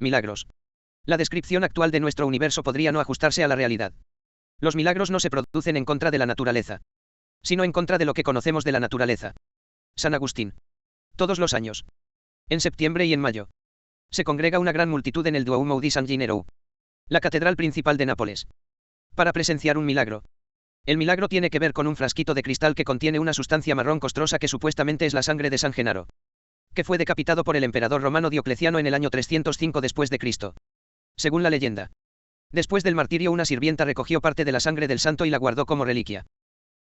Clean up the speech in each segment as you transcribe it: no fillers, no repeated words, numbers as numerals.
Milagros. La descripción actual de nuestro universo podría no ajustarse a la realidad. Los milagros no se producen en contra de la naturaleza, sino en contra de lo que conocemos de la naturaleza. San Agustín. Todos los años, en septiembre y en mayo, se congrega una gran multitud en el Duomo di San Gennaro, la catedral principal de Nápoles, para presenciar un milagro. El milagro tiene que ver con un frasquito de cristal que contiene una sustancia marrón costrosa que supuestamente es la sangre de San Genaro, que fue decapitado por el emperador romano Diocleciano en el año 305 después de Cristo. Según la leyenda, después del martirio una sirvienta recogió parte de la sangre del santo y la guardó como reliquia.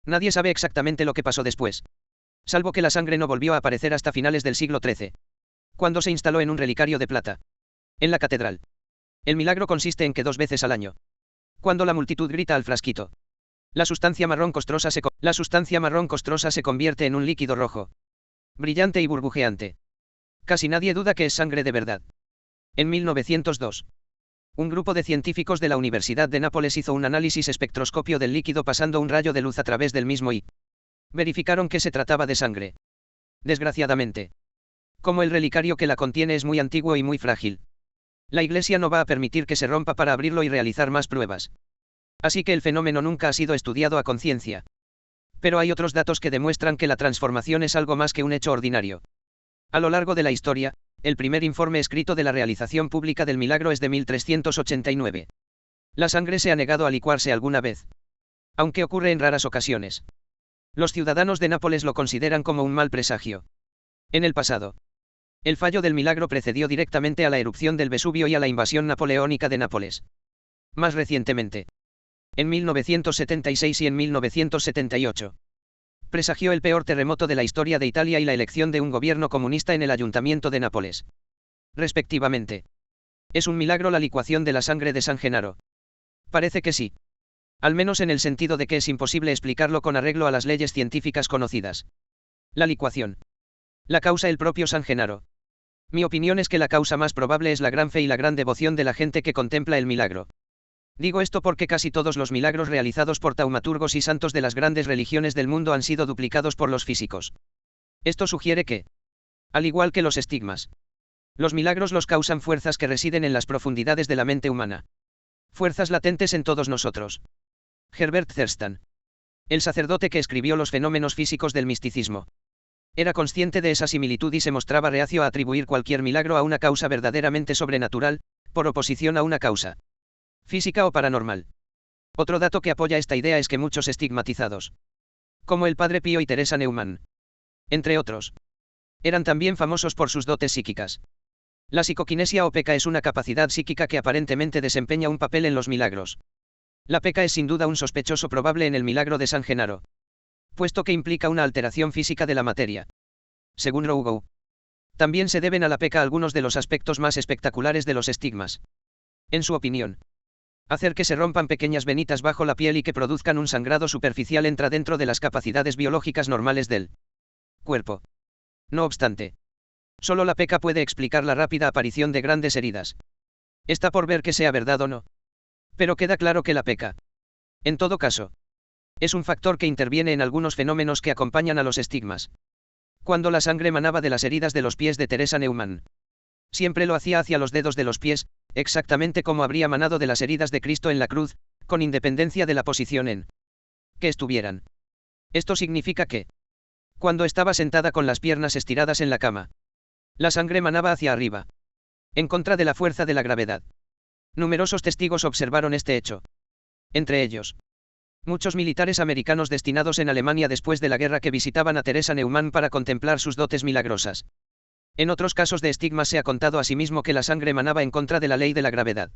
Nadie sabe exactamente lo que pasó después, salvo que la sangre no volvió a aparecer hasta finales del siglo XIII, cuando se instaló en un relicario de plata, en la catedral. El milagro consiste en que 2 veces al año, cuando la multitud grita al frasquito, la sustancia marrón costrosa se convierte en un líquido rojo, brillante y burbujeante. Casi nadie duda que es sangre de verdad. En 1902, un grupo de científicos de la Universidad de Nápoles hizo un análisis espectroscopio del líquido pasando un rayo de luz a través del mismo y verificaron que se trataba de sangre. Desgraciadamente, como el relicario que la contiene es muy antiguo y muy frágil, la Iglesia no va a permitir que se rompa para abrirlo y realizar más pruebas. Así que el fenómeno nunca ha sido estudiado a conciencia. Pero hay otros datos que demuestran que la transformación es algo más que un hecho ordinario. A lo largo de la historia, el primer informe escrito de la realización pública del milagro es de 1389. La sangre se ha negado a licuarse alguna vez, aunque ocurre en raras ocasiones. Los ciudadanos de Nápoles lo consideran como un mal presagio. En el pasado, el fallo del milagro precedió directamente a la erupción del Vesubio y a la invasión napoleónica de Nápoles. Más recientemente, en 1976 y en 1978, presagió el peor terremoto de la historia de Italia y la elección de un gobierno comunista en el ayuntamiento de Nápoles, respectivamente. ¿Es un milagro la licuación de la sangre de San Genaro? Parece que sí. Al menos en el sentido de que es imposible explicarlo con arreglo a las leyes científicas conocidas. La licuación. La causa el propio San Genaro. Mi opinión es que la causa más probable es la gran fe y la gran devoción de la gente que contempla el milagro. Digo esto porque casi todos los milagros realizados por taumaturgos y santos de las grandes religiones del mundo han sido duplicados por los físicos. Esto sugiere que, al igual que los estigmas, los milagros los causan fuerzas que residen en las profundidades de la mente humana. Fuerzas latentes en todos nosotros. Herbert Thurston, el sacerdote que escribió Los fenómenos físicos del misticismo, era consciente de esa similitud y se mostraba reacio a atribuir cualquier milagro a una causa verdaderamente sobrenatural, por oposición a una causa física o paranormal. Otro dato que apoya esta idea es que muchos estigmatizados, como el Padre Pío y Teresa Neumann, entre otros, eran también famosos por sus dotes psíquicas. La psicoquinesia o peca es una capacidad psíquica que aparentemente desempeña un papel en los milagros. La peca es sin duda un sospechoso probable en el milagro de San Genaro, puesto que implica una alteración física de la materia. Según Rougo, también se deben a la peca algunos de los aspectos más espectaculares de los estigmas. En su opinión, hacer que se rompan pequeñas venitas bajo la piel y que produzcan un sangrado superficial entra dentro de las capacidades biológicas normales del cuerpo. No obstante, solo la peca puede explicar la rápida aparición de grandes heridas. Está por ver que sea verdad o no. Pero queda claro que la peca, en todo caso, es un factor que interviene en algunos fenómenos que acompañan a los estigmas. Cuando la sangre manaba de las heridas de los pies de Teresa Neumann, siempre lo hacía hacia los dedos de los pies, exactamente como habría manado de las heridas de Cristo en la cruz, con independencia de la posición en que estuvieran. Esto significa que, cuando estaba sentada con las piernas estiradas en la cama, la sangre manaba hacia arriba, en contra de la fuerza de la gravedad. Numerosos testigos observaron este hecho. Entre ellos, muchos militares americanos destinados en Alemania después de la guerra que visitaban a Teresa Neumann para contemplar sus dotes milagrosas. En otros casos de estigmas se ha contado asimismo que la sangre manaba en contra de la ley de la gravedad.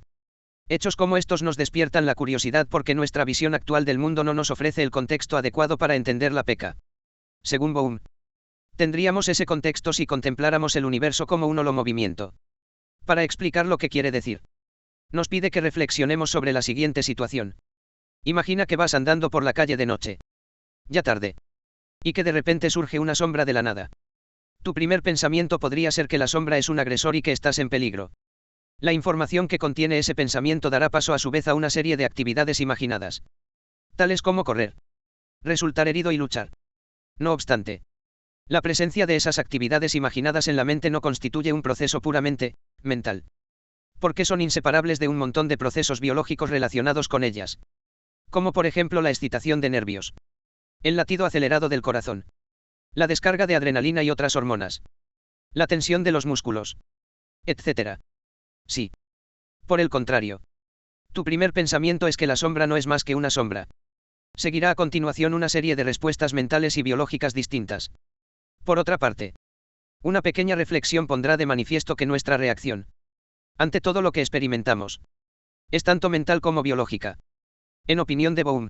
Hechos como estos nos despiertan la curiosidad porque nuestra visión actual del mundo no nos ofrece el contexto adecuado para entender la peca. Según Bohm, tendríamos ese contexto si contempláramos el universo como un holo movimiento. Para explicar lo que quiere decir, nos pide que reflexionemos sobre la siguiente situación. Imagina que vas andando por la calle de noche, ya tarde, y que de repente surge una sombra de la nada. Tu primer pensamiento podría ser que la sombra es un agresor y que estás en peligro. La información que contiene ese pensamiento dará paso a su vez a una serie de actividades imaginadas, tales como correr, resultar herido y luchar. No obstante, la presencia de esas actividades imaginadas en la mente no constituye un proceso puramente mental. Porque son inseparables de un montón de procesos biológicos relacionados con ellas. Como por ejemplo la excitación de nervios, el latido acelerado del corazón, la descarga de adrenalina y otras hormonas, la tensión de los músculos, etc. Sí. Por el contrario, tu primer pensamiento es que la sombra no es más que una sombra. Seguirá a continuación una serie de respuestas mentales y biológicas distintas. Por otra parte, una pequeña reflexión pondrá de manifiesto que nuestra reacción ante todo lo que experimentamos es tanto mental como biológica. En opinión de Bohm,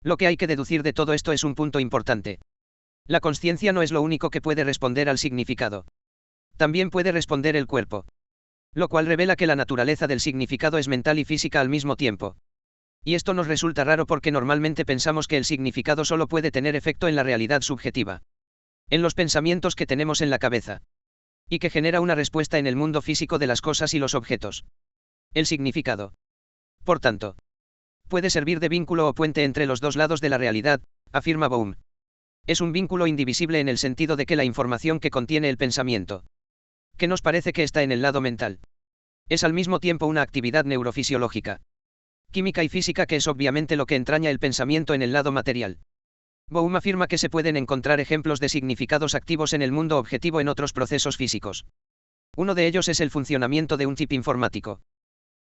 lo que hay que deducir de todo esto es un punto importante. La consciencia no es lo único que puede responder al significado. También puede responder el cuerpo. Lo cual revela que la naturaleza del significado es mental y física al mismo tiempo. Y esto nos resulta raro porque normalmente pensamos que el significado solo puede tener efecto en la realidad subjetiva, en los pensamientos que tenemos en la cabeza, y que genera una respuesta en el mundo físico de las cosas y los objetos. El significado, por tanto, puede servir de vínculo o puente entre los dos lados de la realidad, afirma Bohm. Es un vínculo indivisible en el sentido de que la información que contiene el pensamiento, que nos parece que está en el lado mental, es al mismo tiempo una actividad neurofisiológica, química y física que es obviamente lo que entraña el pensamiento en el lado material. Bohm afirma que se pueden encontrar ejemplos de significados activos en el mundo objetivo en otros procesos físicos. Uno de ellos es el funcionamiento de un chip informático.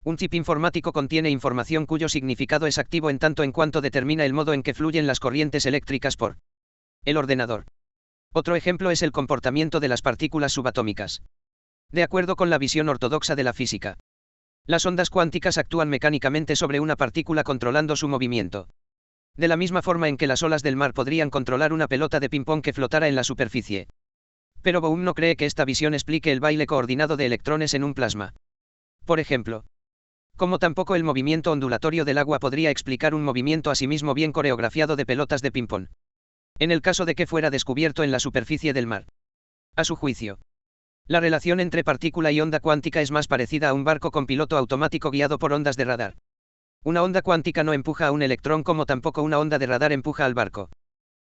Un chip informático contiene información cuyo significado es activo en tanto en cuanto determina el modo en que fluyen las corrientes eléctricas por el ordenador. Otro ejemplo es el comportamiento de las partículas subatómicas. De acuerdo con la visión ortodoxa de la física, las ondas cuánticas actúan mecánicamente sobre una partícula controlando su movimiento. De la misma forma en que las olas del mar podrían controlar una pelota de ping-pong que flotara en la superficie. Pero Bohm no cree que esta visión explique el baile coordinado de electrones en un plasma. Por ejemplo, como tampoco el movimiento ondulatorio del agua podría explicar un movimiento asimismo bien coreografiado de pelotas de ping-pong, en el caso de que fuera descubierto en la superficie del mar. A su juicio, la relación entre partícula y onda cuántica es más parecida a un barco con piloto automático guiado por ondas de radar. Una onda cuántica no empuja a un electrón como tampoco una onda de radar empuja al barco.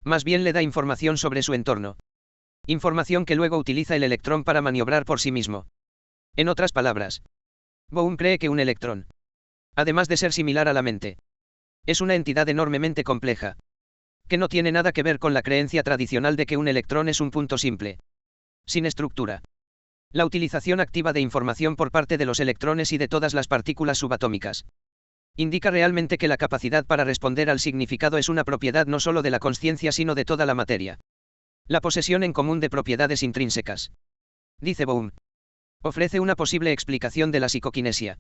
Más bien le da información sobre su entorno. Información que luego utiliza el electrón para maniobrar por sí mismo. En otras palabras, Bohm cree que un electrón, además de ser similar a la mente, es una entidad enormemente compleja, que no tiene nada que ver con la creencia tradicional de que un electrón es un punto simple, sin estructura. La utilización activa de información por parte de los electrones y de todas las partículas subatómicas indica realmente que la capacidad para responder al significado es una propiedad no solo de la consciencia sino de toda la materia. La posesión en común de propiedades intrínsecas, dice Bohm, ofrece una posible explicación de la psicoquinesia.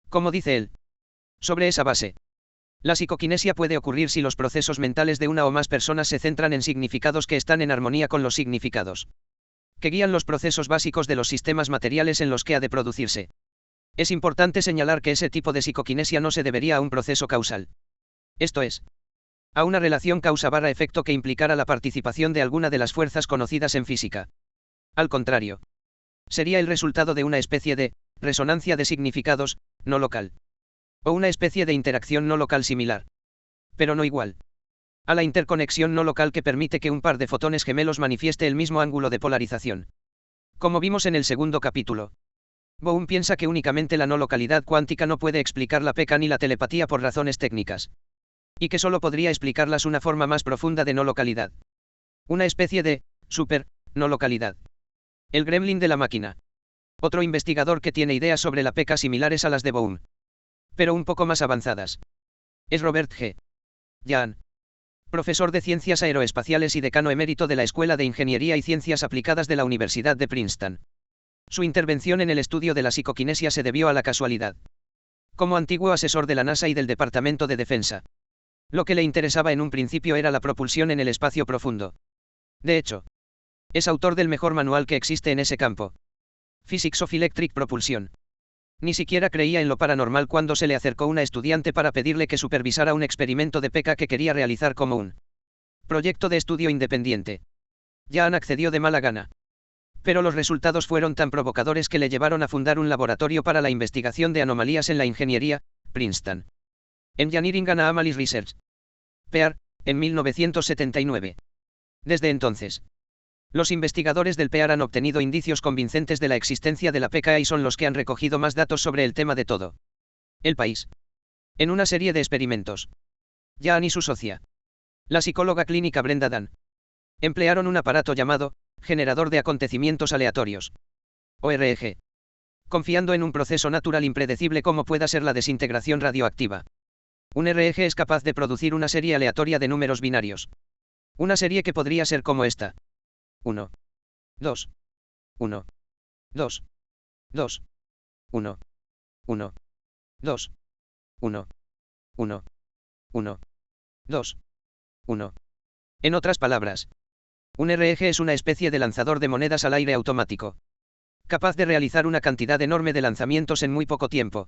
Como dice él, sobre esa base, la psicoquinesia puede ocurrir si los procesos mentales de una o más personas se centran en significados que están en armonía con los significados que guían los procesos básicos de los sistemas materiales en los que ha de producirse. Es importante señalar que ese tipo de psicoquinesia no se debería a un proceso causal. Esto es, a una relación causa-efecto que implicara la participación de alguna de las fuerzas conocidas en física. Al contrario, sería el resultado de una especie de resonancia de significados, no local. O una especie de interacción no local similar, pero no igual a la interconexión no local que permite que un par de fotones gemelos manifieste el mismo ángulo de polarización. Como vimos en el segundo capítulo, Bohm piensa que únicamente la no localidad cuántica no puede explicar la PK ni la telepatía por razones técnicas, y que solo podría explicarlas una forma más profunda de no localidad. Una especie de super no localidad. El gremlin de la máquina. Otro investigador que tiene ideas sobre la PK similares a las de Bohm, pero un poco más avanzadas, es Robert G. Jahn, profesor de Ciencias Aeroespaciales y decano emérito de la Escuela de Ingeniería y Ciencias Aplicadas de la Universidad de Princeton. Su intervención en el estudio de la psicoquinesia se debió a la casualidad. Como antiguo asesor de la NASA y del Departamento de Defensa, lo que le interesaba en un principio era la propulsión en el espacio profundo. De hecho, es autor del mejor manual que existe en ese campo, Physics of Electric Propulsion. Ni siquiera creía en lo paranormal cuando se le acercó una estudiante para pedirle que supervisara un experimento de PK que quería realizar como un proyecto de estudio independiente. Jahn accedió de mala gana. Pero los resultados fueron tan provocadores que le llevaron a fundar un laboratorio para la investigación de anomalías en la ingeniería, Princeton Engineering and Anomaly Research, PEAR, en 1979. Desde entonces, Los investigadores del PEAR han obtenido indicios convincentes de la existencia de la PKA y son los que han recogido más datos sobre el tema de todo el país. En una serie de experimentos, Jaan y su socia, la psicóloga clínica Brenda Dan, emplearon un aparato llamado generador de acontecimientos aleatorios, ORG, confiando en un proceso natural impredecible como pueda ser la desintegración radioactiva. Un RG es capaz de producir una serie aleatoria de números binarios. Una serie que podría ser como esta: 1, 2, 1, 2, 2, 1, 1, 2, 1, 1, 1, 2, 1. En otras palabras, un RG es una especie de lanzador de monedas al aire automático, capaz de realizar una cantidad enorme de lanzamientos en muy poco tiempo.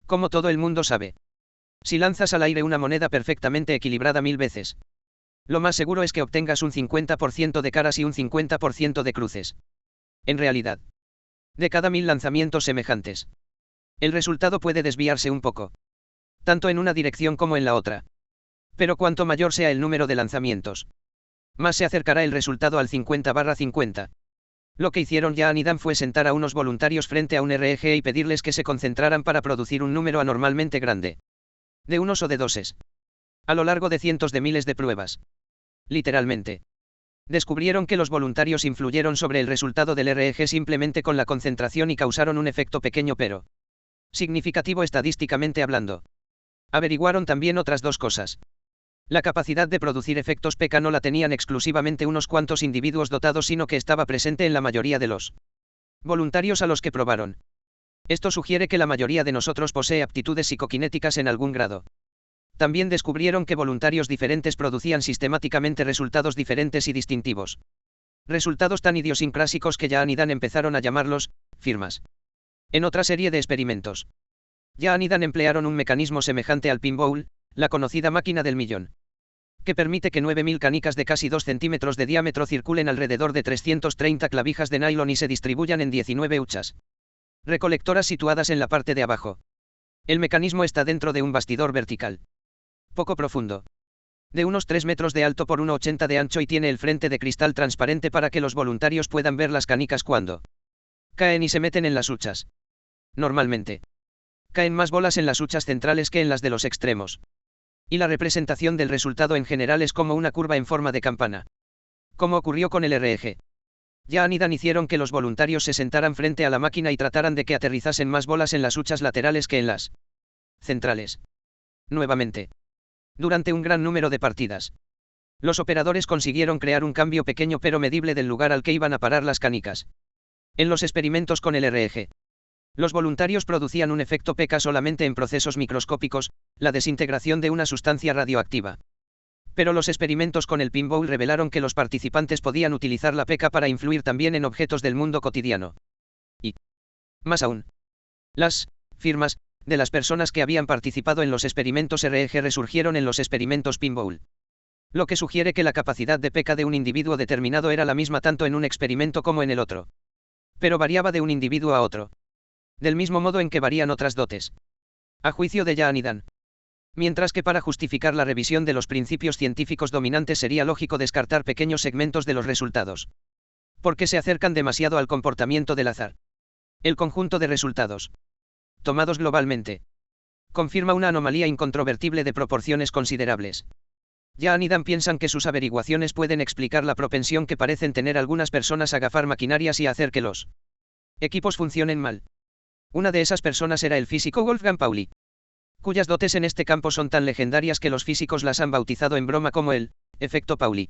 Como todo el mundo sabe, si lanzas al aire una moneda perfectamente equilibrada 1000 veces, lo más seguro es que obtengas un 50% de caras y un 50% de cruces. En realidad, de cada 1000 lanzamientos semejantes, el resultado puede desviarse un poco, tanto en una dirección como en la otra. Pero cuanto mayor sea el número de lanzamientos, más se acercará el resultado al 50/50. Lo que hicieron Jaan y Dan fue sentar a unos voluntarios frente a un RG y pedirles que se concentraran para producir un número anormalmente grande, de unos o de doses, a lo largo de cientos de miles de pruebas. Literalmente, descubrieron que los voluntarios influyeron sobre el resultado del RG simplemente con la concentración y causaron un efecto pequeño pero significativo estadísticamente hablando. Averiguaron también otras dos cosas. La capacidad de producir efectos PK no la tenían exclusivamente unos cuantos individuos dotados, sino que estaba presente en la mayoría de los voluntarios a los que probaron. Esto sugiere que la mayoría de nosotros posee aptitudes psicoquinéticas en algún grado. También descubrieron que voluntarios diferentes producían sistemáticamente resultados diferentes y distintivos. Resultados tan idiosincrásicos que Jaan y Dan empezaron a llamarlos firmas. En otra serie de experimentos, Jaan y Dan emplearon un mecanismo semejante al pinball, la conocida máquina del millón, que permite que 9000 canicas de casi 2 centímetros de diámetro circulen alrededor de 330 clavijas de nylon y se distribuyan en 19 huchas recolectoras situadas en la parte de abajo. El mecanismo está dentro de un bastidor vertical, poco profundo, de unos 3 metros de alto por 1,80 de ancho y tiene el frente de cristal transparente para que los voluntarios puedan ver las canicas cuando caen y se meten en las huchas. Normalmente, caen más bolas en las huchas centrales que en las de los extremos. Y la representación del resultado en general es como una curva en forma de campana, como ocurrió con el RG. Jaan y Dan hicieron que los voluntarios se sentaran frente a la máquina y trataran de que aterrizasen más bolas en las huchas laterales que en las centrales. Nuevamente, durante un gran número de partidas, los operadores consiguieron crear un cambio pequeño pero medible del lugar al que iban a parar las canicas. En los experimentos con el RG, los voluntarios producían un efecto PK solamente en procesos microscópicos, la desintegración de una sustancia radioactiva. Pero los experimentos con el pinball revelaron que los participantes podían utilizar la PK para influir también en objetos del mundo cotidiano. Y, más aún, las firmas de las personas que habían participado en los experimentos RG resurgieron en los experimentos pinball. Lo que sugiere que la capacidad de PK de un individuo determinado era la misma tanto en un experimento como en el otro. Pero variaba de un individuo a otro, del mismo modo en que varían otras dotes, a juicio de Jaan y Dan. Mientras que para justificar la revisión de los principios científicos dominantes sería lógico descartar pequeños segmentos de los resultados, porque se acercan demasiado al comportamiento del azar. El conjunto de resultados, tomados globalmente, confirma una anomalía incontrovertible de proporciones considerables. Jaan y Dan piensan que sus averiguaciones pueden explicar la propensión que parecen tener algunas personas a gafar maquinarias y a hacer que los equipos funcionen mal. Una de esas personas era el físico Wolfgang Pauli, cuyas dotes en este campo son tan legendarias que los físicos las han bautizado en broma como el efecto Pauli.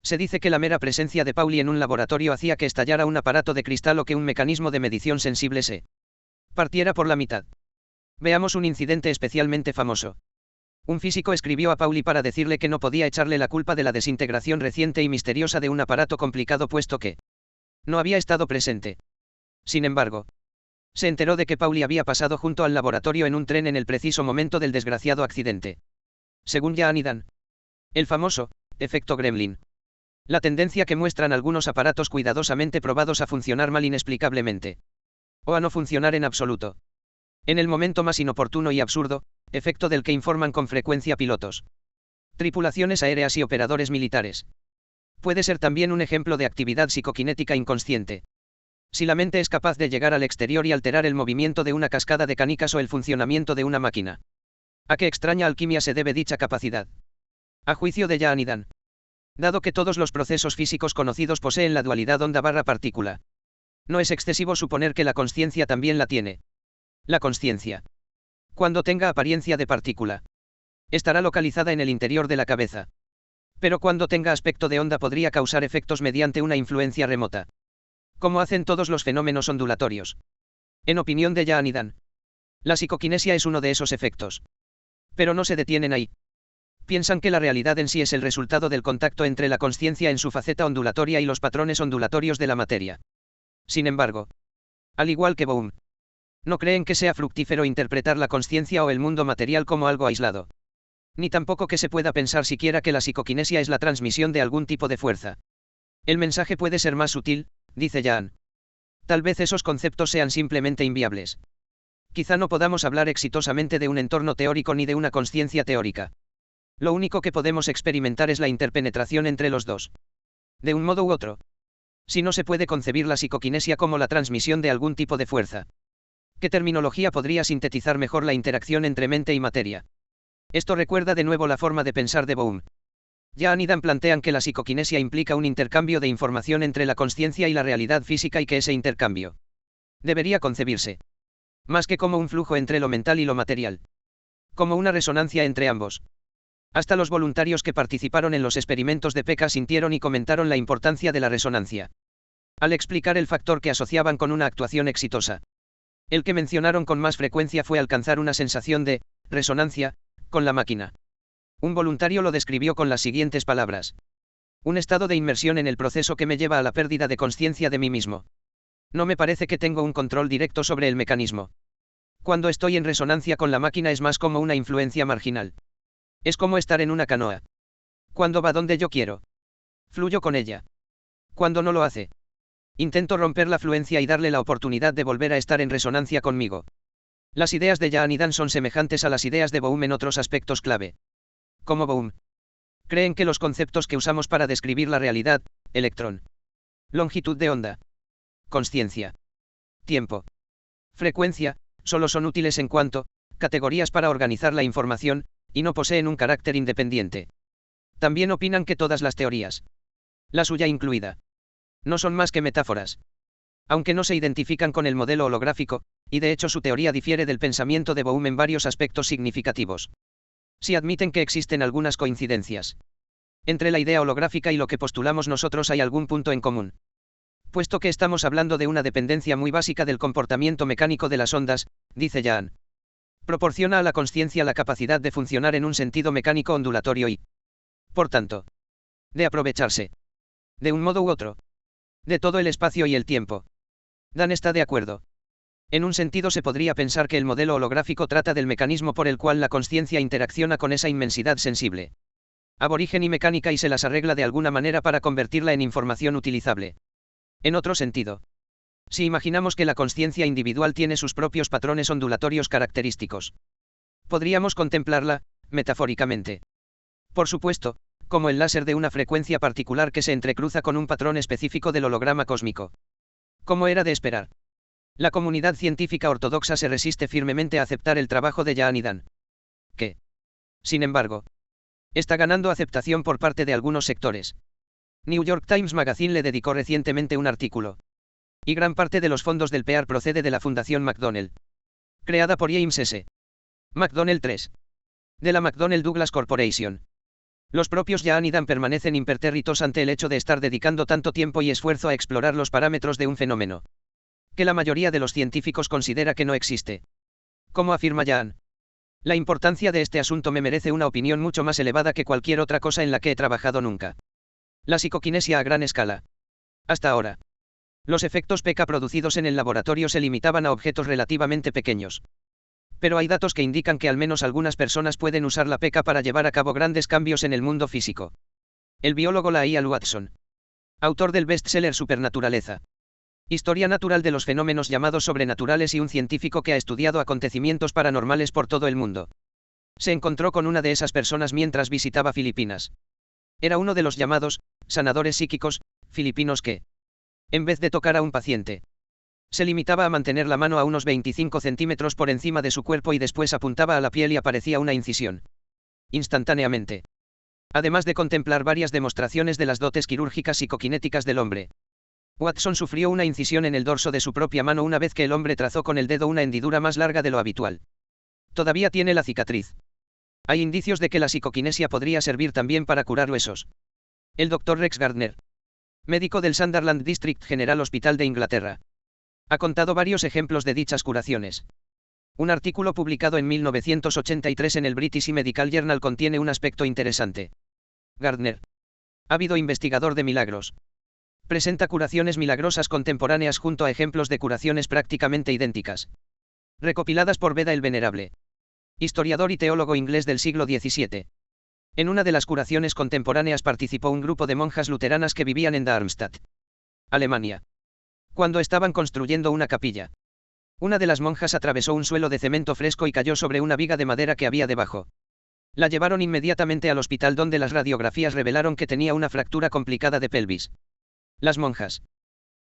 Se dice que la mera presencia de Pauli en un laboratorio hacía que estallara un aparato de cristal o que un mecanismo de medición sensible se partiera por la mitad. Veamos un incidente especialmente famoso. Un físico escribió a Pauli para decirle que no podía echarle la culpa de la desintegración reciente y misteriosa de un aparato complicado puesto que no había estado presente. Sin embargo, se enteró de que Pauli había pasado junto al laboratorio en un tren en el preciso momento del desgraciado accidente. Según Jaan y Dan, el famoso efecto Gremlin, la tendencia que muestran algunos aparatos cuidadosamente probados a funcionar mal inexplicablemente, o a no funcionar en absoluto, en el momento más inoportuno y absurdo, efecto del que informan con frecuencia pilotos, tripulaciones aéreas y operadores militares. Puede ser también un ejemplo de actividad psicoquinética inconsciente. Si la mente es capaz de llegar al exterior y alterar el movimiento de una cascada de canicas o el funcionamiento de una máquina. ¿A qué extraña alquimia se debe dicha capacidad? A juicio de Jahanidan. Dado que todos los procesos físicos conocidos poseen la dualidad onda/partícula. No es excesivo suponer que la consciencia también la tiene. La consciencia, cuando tenga apariencia de partícula, estará localizada en el interior de la cabeza. Pero cuando tenga aspecto de onda podría causar efectos mediante una influencia remota. Como hacen todos los fenómenos ondulatorios. En opinión de Jahanidan, la psicoquinesia es uno de esos efectos. Pero no se detienen ahí. Piensan que la realidad en sí es el resultado del contacto entre la consciencia en su faceta ondulatoria y los patrones ondulatorios de la materia. Sin embargo, al igual que Bohm, no creen que sea fructífero interpretar la consciencia o el mundo material como algo aislado. Ni tampoco que se pueda pensar siquiera que la psicoquinesia es la transmisión de algún tipo de fuerza. El mensaje puede ser más sutil, dice Jahan. Tal vez esos conceptos sean simplemente inviables. Quizá no podamos hablar exitosamente de un entorno teórico ni de una consciencia teórica. Lo único que podemos experimentar es la interpenetración entre los dos. De un modo u otro. Si no se puede concebir la psicoquinesia como la transmisión de algún tipo de fuerza. ¿Qué terminología podría sintetizar mejor la interacción entre mente y materia? Esto recuerda de nuevo la forma de pensar de Bohm. Jahanidan plantean que la psicoquinesia implica un intercambio de información entre la consciencia y la realidad física y que ese intercambio debería concebirse más que como un flujo entre lo mental y lo material, como una resonancia entre ambos. Hasta los voluntarios que participaron en los experimentos de Pekka sintieron y comentaron la importancia de la resonancia, al explicar el factor que asociaban con una actuación exitosa. El que mencionaron con más frecuencia fue alcanzar una sensación de resonancia con la máquina. Un voluntario lo describió con las siguientes palabras: un estado de inmersión en el proceso que me lleva a la pérdida de conciencia de mí mismo. No me parece que tengo un control directo sobre el mecanismo. Cuando estoy en resonancia con la máquina es más como una influencia marginal. Es como estar en una canoa. Cuando va donde yo quiero, fluyo con ella. Cuando no lo hace, intento romper la fluencia y darle la oportunidad de volver a estar en resonancia conmigo. Las ideas de Jahanidan son semejantes a las ideas de Bohm en otros aspectos clave. Como Bohm, creen que los conceptos que usamos para describir la realidad, electrón, longitud de onda, consciencia, tiempo, frecuencia, solo son útiles en cuanto categorías para organizar la información, y no poseen un carácter independiente. También opinan que todas las teorías, la suya incluida, no son más que metáforas. Aunque no se identifican con el modelo holográfico, y de hecho su teoría difiere del pensamiento de Bohm en varios aspectos significativos. Si admiten que existen algunas coincidencias entre la idea holográfica y lo que postulamos nosotros, hay algún punto en común. Puesto que estamos hablando de una dependencia muy básica del comportamiento mecánico de las ondas, dice Jahan. Proporciona a la consciencia la capacidad de funcionar en un sentido mecánico ondulatorio y, por tanto, de aprovecharse, de un modo u otro, de todo el espacio y el tiempo. Dan está de acuerdo. En un sentido se podría pensar que el modelo holográfico trata del mecanismo por el cual la consciencia interacciona con esa inmensidad sensible, aborigen y mecánica, y se las arregla de alguna manera para convertirla en información utilizable. En otro sentido, si imaginamos que la consciencia individual tiene sus propios patrones ondulatorios característicos, podríamos contemplarla, metafóricamente, por supuesto, como el láser de una frecuencia particular que se entrecruza con un patrón específico del holograma cósmico. Como era de esperar, la comunidad científica ortodoxa se resiste firmemente a aceptar el trabajo de Jahanidan, que, sin embargo, está ganando aceptación por parte de algunos sectores. New York Times Magazine le dedicó recientemente un artículo. Y gran parte de los fondos del PEAR procede de la Fundación McDonnell, creada por James S. McDonnell III, de la McDonnell Douglas Corporation. Los propios Jahanidan permanecen impertérritos ante el hecho de estar dedicando tanto tiempo y esfuerzo a explorar los parámetros de un fenómeno que la mayoría de los científicos considera que no existe. Como afirma Jahan, la importancia de este asunto me merece una opinión mucho más elevada que cualquier otra cosa en la que he trabajado nunca. La psicoquinesia a gran escala. Hasta ahora, los efectos Pekka producidos en el laboratorio se limitaban a objetos relativamente pequeños. Pero hay datos que indican que al menos algunas personas pueden usar la Pekka para llevar a cabo grandes cambios en el mundo físico. El biólogo Lael Watson, autor del bestseller Supernaturaleza, Historia natural de los fenómenos llamados sobrenaturales, y un científico que ha estudiado acontecimientos paranormales por todo el mundo, se encontró con una de esas personas mientras visitaba Filipinas. Era uno de los llamados sanadores psíquicos, filipinos que, en vez de tocar a un paciente, se limitaba a mantener la mano a unos 25 centímetros por encima de su cuerpo y después apuntaba a la piel y aparecía una incisión. Instantáneamente. Además de contemplar varias demostraciones de las dotes quirúrgicas psicoquinéticas del hombre. Watson sufrió una incisión en el dorso de su propia mano una vez que el hombre trazó con el dedo una hendidura más larga de lo habitual. Todavía tiene la cicatriz. Hay indicios de que la psicoquinesia podría servir también para curar huesos. El Dr. Rex Gardner, médico del Sunderland District General Hospital de Inglaterra, ha contado varios ejemplos de dichas curaciones. Un artículo publicado en 1983 en el British Medical Journal contiene un aspecto interesante. Gardner, ávido investigador de milagros, presenta curaciones milagrosas contemporáneas junto a ejemplos de curaciones prácticamente idénticas, recopiladas por Beda el Venerable, historiador y teólogo inglés del siglo XVII. En una de las curaciones contemporáneas participó un grupo de monjas luteranas que vivían en Darmstadt, Alemania, cuando estaban construyendo una capilla. Una de las monjas atravesó un suelo de cemento fresco y cayó sobre una viga de madera que había debajo. La llevaron inmediatamente al hospital donde las radiografías revelaron que tenía una fractura complicada de pelvis. Las monjas,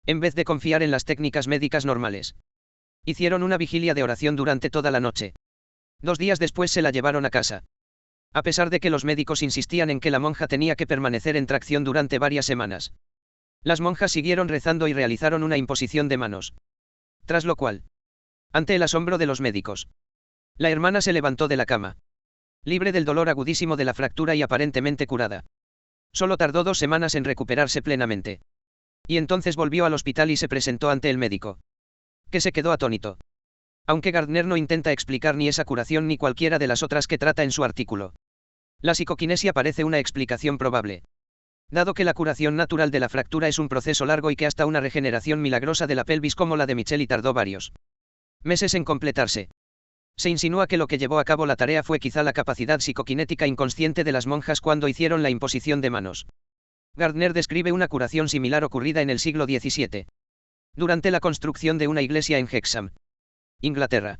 en vez de confiar en las técnicas médicas normales, hicieron una vigilia de oración durante toda la noche. 2 días después se la llevaron a casa. A pesar de que los médicos insistían en que la monja tenía que permanecer en tracción durante varias semanas. Las monjas siguieron rezando y realizaron una imposición de manos. Tras lo cual, ante el asombro de los médicos, la hermana se levantó de la cama, libre del dolor agudísimo de la fractura y aparentemente curada. Solo tardó 2 semanas en recuperarse plenamente. Y entonces volvió al hospital y se presentó ante el médico, que se quedó atónito. Aunque Gardner no intenta explicar ni esa curación ni cualquiera de las otras que trata en su artículo. La psicoquinesia parece una explicación probable. Dado que la curación natural de la fractura es un proceso largo y que hasta una regeneración milagrosa de la pelvis como la de Micheli tardó varios meses en completarse. Se insinúa que lo que llevó a cabo la tarea fue quizá la capacidad psicoquinética inconsciente de las monjas cuando hicieron la imposición de manos. Gardner describe una curación similar ocurrida en el siglo XVII. Durante la construcción de una iglesia en Hexham, Inglaterra,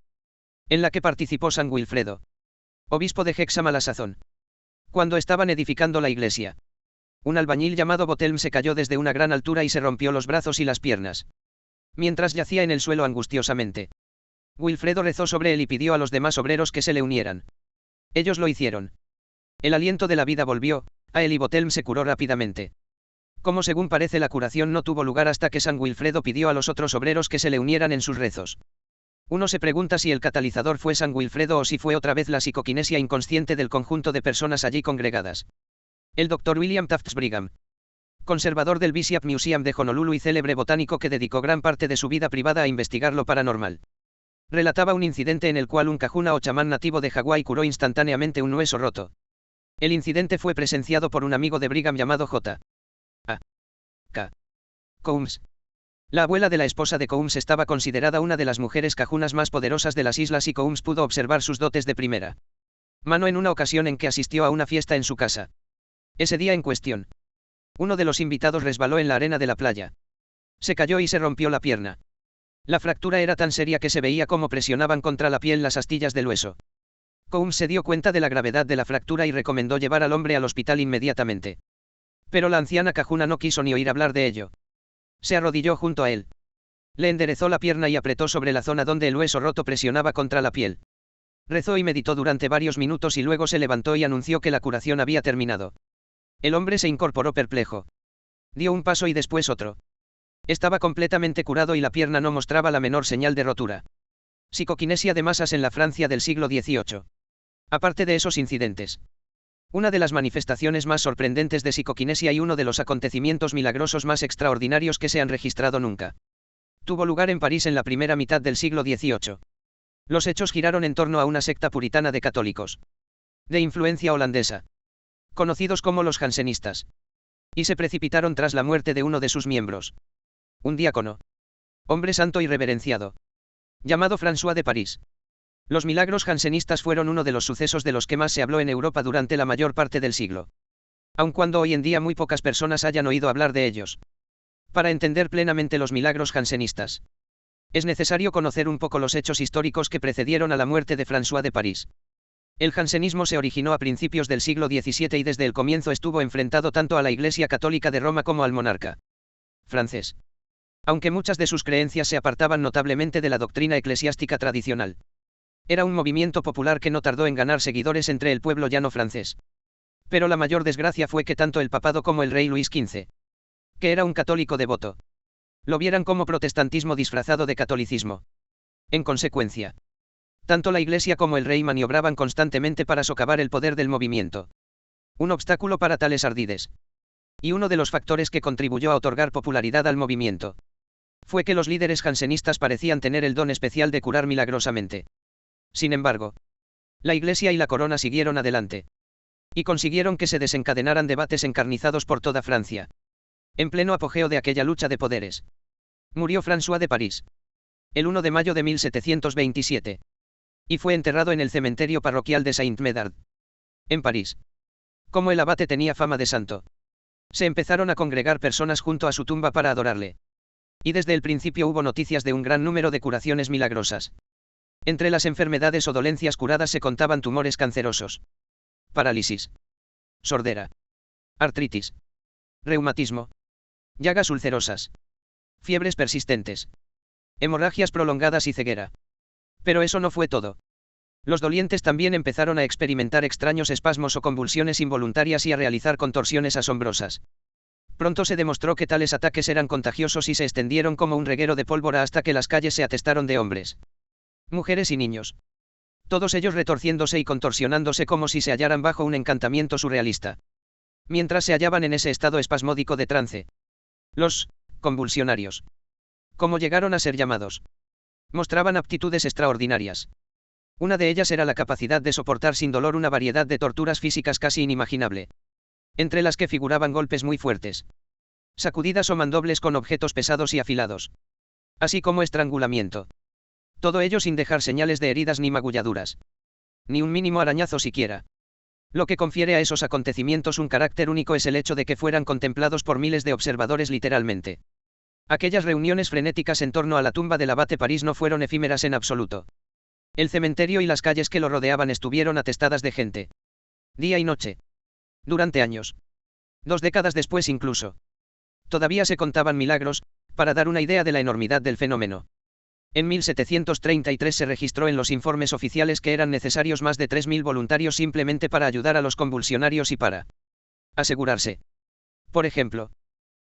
en la que participó San Wilfredo, obispo de Hexham a la sazón. Cuando estaban edificando la iglesia, un albañil llamado Botelm se cayó desde una gran altura y se rompió los brazos y las piernas, mientras yacía en el suelo angustiosamente. Wilfredo rezó sobre él y pidió a los demás obreros que se le unieran. Ellos lo hicieron. El aliento de la vida volvió a él y Botelm se curó rápidamente. Como según parece la curación no tuvo lugar hasta que San Wilfredo pidió a los otros obreros que se le unieran en sus rezos. Uno se pregunta si el catalizador fue San Wilfredo o si fue otra vez la psicoquinesia inconsciente del conjunto de personas allí congregadas. El Dr. William Tufts Brigham, conservador del Bishop Museum de Honolulu y célebre botánico que dedicó gran parte de su vida privada a investigar lo paranormal, relataba un incidente en el cual un kahuna o chamán nativo de Hawái curó instantáneamente un hueso roto. El incidente fue presenciado por un amigo de Brigham llamado J. A. K. Coombs. La abuela de la esposa de Coombs estaba considerada una de las mujeres kahunas más poderosas de las islas y Coombs pudo observar sus dotes de primera mano en una ocasión en que asistió a una fiesta en su casa. Ese día en cuestión, uno de los invitados resbaló en la arena de la playa. Se cayó y se rompió la pierna. La fractura era tan seria que se veía cómo presionaban contra la piel las astillas del hueso. Coombs se dio cuenta de la gravedad de la fractura y recomendó llevar al hombre al hospital inmediatamente. Pero la anciana kahuna no quiso ni oír hablar de ello. Se arrodilló junto a él. Le enderezó la pierna y apretó sobre la zona donde el hueso roto presionaba contra la piel. Rezó y meditó durante varios minutos y luego se levantó y anunció que la curación había terminado. El hombre se incorporó perplejo. Dio un paso y después otro. Estaba completamente curado y la pierna no mostraba la menor señal de rotura. Psicoquinesia de masas en la Francia del siglo XVIII. Aparte de esos incidentes, una de las manifestaciones más sorprendentes de psicoquinesia y uno de los acontecimientos milagrosos más extraordinarios que se han registrado nunca, tuvo lugar en París en la primera mitad del siglo XVIII. Los hechos giraron en torno a una secta puritana de católicos, de influencia holandesa, conocidos como los jansenistas, y se precipitaron tras la muerte de uno de sus miembros, un diácono, hombre santo y reverenciado, llamado François de París. Los milagros jansenistas fueron uno de los sucesos de los que más se habló en Europa durante la mayor parte del siglo, aun cuando hoy en día muy pocas personas hayan oído hablar de ellos. Para entender plenamente los milagros jansenistas, es necesario conocer un poco los hechos históricos que precedieron a la muerte de François de París. El jansenismo se originó a principios del siglo XVII y desde el comienzo estuvo enfrentado tanto a la Iglesia Católica de Roma como al monarca francés. Aunque muchas de sus creencias se apartaban notablemente de la doctrina eclesiástica tradicional. Era un movimiento popular que no tardó en ganar seguidores entre el pueblo llano francés. Pero la mayor desgracia fue que tanto el papado como el rey Luis XV, que era un católico devoto, lo vieran como protestantismo disfrazado de catolicismo. En consecuencia, tanto la Iglesia como el rey maniobraban constantemente para socavar el poder del movimiento. Un obstáculo para tales ardides. Y uno de los factores que contribuyó a otorgar popularidad al movimiento fue que los líderes jansenistas parecían tener el don especial de curar milagrosamente. Sin embargo, la Iglesia y la corona siguieron adelante. Y consiguieron que se desencadenaran debates encarnizados por toda Francia. En pleno apogeo de aquella lucha de poderes, murió François de París el 1 de mayo de 1727. Y fue enterrado en el cementerio parroquial de Saint-Médard, en París. Como el abate tenía fama de santo, se empezaron a congregar personas junto a su tumba para adorarle. Y desde el principio hubo noticias de un gran número de curaciones milagrosas. Entre las enfermedades o dolencias curadas se contaban tumores cancerosos, parálisis, sordera, artritis, reumatismo, llagas ulcerosas, fiebres persistentes, hemorragias prolongadas y ceguera. Pero eso no fue todo. Los dolientes también empezaron a experimentar extraños espasmos o convulsiones involuntarias y a realizar contorsiones asombrosas. Pronto se demostró que tales ataques eran contagiosos y se extendieron como un reguero de pólvora hasta que las calles se atestaron de hombres, mujeres y niños. Todos ellos retorciéndose y contorsionándose como si se hallaran bajo un encantamiento surrealista. Mientras se hallaban en ese estado espasmódico de trance, los convulsionarios, como llegaron a ser llamados, mostraban aptitudes extraordinarias. Una de ellas era la capacidad de soportar sin dolor una variedad de torturas físicas casi inimaginable, entre las que figuraban golpes muy fuertes, sacudidas o mandobles con objetos pesados y afilados, así como estrangulamiento. Todo ello sin dejar señales de heridas ni magulladuras, ni un mínimo arañazo siquiera. Lo que confiere a esos acontecimientos un carácter único es el hecho de que fueran contemplados por miles de observadores literalmente. Aquellas reuniones frenéticas en torno a la tumba del abate París no fueron efímeras en absoluto. El cementerio y las calles que lo rodeaban estuvieron atestadas de gente, día y noche, durante años. 2 décadas después incluso. Todavía se contaban milagros, para dar una idea de la enormidad del fenómeno. En 1733 se registró en los informes oficiales que eran necesarios más de 3.000 voluntarios simplemente para ayudar a los convulsionarios y para asegurarse, por ejemplo,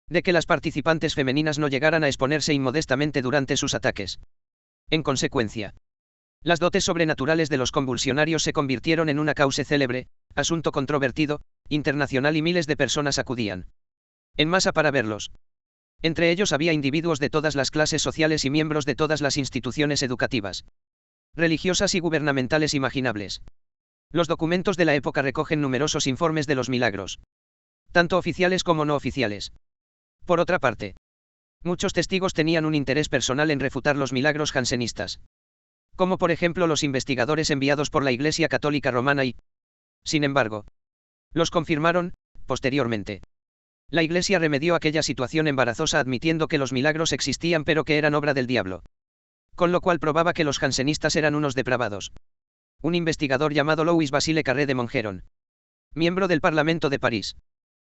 de que las participantes femeninas no llegaran a exponerse inmodestamente durante sus ataques. En consecuencia, las dotes sobrenaturales de los convulsionarios se convirtieron en una causa célebre, asunto controvertido, internacional y miles de personas acudían en masa para verlos. Entre ellos había individuos de todas las clases sociales y miembros de todas las instituciones educativas, religiosas y gubernamentales imaginables. Los documentos de la época recogen numerosos informes de los milagros, tanto oficiales como no oficiales. Por otra parte, muchos testigos tenían un interés personal en refutar los milagros jansenistas, como por ejemplo los investigadores enviados por la Iglesia Católica Romana y, sin embargo, los confirmaron, posteriormente. La Iglesia remedió aquella situación embarazosa admitiendo que los milagros existían pero que eran obra del diablo. Con lo cual probaba que los jansenistas eran unos depravados. Un investigador llamado Louis Basile Carré de Montgeron, miembro del Parlamento de París,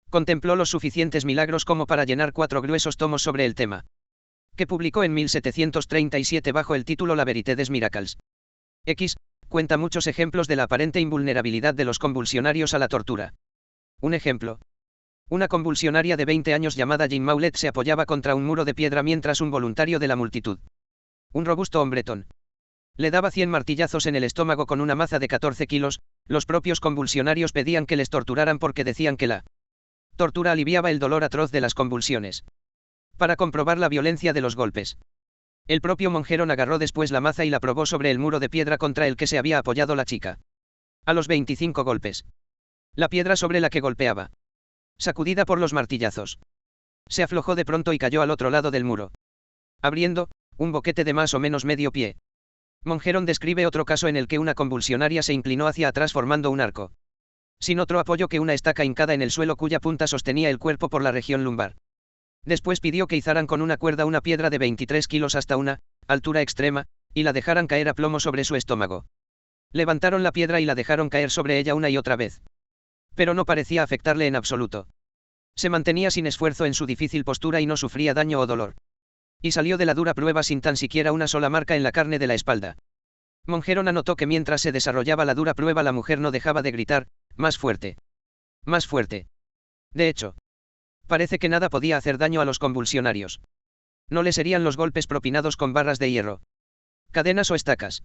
contempló los suficientes milagros como para llenar 4 gruesos tomos sobre el tema, que publicó en 1737 bajo el título La Vérité des Miracles. Cuenta muchos ejemplos de la aparente invulnerabilidad de los convulsionarios a la tortura. Un ejemplo. Una convulsionaria de 20 años llamada Jean Maulet se apoyaba contra un muro de piedra mientras un voluntario de la multitud, un robusto hombretón, le daba 100 martillazos en el estómago con una maza de 14 kilos. Los propios convulsionarios pedían que les torturaran porque decían que la tortura aliviaba el dolor atroz de las convulsiones. Para comprobar la violencia de los golpes, el propio Montgeron agarró después la maza y la probó sobre el muro de piedra contra el que se había apoyado la chica. A los 25 golpes, la piedra sobre la que golpeaba, sacudida por los martillazos, se aflojó de pronto y cayó al otro lado del muro, abriendo un boquete de más o menos medio pie. Montgeron describe otro caso en el que una convulsionaria se inclinó hacia atrás formando un arco, sin otro apoyo que una estaca hincada en el suelo cuya punta sostenía el cuerpo por la región lumbar. Después pidió que izaran con una cuerda una piedra de 23 kilos hasta una altura extrema, y la dejaran caer a plomo sobre su estómago. Levantaron la piedra y la dejaron caer sobre ella una y otra vez. Pero no parecía afectarle en absoluto. Se mantenía sin esfuerzo en su difícil postura y no sufría daño o dolor. Y salió de la dura prueba sin tan siquiera una sola marca en la carne de la espalda. Mongeron notó que mientras se desarrollaba la dura prueba la mujer no dejaba de gritar, más fuerte. Más fuerte. De hecho, parece que nada podía hacer daño a los convulsionarios. No les herían los golpes propinados con barras de hierro, cadenas o estacas.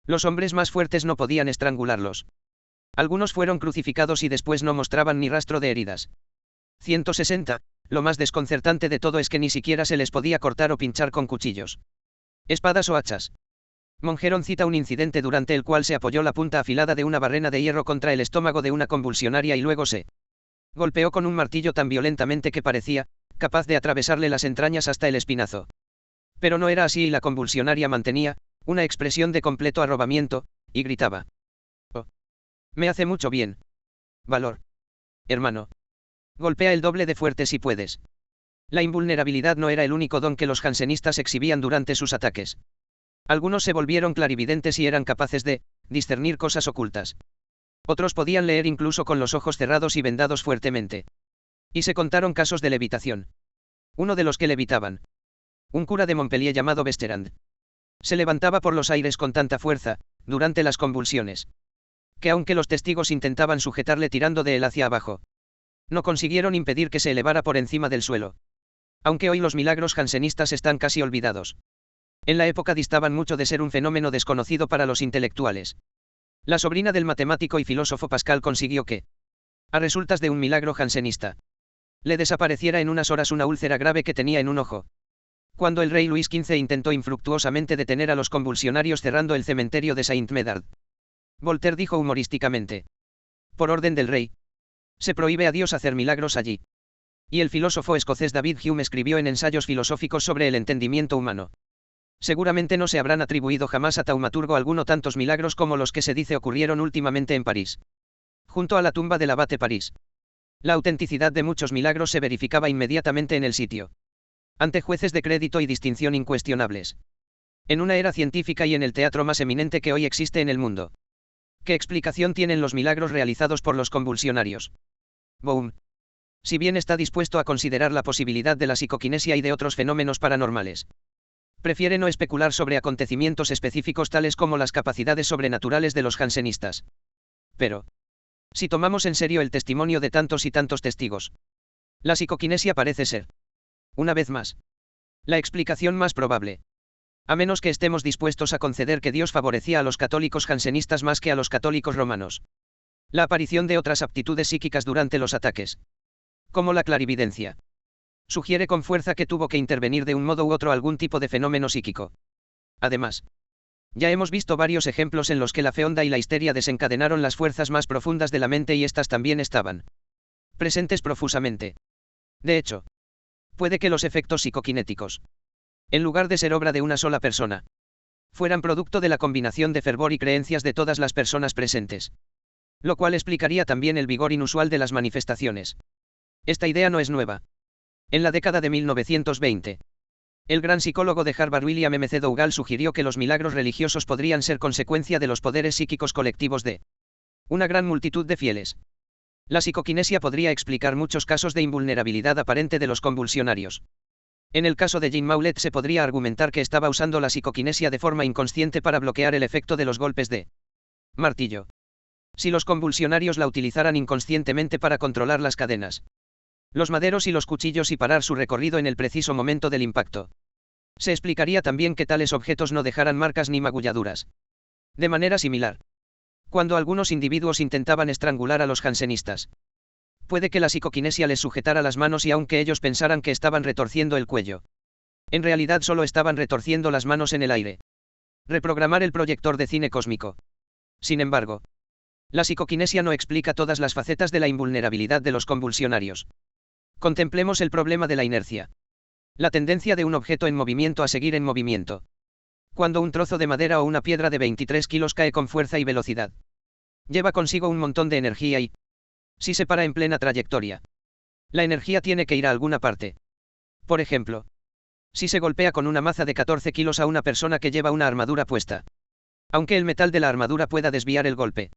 Los hombres más fuertes no podían estrangularlos. Algunos fueron crucificados y después no mostraban ni rastro de heridas. 160. Lo más desconcertante de todo es que ni siquiera se les podía cortar o pinchar con cuchillos, espadas o hachas. Mongeron cita un incidente durante el cual se apoyó la punta afilada de una barrena de hierro contra el estómago de una convulsionaria y luego se golpeó con un martillo tan violentamente que parecía capaz de atravesarle las entrañas hasta el espinazo. Pero no era así y la convulsionaria mantenía una expresión de completo arrobamiento, y gritaba: «Oh, me hace mucho bien. Valor. Hermano. Golpea el doble de fuerte si puedes». La invulnerabilidad no era el único don que los jansenistas exhibían durante sus ataques. Algunos se volvieron clarividentes y eran capaces de discernir cosas ocultas. Otros podían leer incluso con los ojos cerrados y vendados fuertemente. Y se contaron casos de levitación. Uno de los que levitaban, un cura de Montpellier llamado Besterand, se levantaba por los aires con tanta fuerza, durante las convulsiones, que aunque los testigos intentaban sujetarle tirando de él hacia abajo, no consiguieron impedir que se elevara por encima del suelo. Aunque hoy los milagros jansenistas están casi olvidados, en la época distaban mucho de ser un fenómeno desconocido para los intelectuales. La sobrina del matemático y filósofo Pascal consiguió que, a resultas de un milagro jansenista, le desapareciera en unas horas una úlcera grave que tenía en un ojo. Cuando el rey Luis XV intentó infructuosamente detener a los convulsionarios cerrando el cementerio de Saint-Médard, Voltaire dijo humorísticamente: «Por orden del rey, se prohíbe a Dios hacer milagros allí». Y el filósofo escocés David Hume escribió en Ensayos filosóficos sobre el entendimiento humano: «Seguramente no se habrán atribuido jamás a taumaturgo alguno tantos milagros como los que se dice ocurrieron últimamente en París, junto a la tumba del abate París». La autenticidad de muchos milagros se verificaba inmediatamente en el sitio, ante jueces de crédito y distinción incuestionables. En una era científica y en el teatro más eminente que hoy existe en el mundo. ¿Qué explicación tienen los milagros realizados por los convulsionarios? Bohm, si bien está dispuesto a considerar la posibilidad de la psicoquinesia y de otros fenómenos paranormales, prefiere no especular sobre acontecimientos específicos tales como las capacidades sobrenaturales de los jansenistas. Pero, si tomamos en serio el testimonio de tantos y tantos testigos, la psicoquinesia parece ser, una vez más, la explicación más probable. A menos que estemos dispuestos a conceder que Dios favorecía a los católicos jansenistas más que a los católicos romanos. La aparición de otras aptitudes psíquicas durante los ataques, como la clarividencia, sugiere con fuerza que tuvo que intervenir de un modo u otro algún tipo de fenómeno psíquico. Además, ya hemos visto varios ejemplos en los que la fe honda y la histeria desencadenaron las fuerzas más profundas de la mente y éstas también estaban presentes profusamente. De hecho, puede que los efectos psicoquinéticos, en lugar de ser obra de una sola persona, fueran producto de la combinación de fervor y creencias de todas las personas presentes. Lo cual explicaría también el vigor inusual de las manifestaciones. Esta idea no es nueva. En la década de 1920, el gran psicólogo de Harvard William M. C. Dougal sugirió que los milagros religiosos podrían ser consecuencia de los poderes psíquicos colectivos de una gran multitud de fieles. La psicoquinesia podría explicar muchos casos de invulnerabilidad aparente de los convulsionarios. En el caso de Jean Maulet se podría argumentar que estaba usando la psicoquinesia de forma inconsciente para bloquear el efecto de los golpes de martillo. Si los convulsionarios la utilizaran inconscientemente para controlar las cadenas, los maderos y los cuchillos y parar su recorrido en el preciso momento del impacto, se explicaría también que tales objetos no dejaran marcas ni magulladuras. De manera similar, cuando algunos individuos intentaban estrangular a los jansenistas, puede que la psicoquinesia les sujetara las manos y aunque ellos pensaran que estaban retorciendo el cuello, en realidad solo estaban retorciendo las manos en el aire. Reprogramar el proyector de cine cósmico. Sin embargo, la psicoquinesia no explica todas las facetas de la invulnerabilidad de los convulsionarios. Contemplemos el problema de la inercia. La tendencia de un objeto en movimiento a seguir en movimiento. Cuando un trozo de madera o una piedra de 23 kilos cae con fuerza y velocidad, lleva consigo un montón de energía y, si se para en plena trayectoria, la energía tiene que ir a alguna parte. Por ejemplo, si se golpea con una maza de 14 kilos a una persona que lleva una armadura puesta, Aunque el metal de la armadura pueda desviar el golpe,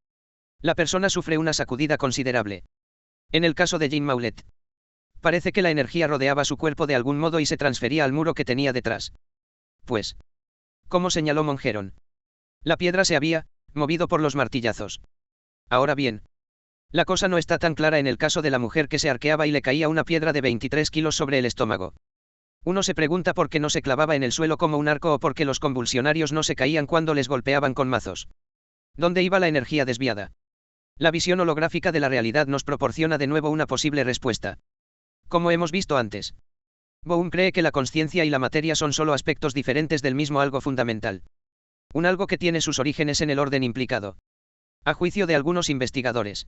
la persona sufre una sacudida considerable. En el caso de Jean Maulet, parece que la energía rodeaba su cuerpo de algún modo y se transfería al muro que tenía detrás. Pues, como señaló Mongeron, la piedra se había movido por los martillazos. Ahora bien, la cosa no está tan clara en el caso de la mujer que se arqueaba y le caía una piedra de 23 kilos sobre el estómago. Uno se pregunta por qué no se clavaba en el suelo como un arco o por qué los convulsionarios no se caían cuando les golpeaban con mazos. ¿Dónde iba la energía desviada? La visión holográfica de la realidad nos proporciona de nuevo una posible respuesta. Como hemos visto antes, Bohm cree que la consciencia y la materia son solo aspectos diferentes del mismo algo fundamental. Un algo que tiene sus orígenes en el orden implicado. A juicio de algunos investigadores,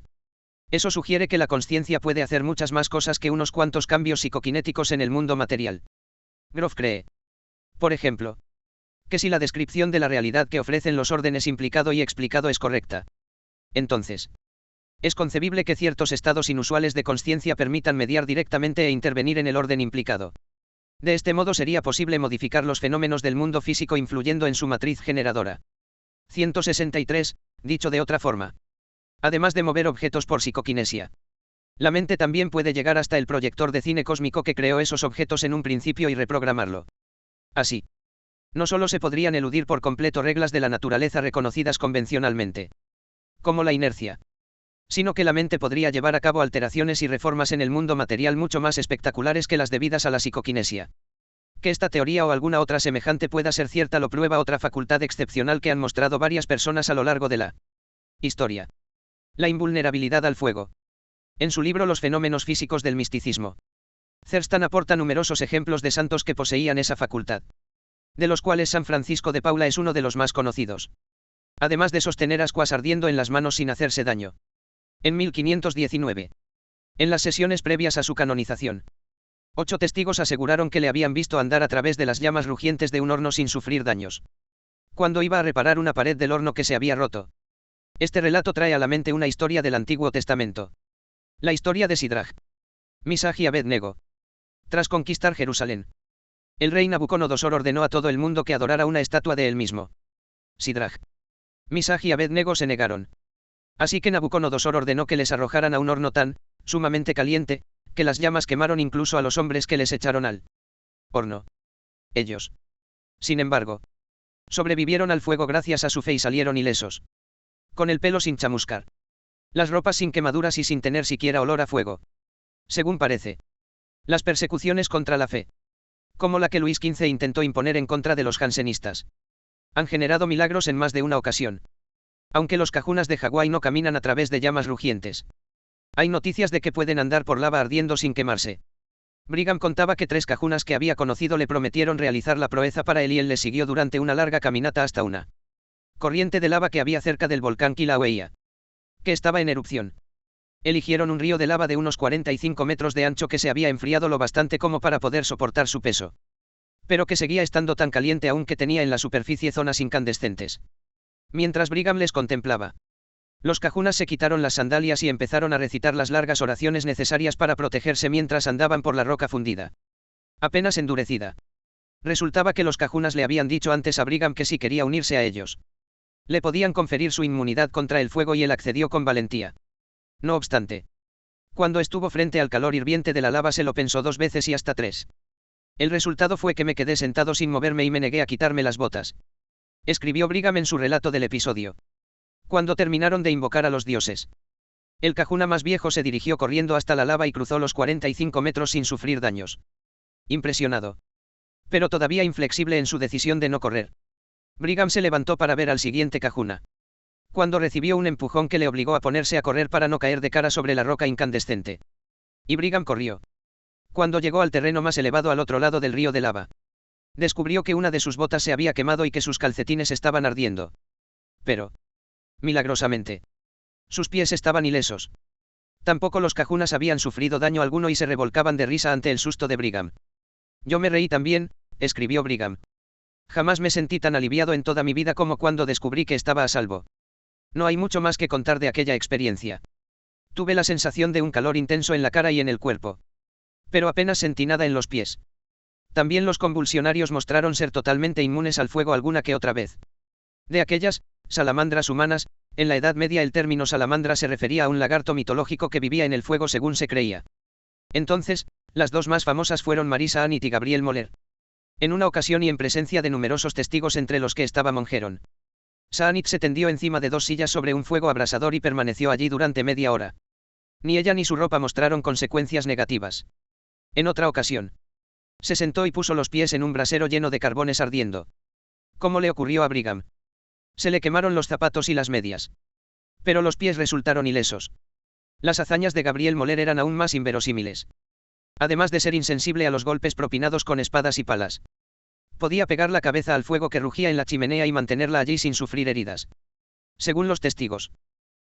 eso sugiere que la consciencia puede hacer muchas más cosas que unos cuantos cambios psicoquinéticos en el mundo material. Grof cree, por ejemplo, que si la descripción de la realidad que ofrecen los órdenes implicado y explicado es correcta, entonces, es concebible que ciertos estados inusuales de consciencia permitan mediar directamente e intervenir en el orden implicado. De este modo sería posible modificar los fenómenos del mundo físico influyendo en su matriz generadora. 163, dicho de otra forma. Además de mover objetos por psicoquinesia, la mente también puede llegar hasta el proyector de cine cósmico que creó esos objetos en un principio y reprogramarlo. Así, no solo se podrían eludir por completo reglas de la naturaleza reconocidas convencionalmente, como la inercia, sino que la mente podría llevar a cabo alteraciones y reformas en el mundo material mucho más espectaculares que las debidas a la psicoquinesia. Que esta teoría o alguna otra semejante pueda ser cierta lo prueba otra facultad excepcional que han mostrado varias personas a lo largo de la historia: la invulnerabilidad al fuego. En su libro Los fenómenos físicos del misticismo, Thurston aporta numerosos ejemplos de santos que poseían esa facultad, de los cuales San Francisco de Paula es uno de los más conocidos. Además de sostener ascuas ardiendo en las manos sin hacerse daño. En 1519, en las sesiones previas a su canonización, 8 testigos aseguraron que le habían visto andar a través de las llamas rugientes de un horno sin sufrir daños, cuando iba a reparar una pared del horno que se había roto. Este relato trae a la mente una historia del Antiguo Testamento. La historia de Sidrach, Misaj y Abed-nego. Tras conquistar Jerusalén, el rey Nabucodonosor ordenó a todo el mundo que adorara una estatua de él mismo. Sidrach, Misaj y Abed-nego se negaron. Así que Nabucodonosor ordenó que les arrojaran a un horno tan sumamente caliente, que las llamas quemaron incluso a los hombres que les echaron al horno. Ellos, sin embargo, sobrevivieron al fuego gracias a su fe y salieron ilesos, con el pelo sin chamuscar, las ropas sin quemaduras y sin tener siquiera olor a fuego. Según parece, las persecuciones contra la fe, como la que Luis XV intentó imponer en contra de los jansenistas, han generado milagros en más de una ocasión. Aunque los cajunas de Hawái no caminan a través de llamas rugientes, hay noticias de que pueden andar por lava ardiendo sin quemarse. Brigham contaba que 3 cajunas que había conocido le prometieron realizar la proeza para él y él le siguió durante una larga caminata hasta una corriente de lava que había cerca del volcán Kilauea, que estaba en erupción. Eligieron un río de lava de unos 45 metros de ancho que se había enfriado lo bastante como para poder soportar su peso, pero que seguía estando tan caliente aún que tenía en la superficie zonas incandescentes. Mientras Brigham les contemplaba, los cajunas se quitaron las sandalias y empezaron a recitar las largas oraciones necesarias para protegerse mientras andaban por la roca fundida, apenas endurecida. Resultaba que los cajunas le habían dicho antes a Brigham que si quería unirse a ellos, le podían conferir su inmunidad contra el fuego y él accedió con valentía. No obstante, cuando estuvo frente al calor hirviente de la lava se lo pensó 2 veces y hasta 3. El resultado fue que me quedé sentado sin moverme y me negué a quitarme las botas, escribió Brigham en su relato del episodio. Cuando terminaron de invocar a los dioses, el cajuna más viejo se dirigió corriendo hasta la lava y cruzó los 45 metros sin sufrir daños. Impresionado, pero todavía inflexible en su decisión de no correr, Brigham se levantó para ver al siguiente cajuna, cuando recibió un empujón que le obligó a ponerse a correr para no caer de cara sobre la roca incandescente. Y Brigham corrió. Cuando llegó al terreno más elevado al otro lado del río de lava, descubrió que una de sus botas se había quemado y que sus calcetines estaban ardiendo. Pero, milagrosamente, sus pies estaban ilesos. Tampoco los cajunas habían sufrido daño alguno y se revolcaban de risa ante el susto de Brigham. Yo me reí también, escribió Brigham. Jamás me sentí tan aliviado en toda mi vida como cuando descubrí que estaba a salvo. No hay mucho más que contar de aquella experiencia. Tuve la sensación de un calor intenso en la cara y en el cuerpo, pero apenas sentí nada en los pies. También los convulsionarios mostraron ser totalmente inmunes al fuego alguna que otra vez. De aquellas, Salamandras humanas. En la Edad Media el término salamandra se refería a un lagarto mitológico que vivía en el fuego según se creía. Entonces, las dos más famosas fueron Marisa Anit y Gabriel Moller. En una ocasión y en presencia de numerosos testigos entre los que estaba Mongeron, Saanit se tendió encima de dos sillas sobre un fuego abrasador y permaneció allí durante media hora. Ni ella ni su ropa mostraron consecuencias negativas. En otra ocasión, se sentó y puso los pies en un brasero lleno de carbones ardiendo. ¿Cómo le ocurrió a Brigham? Se le quemaron los zapatos y las medias. Pero los pies resultaron ilesos. Las hazañas de Gabriel Moller eran aún más inverosímiles. Además de ser insensible a los golpes propinados con espadas y palas, podía pegar la cabeza al fuego que rugía en la chimenea y mantenerla allí sin sufrir heridas. Según los testigos.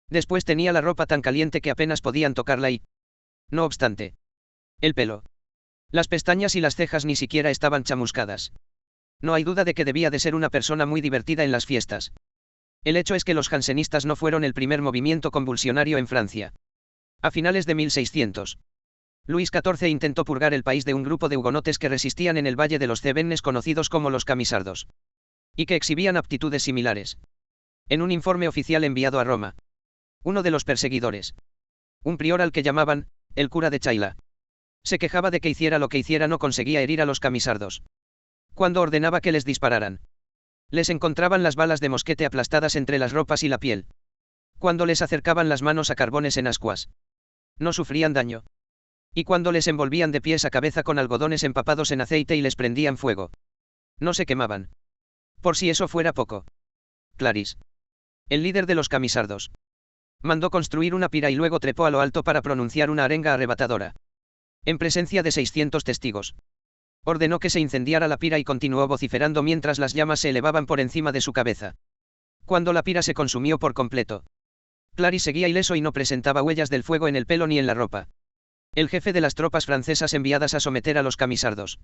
Después tenía la ropa tan caliente que apenas podían tocarla y, no obstante, el pelo, las pestañas y las cejas ni siquiera estaban chamuscadas. No hay duda de que debía de ser una persona muy divertida en las fiestas. El hecho es que los jansenistas no fueron el primer movimiento convulsionario en Francia. A finales de 1600, Luis XIV intentó purgar el país de un grupo de hugonotes que resistían en el Valle de los Cevennes conocidos como los camisardos, y que exhibían aptitudes similares. En un informe oficial enviado a Roma, uno de los perseguidores, un prior al que llamaban el cura de Chaila, se quejaba de que hiciera lo que hiciera no conseguía herir a los camisardos. Cuando ordenaba que les dispararan, les encontraban las balas de mosquete aplastadas entre las ropas y la piel. Cuando les acercaban las manos a carbones en ascuas, no sufrían daño. Y cuando les envolvían de pies a cabeza con algodones empapados en aceite y les prendían fuego, no se quemaban. Por si eso fuera poco, Claris, el líder de los camisardos, mandó construir una pira y luego trepó a lo alto para pronunciar una arenga arrebatadora. En presencia de 600 testigos, ordenó que se incendiara la pira y continuó vociferando mientras las llamas se elevaban por encima de su cabeza. Cuando la pira se consumió por completo, Claris seguía ileso y no presentaba huellas del fuego en el pelo ni en la ropa. El jefe de las tropas francesas enviadas a someter a los camisardos,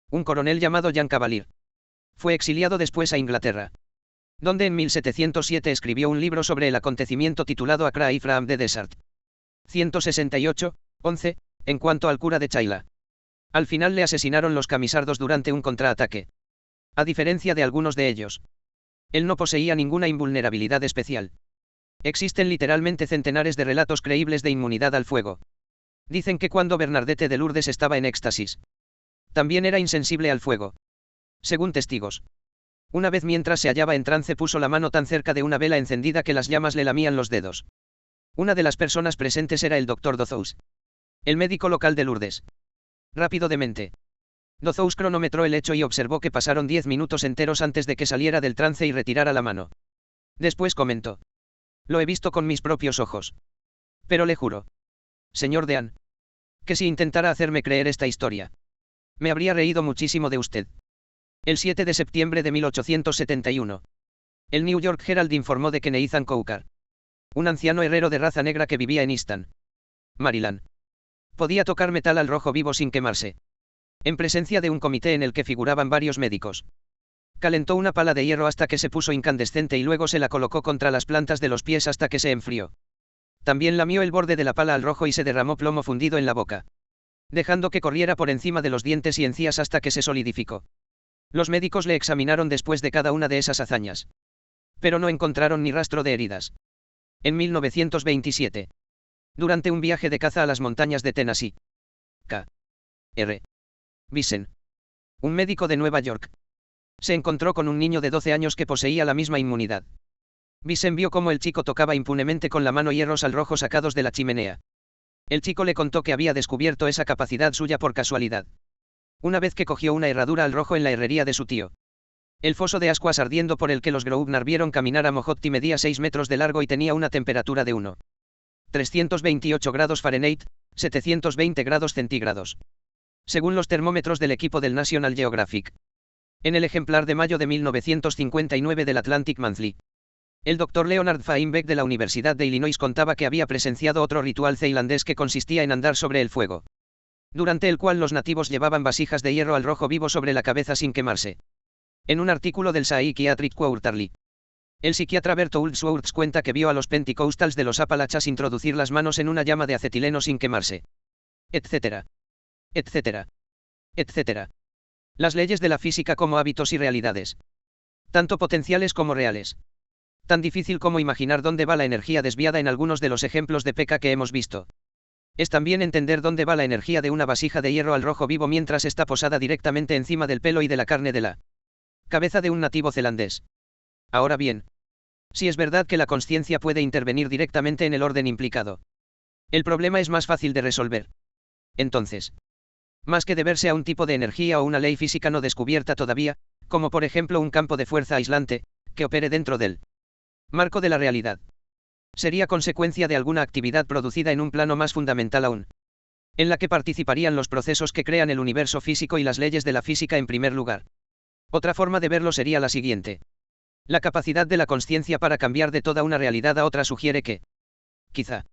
un coronel llamado Jean Cavalier, fue exiliado después a Inglaterra, donde en 1707 escribió un libro sobre el acontecimiento titulado Accra y from the Desert. 168, 11, en cuanto al cura de Chaila. Al final le asesinaron los camisardos durante un contraataque. A diferencia de algunos de ellos, él no poseía ninguna invulnerabilidad especial. Existen literalmente centenares de relatos creíbles de inmunidad al fuego. Dicen que cuando Bernadette de Lourdes estaba en éxtasis, también era insensible al fuego. Según testigos, una vez mientras se hallaba en trance puso la mano tan cerca de una vela encendida que las llamas le lamían los dedos. Una de las personas presentes era el doctor Dozous, el médico local de Lourdes. Rápido de mente, Dozous cronometró el hecho y observó que pasaron 10 minutos enteros antes de que saliera del trance y retirara la mano. Después comentó: lo he visto con mis propios ojos. Pero le juro, señor Dean, que si intentara hacerme creer esta historia, me habría reído muchísimo de usted. El 7 de septiembre de 1871, el New York Herald informó de que Nathan Coker, un anciano herrero de raza negra que vivía en Easton, Maryland, podía tocar metal al rojo vivo sin quemarse. En presencia de un comité en el que figuraban varios médicos, calentó una pala de hierro hasta que se puso incandescente y luego se la colocó contra las plantas de los pies hasta que se enfrió. También lamió el borde de la pala al rojo y se derramó plomo fundido en la boca, dejando que corriera por encima de los dientes y encías hasta que se solidificó. Los médicos le examinaron después de cada una de esas hazañas, pero no encontraron ni rastro de heridas. En 1927, durante un viaje de caza a las montañas de Tennessee, K.R. Bisen, un médico de Nueva York, se encontró con un niño de 12 años que poseía la misma inmunidad. Bisen vio cómo el chico tocaba impunemente con la mano hierros al rojo sacados de la chimenea. El chico le contó que había descubierto esa capacidad suya por casualidad, una vez que cogió una herradura al rojo en la herrería de su tío. El foso de ascuas ardiendo por el que los Grosvenor vieron caminar a Mohotti medía 6 metros de largo y tenía una temperatura de 328 grados Fahrenheit, 720 grados centígrados, según los termómetros del equipo del National Geographic. En el ejemplar de mayo de 1959 del Atlantic Monthly, el Dr. Leonard Feinbeck de la Universidad de Illinois contaba que había presenciado otro ritual tailandés que consistía en andar sobre el fuego, durante el cual los nativos llevaban vasijas de hierro al rojo vivo sobre la cabeza sin quemarse. En un artículo del Psychiatric Quarterly, el psiquiatra Berthold Schwartz cuenta que vio a los Pentecostals de los Appalachians introducir las manos en una llama de acetileno sin quemarse. Etcétera. Etcétera. Etcétera. Las leyes de la física como hábitos y realidades, tanto potenciales como reales, Tan difícil como imaginar dónde va la energía desviada en algunos de los ejemplos de P.K. que hemos visto. Es también entender dónde va la energía de una vasija de hierro al rojo vivo mientras está posada directamente encima del pelo y de la carne de la cabeza de un nativo zelandés. Ahora bien, si es verdad que la consciencia puede intervenir directamente en el orden implicado, el problema es más fácil de resolver. Entonces, más que deberse a un tipo de energía o una ley física no descubierta todavía, como por ejemplo un campo de fuerza aislante, que opere dentro del marco de la realidad, sería consecuencia de alguna actividad producida en un plano más fundamental aún, en la que participarían los procesos que crean el universo físico y las leyes de la física en primer lugar. Otra forma de verlo sería la siguiente. La capacidad de la consciencia para cambiar de toda una realidad a otra sugiere que, quizá,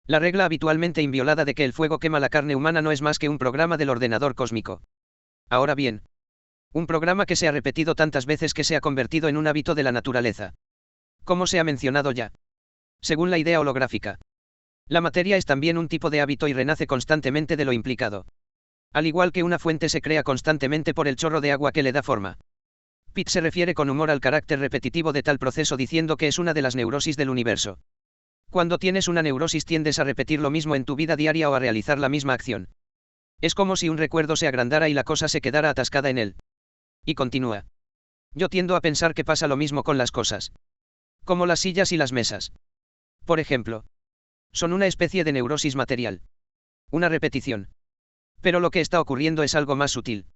la regla habitualmente inviolada de que el fuego quema la carne humana no es más que un programa del ordenador cósmico. Ahora bien, un programa que se ha repetido tantas veces que se ha convertido en un hábito de la naturaleza. Como se ha mencionado ya. Según la idea holográfica, la materia es también un tipo de hábito y renace constantemente de lo implicado. Al igual que una fuente se crea constantemente por el chorro de agua que le da forma. Pitt se refiere con humor al carácter repetitivo de tal proceso diciendo que es una de las neurosis del universo. Cuando tienes una neurosis tiendes a repetir lo mismo en tu vida diaria o a realizar la misma acción. Es como si un recuerdo se agrandara y la cosa se quedara atascada en él. Y continúa. Yo tiendo a pensar que pasa lo mismo con las cosas. Como las sillas y las mesas. Por ejemplo. Son una especie de neurosis material. Una repetición. Pero lo que está ocurriendo es algo más sutil.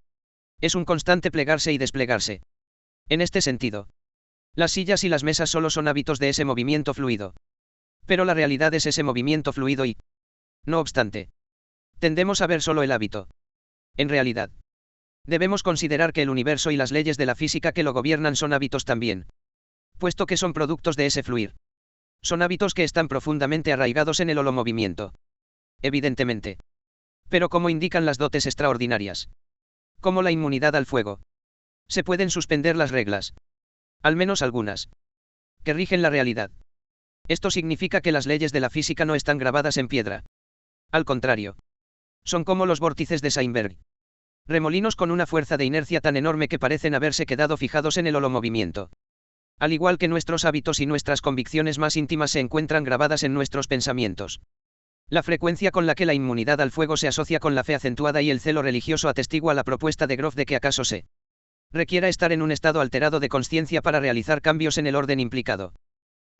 Es un constante plegarse y desplegarse. En este sentido, las sillas y las mesas solo son hábitos de ese movimiento fluido. Pero la realidad es ese movimiento fluido y, no obstante, tendemos a ver solo el hábito. En realidad, debemos considerar que el universo y las leyes de la física que lo gobiernan son hábitos también, puesto que son productos de ese fluir. Son hábitos que están profundamente arraigados en el holomovimiento. Evidentemente. Pero como indican las dotes extraordinarias, como la inmunidad al fuego, se pueden suspender las reglas, al menos algunas, que rigen la realidad. Esto significa que las leyes de la física no están grabadas en piedra. Al contrario, son como los vórtices de Seinberg. Remolinos con una fuerza de inercia tan enorme que parecen haberse quedado fijados en el holomovimiento. Al igual que nuestros hábitos y nuestras convicciones más íntimas se encuentran grabadas en nuestros pensamientos. La frecuencia con la que la inmunidad al fuego se asocia con la fe acentuada y el celo religioso atestigua la propuesta de Groff de que acaso se requiera estar en un estado alterado de consciencia para realizar cambios en el orden implicado.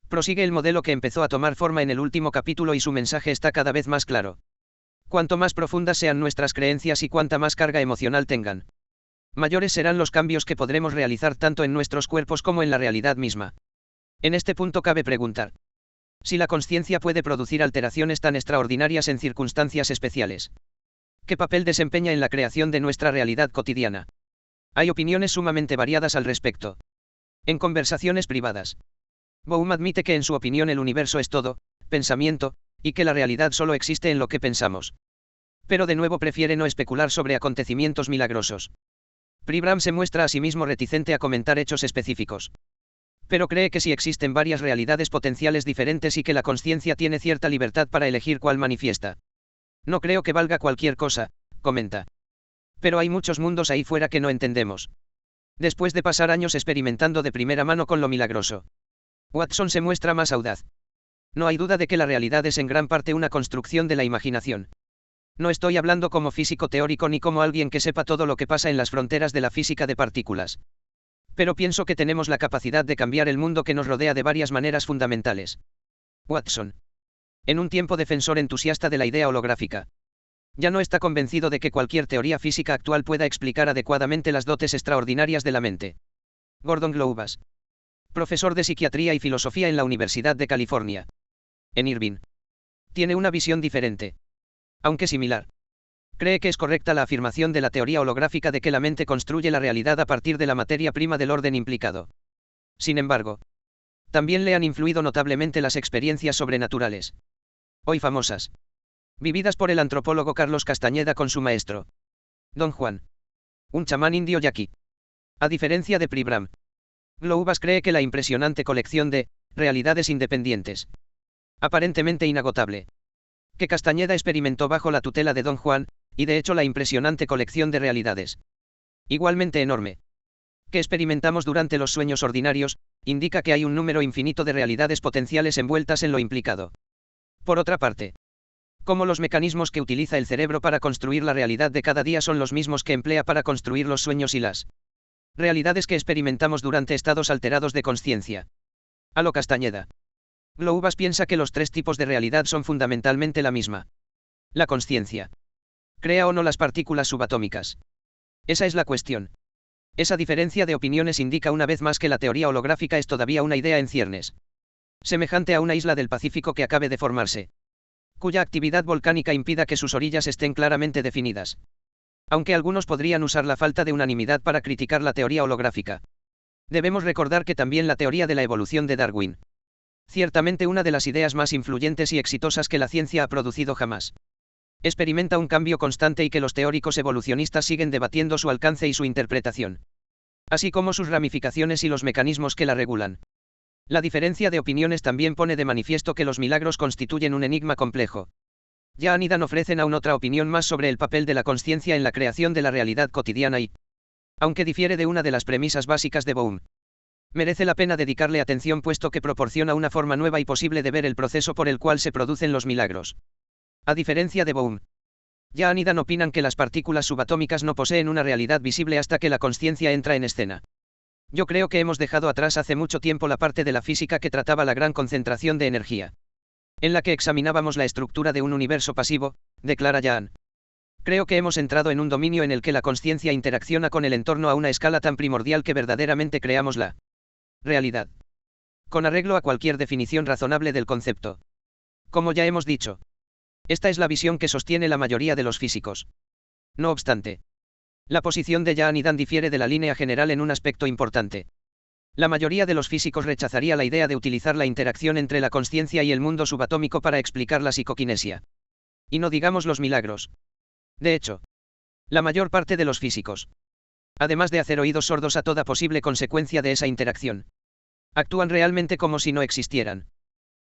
Prosigue el modelo que empezó a tomar forma en el último capítulo y su mensaje está cada vez más claro. Cuanto más profundas sean nuestras creencias y cuanta más carga emocional tengan, mayores serán los cambios que podremos realizar tanto en nuestros cuerpos como en la realidad misma. En este punto cabe preguntar: si la consciencia puede producir alteraciones tan extraordinarias en circunstancias especiales, ¿qué papel desempeña en la creación de nuestra realidad cotidiana? Hay opiniones sumamente variadas al respecto. En conversaciones privadas, Bohm admite que en su opinión el universo es todo, pensamiento, y que la realidad solo existe en lo que pensamos. Pero de nuevo prefiere no especular sobre acontecimientos milagrosos. Pribram se muestra a sí mismo reticente a comentar hechos específicos. Pero cree que sí existen varias realidades potenciales diferentes y que la consciencia tiene cierta libertad para elegir cuál manifiesta. No creo que valga cualquier cosa, comenta. Pero hay muchos mundos ahí fuera que no entendemos. Después de pasar años experimentando de primera mano con lo milagroso, Watson se muestra más audaz. No hay duda de que la realidad es en gran parte una construcción de la imaginación. No estoy hablando como físico teórico ni como alguien que sepa todo lo que pasa en las fronteras de la física de partículas. Pero pienso que tenemos la capacidad de cambiar el mundo que nos rodea de varias maneras fundamentales. Watson. En un tiempo defensor entusiasta de la idea holográfica. Ya no está convencido de que cualquier teoría física actual pueda explicar adecuadamente las dotes extraordinarias de la mente. Gordon Gloubas. Profesor de psiquiatría y filosofía en la Universidad de California, en Irvine. Tiene una visión diferente, aunque similar. Cree que es correcta la afirmación de la teoría holográfica de que la mente construye la realidad a partir de la materia prima del orden implicado. Sin embargo, también le han influido notablemente las experiencias sobrenaturales, hoy famosas, vividas por el antropólogo Carlos Castañeda con su maestro, Don Juan, un chamán indio yaqui. A diferencia de Pribram, Gloubas cree que la impresionante colección de realidades independientes, aparentemente inagotable, que Castañeda experimentó bajo la tutela de Don Juan, y de hecho la impresionante colección de realidades, igualmente enorme, que experimentamos durante los sueños ordinarios, indica que hay un número infinito de realidades potenciales envueltas en lo implicado. Por otra parte, como los mecanismos que utiliza el cerebro para construir la realidad de cada día son los mismos que emplea para construir los sueños y las realidades que experimentamos durante estados alterados de consciencia. A lo Castañeda. Gloubas piensa que los tres tipos de realidad son fundamentalmente la misma. La consciencia. ¿Crea o no las partículas subatómicas? Esa es la cuestión. Esa diferencia de opiniones indica una vez más que la teoría holográfica es todavía una idea en ciernes. Semejante a una isla del Pacífico que acabe de formarse, cuya actividad volcánica impida que sus orillas estén claramente definidas. Aunque algunos podrían usar la falta de unanimidad para criticar la teoría holográfica, debemos recordar que también la teoría de la evolución de Darwin, ciertamente una de las ideas más influyentes y exitosas que la ciencia ha producido jamás, experimenta un cambio constante y que los teóricos evolucionistas siguen debatiendo su alcance y su interpretación, así como sus ramificaciones y los mecanismos que la regulan. La diferencia de opiniones también pone de manifiesto que los milagros constituyen un enigma complejo. Jaan y Dan ofrecen aún otra opinión más sobre el papel de la consciencia en la creación de la realidad cotidiana y, aunque difiere de una de las premisas básicas de Bohm, merece la pena dedicarle atención puesto que proporciona una forma nueva y posible de ver el proceso por el cual se producen los milagros. A diferencia de Bohm, Jaan y Dan opinan que las partículas subatómicas no poseen una realidad visible hasta que la consciencia entra en escena. Yo creo que hemos dejado atrás hace mucho tiempo la parte de la física que trataba la gran concentración de energía, en la que examinábamos la estructura de un universo pasivo, declara Jaan. Creo que hemos entrado en un dominio en el que la consciencia interacciona con el entorno a una escala tan primordial que verdaderamente creamos la realidad, con arreglo a cualquier definición razonable del concepto. Como ya hemos dicho, esta es la visión que sostiene la mayoría de los físicos. No obstante, la posición de Jaan y Dan difiere de la línea general en un aspecto importante. La mayoría de los físicos rechazaría la idea de utilizar la interacción entre la consciencia y el mundo subatómico para explicar la psicoquinesia. Y no digamos los milagros. De hecho, la mayor parte de los físicos, además de hacer oídos sordos a toda posible consecuencia de esa interacción, actúan realmente como si no existieran.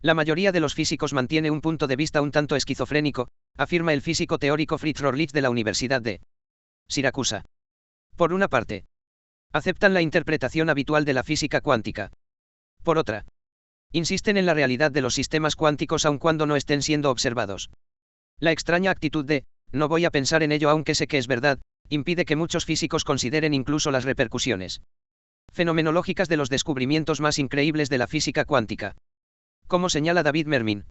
La mayoría de los físicos mantiene un punto de vista un tanto esquizofrénico, afirma el físico teórico Fritz Rorlich de la Universidad de Siracusa. Por una parte, aceptan la interpretación habitual de la física cuántica. Por otra, insisten en la realidad de los sistemas cuánticos aun cuando no estén siendo observados. La extraña actitud de, no voy a pensar en ello aunque sé que es verdad, impide que muchos físicos consideren incluso las repercusiones fenomenológicas de los descubrimientos más increíbles de la física cuántica. Como señala David Mermin,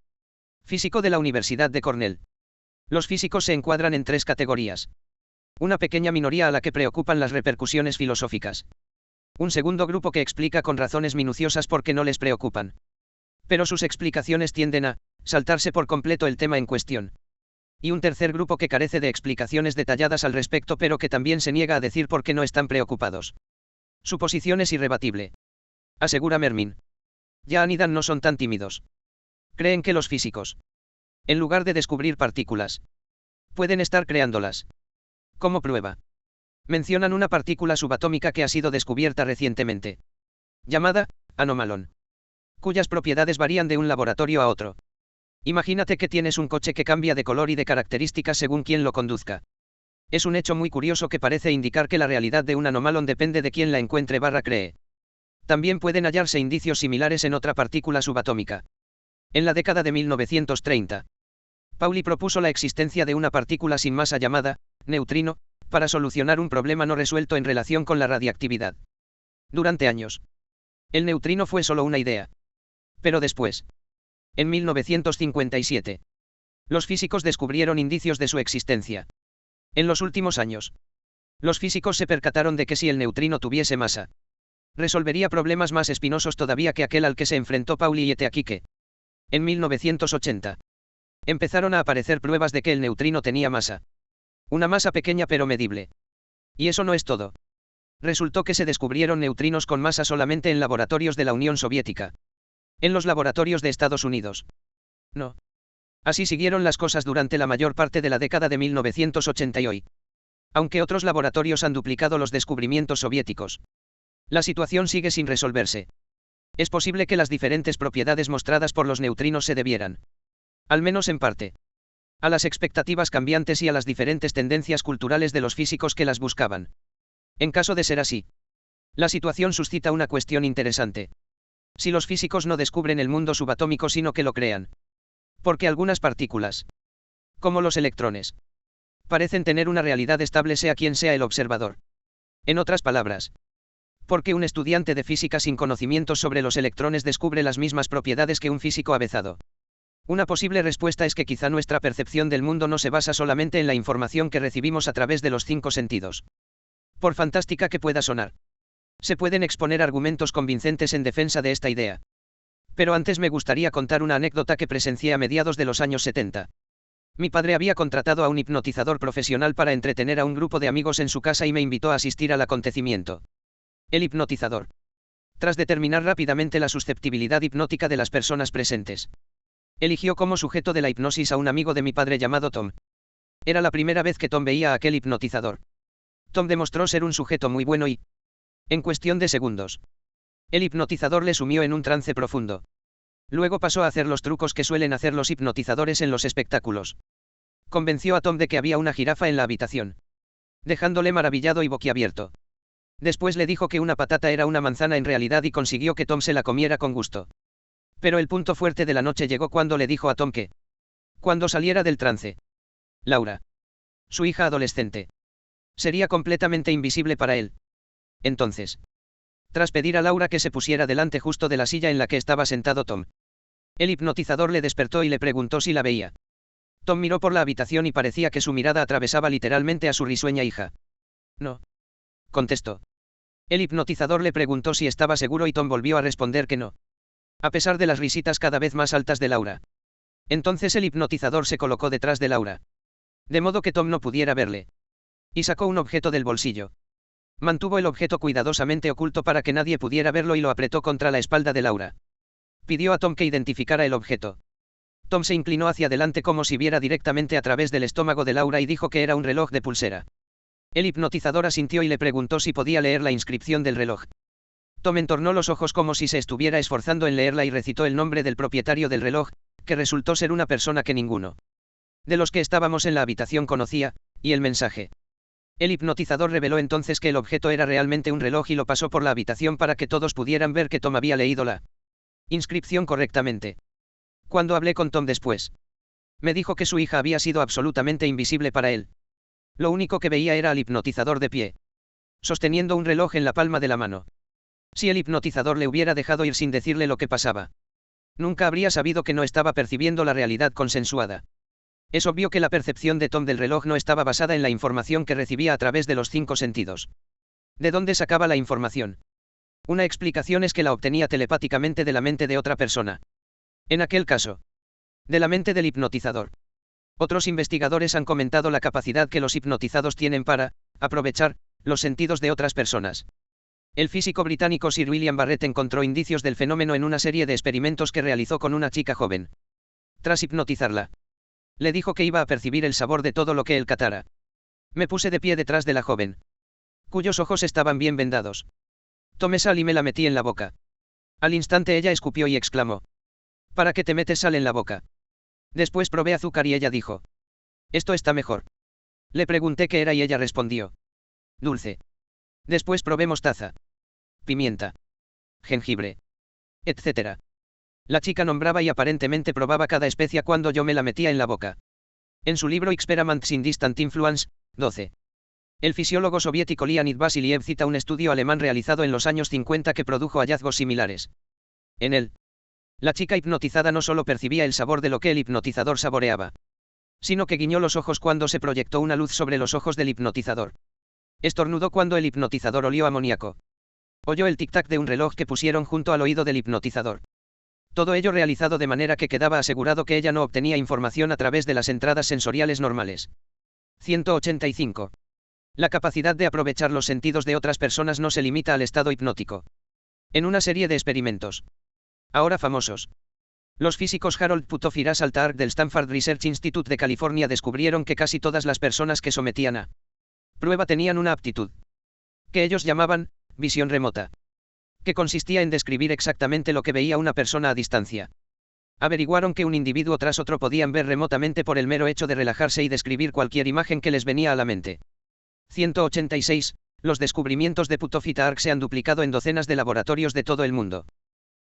físico de la Universidad de Cornell, los físicos se encuadran en tres categorías. Una pequeña minoría a la que preocupan las repercusiones filosóficas. Un segundo grupo que explica con razones minuciosas por qué no les preocupan. Pero sus explicaciones tienden a saltarse por completo el tema en cuestión. Y un tercer grupo que carece de explicaciones detalladas al respecto pero que también se niega a decir por qué no están preocupados. Su posición es irrebatible, asegura Mermin. Jaan y Dan no son tan tímidos. Creen que los físicos, en lugar de descubrir partículas, pueden estar creándolas. Como prueba, mencionan una partícula subatómica que ha sido descubierta recientemente, llamada anomalón, cuyas propiedades varían de un laboratorio a otro. Imagínate que tienes un coche que cambia de color y de características según quien lo conduzca. Es un hecho muy curioso que parece indicar que la realidad de un anomalón depende de quien la encuentre / cree. También pueden hallarse indicios similares en otra partícula subatómica. En la década de 1930, Pauli propuso la existencia de una partícula sin masa llamada neutrino, para solucionar un problema no resuelto en relación con la radiactividad. Durante años, el neutrino fue solo una idea. Pero después, en 1957, los físicos descubrieron indicios de su existencia. En los últimos años, los físicos se percataron de que si el neutrino tuviese masa, resolvería problemas más espinosos todavía que aquel al que se enfrentó Pauli y hete aquí que, en 1980, empezaron a aparecer pruebas de que el neutrino tenía masa. Una masa pequeña pero medible. Y eso no es todo. Resultó que se descubrieron neutrinos con masa solamente en laboratorios de la Unión Soviética. En los laboratorios de Estados Unidos, no. Así siguieron las cosas durante la mayor parte de la década de 1980 y hoy. Aunque otros laboratorios han duplicado los descubrimientos soviéticos, la situación sigue sin resolverse. Es posible que las diferentes propiedades mostradas por los neutrinos se debieran, al menos en parte, a las expectativas cambiantes y a las diferentes tendencias culturales de los físicos que las buscaban. En caso de ser así, La situación suscita una cuestión interesante. Si los físicos no descubren el mundo subatómico sino que lo crean. Porque algunas partículas, como los electrones, parecen tener una realidad estable sea quien sea el observador. En otras palabras, porque un estudiante de física sin conocimientos sobre los electrones descubre las mismas propiedades que un físico avezado. Una posible respuesta es que quizá nuestra percepción del mundo no se basa solamente en la información que recibimos a través de los 5 sentidos. Por fantástica que pueda sonar, se pueden exponer argumentos convincentes en defensa de esta idea. Pero antes me gustaría contar una anécdota que presencié a mediados de los años 70. Mi padre había contratado a un hipnotizador profesional para entretener a un grupo de amigos en su casa y me invitó a asistir al acontecimiento. El hipnotizador, tras determinar rápidamente la susceptibilidad hipnótica de las personas presentes, eligió como sujeto de la hipnosis a un amigo de mi padre llamado Tom. Era la primera vez que Tom veía a aquel hipnotizador. Tom demostró ser un sujeto muy bueno y, en cuestión de segundos, el hipnotizador le sumió en un trance profundo. Luego pasó a hacer los trucos que suelen hacer los hipnotizadores en los espectáculos. Convenció a Tom de que había una jirafa en la habitación, dejándole maravillado y boquiabierto. Después le dijo que una patata era una manzana en realidad y consiguió que Tom se la comiera con gusto. Pero el punto fuerte de la noche llegó cuando le dijo a Tom que, cuando saliera del trance, Laura, su hija adolescente, sería completamente invisible para él. Entonces, tras pedir a Laura que se pusiera delante justo de la silla en la que estaba sentado Tom, el hipnotizador le despertó y le preguntó si la veía. Tom miró por la habitación y parecía que su mirada atravesaba literalmente a su risueña hija. No, contestó. El hipnotizador le preguntó si estaba seguro y Tom volvió a responder que no, a pesar de las risitas cada vez más altas de Laura. Entonces el hipnotizador se colocó detrás de Laura, de modo que Tom no pudiera verle, y sacó un objeto del bolsillo. Mantuvo el objeto cuidadosamente oculto para que nadie pudiera verlo y lo apretó contra la espalda de Laura. Pidió a Tom que identificara el objeto. Tom se inclinó hacia adelante como si viera directamente a través del estómago de Laura y dijo que era un reloj de pulsera. El hipnotizador asintió y le preguntó si podía leer la inscripción del reloj. Tom entornó los ojos como si se estuviera esforzando en leerla y recitó el nombre del propietario del reloj, que resultó ser una persona que ninguno de los que estábamos en la habitación conocía, y el mensaje. El hipnotizador reveló entonces que el objeto era realmente un reloj y lo pasó por la habitación para que todos pudieran ver que Tom había leído la inscripción correctamente. Cuando hablé con Tom después, me dijo que su hija había sido absolutamente invisible para él. Lo único que veía era al hipnotizador de pie, sosteniendo un reloj en la palma de la mano. Si el hipnotizador le hubiera dejado ir sin decirle lo que pasaba, nunca habría sabido que no estaba percibiendo la realidad consensuada. Es obvio que la percepción de Tom del reloj no estaba basada en la información que recibía a través de los 5 sentidos. ¿De dónde sacaba la información? Una explicación es que la obtenía telepáticamente de la mente de otra persona. En aquel caso, de la mente del hipnotizador. Otros investigadores han comentado la capacidad que los hipnotizados tienen para aprovechar los sentidos de otras personas. El físico británico Sir William Barrett encontró indicios del fenómeno en una serie de experimentos que realizó con una chica joven. Tras hipnotizarla, le dijo que iba a percibir el sabor de todo lo que él catara. Me puse de pie detrás de la joven, cuyos ojos estaban bien vendados. Tomé sal y me la metí en la boca. Al instante ella escupió y exclamó: ¿Para qué te metes sal en la boca? Después probé azúcar y ella dijo: Esto está mejor. Le pregunté qué era y ella respondió: Dulce. Después probé mostaza, pimienta, jengibre, etc. La chica nombraba y aparentemente probaba cada especia cuando yo me la metía en la boca. En su libro Experiments in Distant Influence, 12. El fisiólogo soviético Leonid Vasiliev cita un estudio alemán realizado en los años 50 que produjo hallazgos similares. En él, la chica hipnotizada no solo percibía el sabor de lo que el hipnotizador saboreaba, sino que guiñó los ojos cuando se proyectó una luz sobre los ojos del hipnotizador. Estornudó cuando el hipnotizador olió amoníaco. Oyó el tic-tac de un reloj que pusieron junto al oído del hipnotizador. Todo ello realizado de manera que quedaba asegurado que ella no obtenía información a través de las entradas sensoriales normales. 185. La capacidad de aprovechar los sentidos de otras personas no se limita al estado hipnótico. En una serie de experimentos, ahora famosos, los físicos Harold Puthoff y Russell Targ del Stanford Research Institute de California descubrieron que casi todas las personas que sometían a prueba tenían una aptitud que ellos llamaban visión remota, que consistía en describir exactamente lo que veía una persona a distancia. Averiguaron que un individuo tras otro podían ver remotamente por el mero hecho de relajarse y describir cualquier imagen que les venía a la mente. 186. Los descubrimientos de Putofita Arc se han duplicado en docenas de laboratorios de todo el mundo.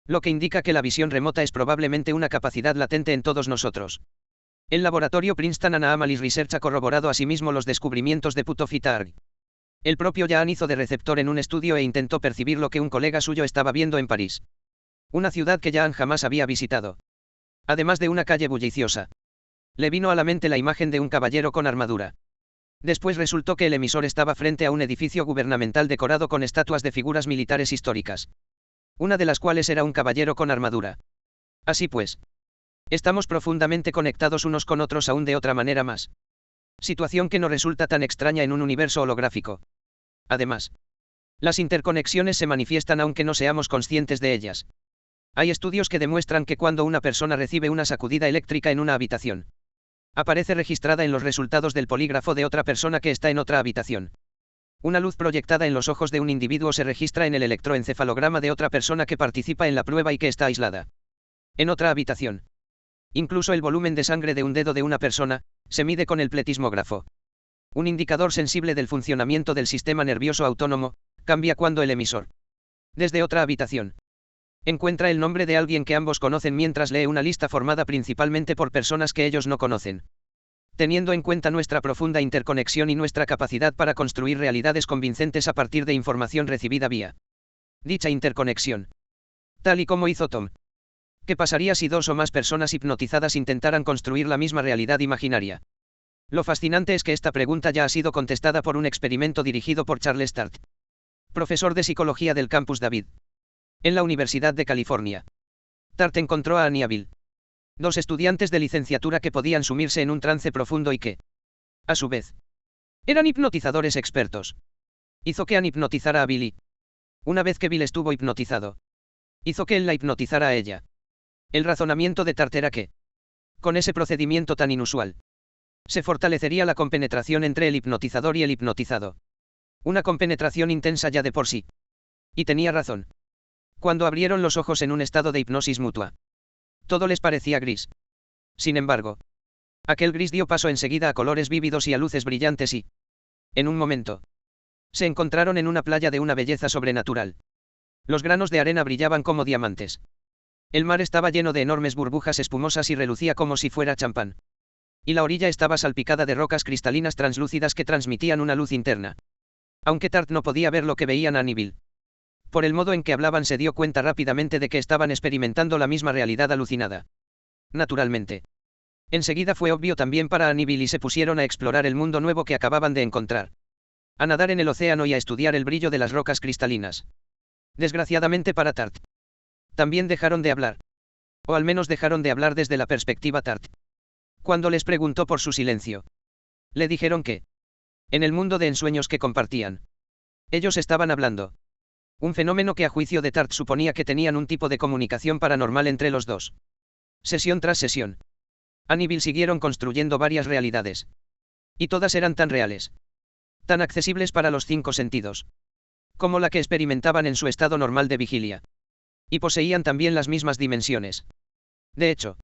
Lo que indica que la visión remota es probablemente una capacidad latente en todos nosotros. El laboratorio Princeton Anomaly Research ha corroborado asimismo los descubrimientos de Putofita Arc. El propio Jaan hizo de receptor en un estudio e intentó percibir lo que un colega suyo estaba viendo en París. Una ciudad que Jaan jamás había visitado. Además de una calle bulliciosa. Le vino a la mente la imagen de un caballero con armadura. Después resultó que el emisor estaba frente a un edificio gubernamental decorado con estatuas de figuras militares históricas. Una de las cuales era un caballero con armadura. Así pues, estamos profundamente conectados unos con otros aún de otra manera más. Situación que no resulta tan extraña en un universo holográfico. Además, las interconexiones se manifiestan aunque no seamos conscientes de ellas. Hay estudios que demuestran que cuando una persona recibe una sacudida eléctrica en una habitación, aparece registrada en los resultados del polígrafo de otra persona que está en otra habitación. Una luz proyectada en los ojos de un individuo se registra en el electroencefalograma de otra persona que participa en la prueba y que está aislada en otra habitación. Incluso el volumen de sangre de un dedo de una persona se mide con el pletismógrafo. Un indicador sensible del funcionamiento del sistema nervioso autónomo cambia cuando el emisor, desde otra habitación, encuentra el nombre de alguien que ambos conocen mientras lee una lista formada principalmente por personas que ellos no conocen. Teniendo en cuenta nuestra profunda interconexión y nuestra capacidad para construir realidades convincentes a partir de información recibida vía dicha interconexión. Tal y como hizo Tom. ¿Qué pasaría si dos o más personas hipnotizadas intentaran construir la misma realidad imaginaria? Lo fascinante es que esta pregunta ya ha sido contestada por un experimento dirigido por Charles Tart, profesor de psicología del campus David, en la Universidad de California. Tart encontró a Annie Bill, dos estudiantes de licenciatura que podían sumirse en un trance profundo y que, a su vez, eran hipnotizadores expertos. Hizo que Annie hipnotizara a Billy. Una vez que Bill estuvo hipnotizado, hizo que él la hipnotizara a ella. El razonamiento de Tart era que, con ese procedimiento tan inusual, se fortalecería la compenetración entre el hipnotizador y el hipnotizado. Una compenetración intensa ya de por sí. Y tenía razón. Cuando abrieron los ojos en un estado de hipnosis mutua, todo les parecía gris. Sin embargo, aquel gris dio paso enseguida a colores vívidos y a luces brillantes y, en un momento, se encontraron en una playa de una belleza sobrenatural. Los granos de arena brillaban como diamantes. El mar estaba lleno de enormes burbujas espumosas y relucía como si fuera champán. Y la orilla estaba salpicada de rocas cristalinas translúcidas que transmitían una luz interna. Aunque Tart no podía ver lo que veían Annie y Bill, por el modo en que hablaban se dio cuenta rápidamente de que estaban experimentando la misma realidad alucinada. Naturalmente. Enseguida fue obvio también para Annie y Bill y se pusieron a explorar el mundo nuevo que acababan de encontrar. A nadar en el océano y a estudiar el brillo de las rocas cristalinas. Desgraciadamente para Tart, también dejaron de hablar. O al menos dejaron de hablar desde la perspectiva Tart. Cuando les preguntó por su silencio, le dijeron que, en el mundo de ensueños que compartían, ellos estaban hablando. Un fenómeno que a juicio de Tart suponía que tenían un tipo de comunicación paranormal entre los dos. Sesión tras sesión, Annie y Bill siguieron construyendo varias realidades. Y todas eran tan reales, tan accesibles para los 5 sentidos, como la que experimentaban en su estado normal de vigilia. Y poseían también las mismas dimensiones. De hecho,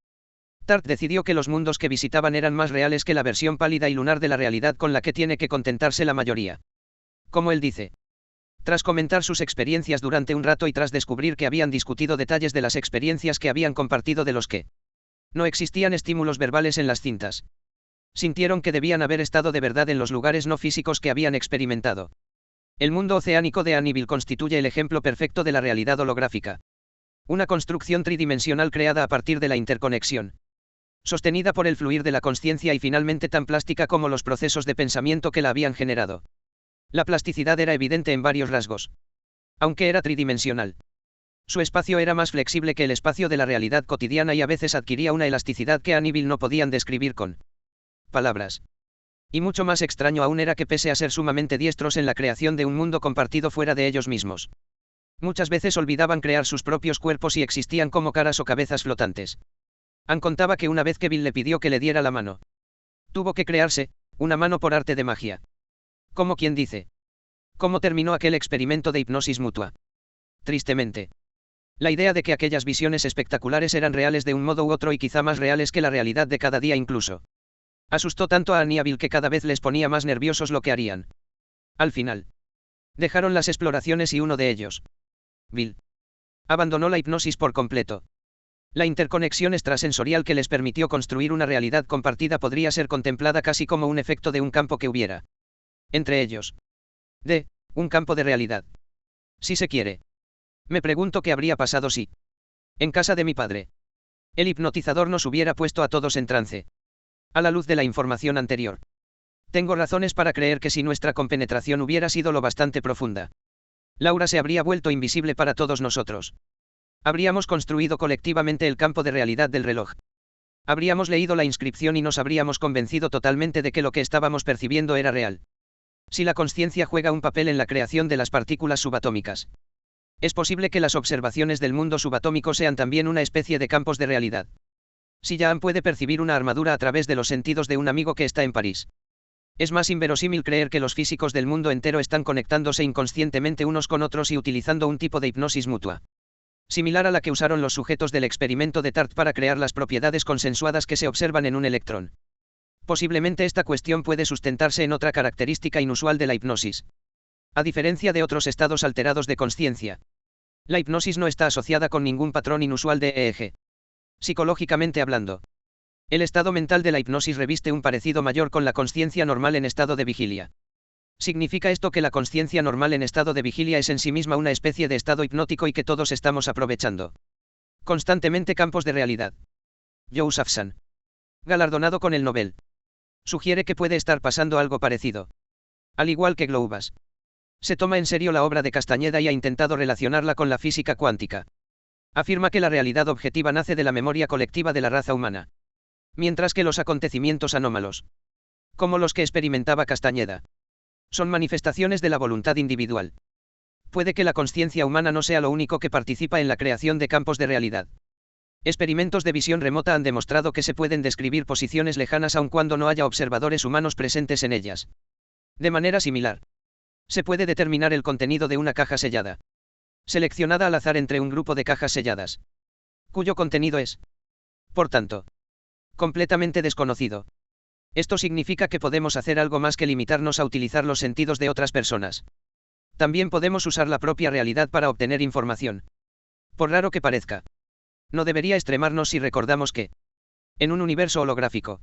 Tart decidió que los mundos que visitaban eran más reales que la versión pálida y lunar de la realidad con la que tiene que contentarse la mayoría. Como él dice. Tras comentar sus experiencias durante un rato y tras descubrir que habían discutido detalles de las experiencias que habían compartido de los que no existían estímulos verbales en las cintas, sintieron que debían haber estado de verdad en los lugares no físicos que habían experimentado. El mundo oceánico de Annie y Bill constituye el ejemplo perfecto de la realidad holográfica. Una construcción tridimensional creada a partir de la interconexión, sostenida por el fluir de la consciencia y finalmente tan plástica como los procesos de pensamiento que la habían generado. La plasticidad era evidente en varios rasgos. Aunque era tridimensional, su espacio era más flexible que el espacio de la realidad cotidiana y a veces adquiría una elasticidad que Annie y Bill no podían describir con palabras. Y mucho más extraño aún era que pese a ser sumamente diestros en la creación de un mundo compartido fuera de ellos mismos, muchas veces olvidaban crear sus propios cuerpos y existían como caras o cabezas flotantes. Ann contaba que una vez que Bill le pidió que le diera la mano, tuvo que crearse una mano por arte de magia. Como quien dice. ¿Cómo terminó aquel experimento de hipnosis mutua? Tristemente. La idea de que aquellas visiones espectaculares eran reales de un modo u otro y quizá más reales que la realidad de cada día incluso, asustó tanto a Annie y a Bill que cada vez les ponía más nerviosos lo que harían. Al final, Dejaron las exploraciones y uno de ellos, Bill, abandonó la hipnosis por completo. La interconexión extrasensorial que les permitió construir una realidad compartida podría ser contemplada casi como un efecto de un campo que hubiera entre ellos. Un campo de realidad. Si se quiere. Me pregunto qué habría pasado si, en casa de mi padre, el hipnotizador nos hubiera puesto a todos en trance. A la luz de la información anterior. Tengo razones para creer que si nuestra compenetración hubiera sido lo bastante profunda, Laura se habría vuelto invisible para todos nosotros. Habríamos construido colectivamente el campo de realidad del reloj. Habríamos leído la inscripción y nos habríamos convencido totalmente de que lo que estábamos percibiendo era real. Si la consciencia juega un papel en la creación de las partículas subatómicas, es posible que las observaciones del mundo subatómico sean también una especie de campos de realidad. Si Jan puede percibir una armadura a través de los sentidos de un amigo que está en París, es más inverosímil creer que los físicos del mundo entero están conectándose inconscientemente unos con otros y utilizando un tipo de hipnosis mutua, similar a la que usaron los sujetos del experimento de TART para crear las propiedades consensuadas que se observan en un electrón. Posiblemente esta cuestión puede sustentarse en otra característica inusual de la hipnosis. A diferencia de otros estados alterados de consciencia, la hipnosis no está asociada con ningún patrón inusual de EEG. Psicológicamente hablando, el estado mental de la hipnosis reviste un parecido mayor con la consciencia normal en estado de vigilia. ¿Significa esto que la consciencia normal en estado de vigilia es en sí misma una especie de estado hipnótico y que todos estamos aprovechando constantemente campos de realidad? Josephson, galardonado con el Nobel, sugiere que puede estar pasando algo parecido. Al igual que Gloubas, se toma en serio la obra de Castañeda y ha intentado relacionarla con la física cuántica. Afirma que la realidad objetiva nace de la memoria colectiva de la raza humana, mientras que los acontecimientos anómalos, como los que experimentaba Castañeda, son manifestaciones de la voluntad individual. Puede que la consciencia humana no sea lo único que participa en la creación de campos de realidad. Experimentos de visión remota han demostrado que se pueden describir posiciones lejanas aun cuando no haya observadores humanos presentes en ellas. De manera similar, se puede determinar el contenido de una caja sellada, seleccionada al azar entre un grupo de cajas selladas, cuyo contenido es, por tanto, completamente desconocido. Esto significa que podemos hacer algo más que limitarnos a utilizar los sentidos de otras personas. También podemos usar la propia realidad para obtener información. Por raro que parezca, no debería extremarnos si recordamos que, en un universo holográfico,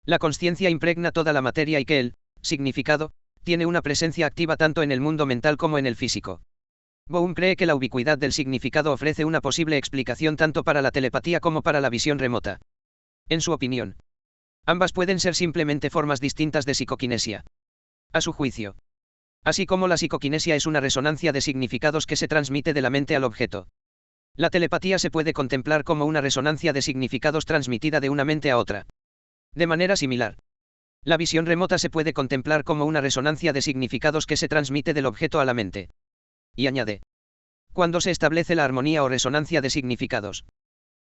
la consciencia impregna toda la materia y que el significado tiene una presencia activa tanto en el mundo mental como en el físico. Bohm cree que la ubicuidad del significado ofrece una posible explicación tanto para la telepatía como para la visión remota. En su opinión, ambas pueden ser simplemente formas distintas de psicoquinesia. A su juicio. Así como la psicoquinesia es una resonancia de significados que se transmite de la mente al objeto, la telepatía se puede contemplar como una resonancia de significados transmitida de una mente a otra. De manera similar, la visión remota se puede contemplar como una resonancia de significados que se transmite del objeto a la mente. Y añade, cuando se establece la armonía o resonancia de significados,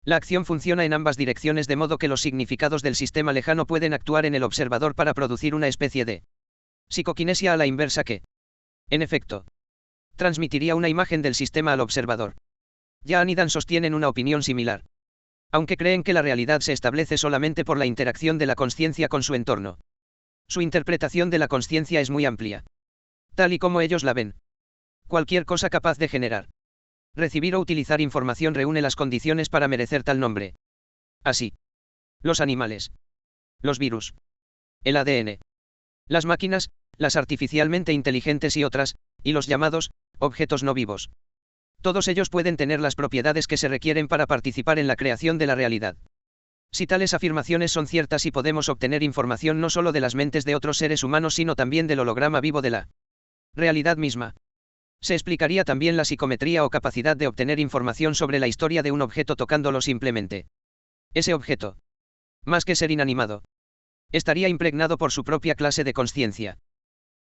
la acción funciona en ambas direcciones de modo que los significados del sistema lejano pueden actuar en el observador para producir una especie de psicoquinesia a la inversa que, en efecto, transmitiría una imagen del sistema al observador. Jan y Dan sostienen una opinión similar, aunque creen que la realidad se establece solamente por la interacción de la consciencia con su entorno. Su interpretación de la consciencia es muy amplia, tal y como ellos la ven. Cualquier cosa capaz de generar, recibir o utilizar información reúne las condiciones para merecer tal nombre. Así, los animales, los virus, el ADN, las máquinas, las artificialmente inteligentes y otras, y los llamados objetos no vivos. Todos ellos pueden tener las propiedades que se requieren para participar en la creación de la realidad. Si tales afirmaciones son ciertas y podemos obtener información no solo de las mentes de otros seres humanos sino también del holograma vivo de la realidad misma, se explicaría también la psicometría o capacidad de obtener información sobre la historia de un objeto tocándolo simplemente. Ese objeto, más que ser inanimado, estaría impregnado por su propia clase de consciencia.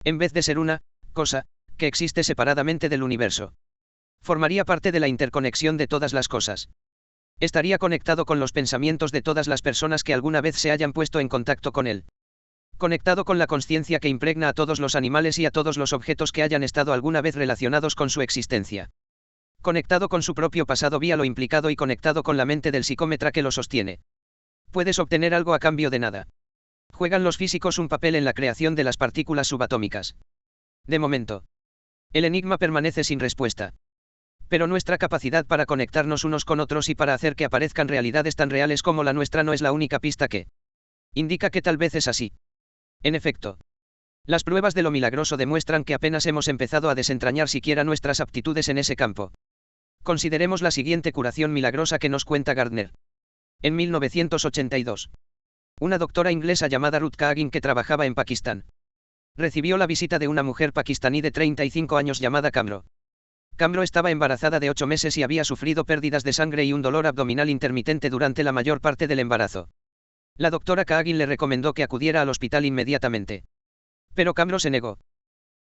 En vez de ser una cosa que existe separadamente del universo, formaría parte de la interconexión de todas las cosas. Estaría conectado con los pensamientos de todas las personas que alguna vez se hayan puesto en contacto con él. Conectado con la consciencia que impregna a todos los animales y a todos los objetos que hayan estado alguna vez relacionados con su existencia. Conectado con su propio pasado vía lo implicado y conectado con la mente del psicómetra que lo sostiene. Puedes obtener algo a cambio de nada. Juegan los físicos un papel en la creación de las partículas subatómicas. De momento, El enigma permanece sin respuesta. Pero nuestra capacidad para conectarnos unos con otros y para hacer que aparezcan realidades tan reales como la nuestra no es la única pista que indica que tal vez es así. En efecto, las pruebas de lo milagroso demuestran que apenas hemos empezado a desentrañar siquiera nuestras aptitudes en ese campo. Consideremos la siguiente curación milagrosa que nos cuenta Gardner. En 1982, una doctora inglesa llamada Ruth Kaagin, que trabajaba en Pakistán, recibió la visita de una mujer pakistaní de 35 años llamada Kamro. Kamro estaba embarazada de 8 meses y había sufrido pérdidas de sangre y un dolor abdominal intermitente durante la mayor parte del embarazo. La doctora Kaagin le recomendó que acudiera al hospital inmediatamente. Pero Kamro se negó.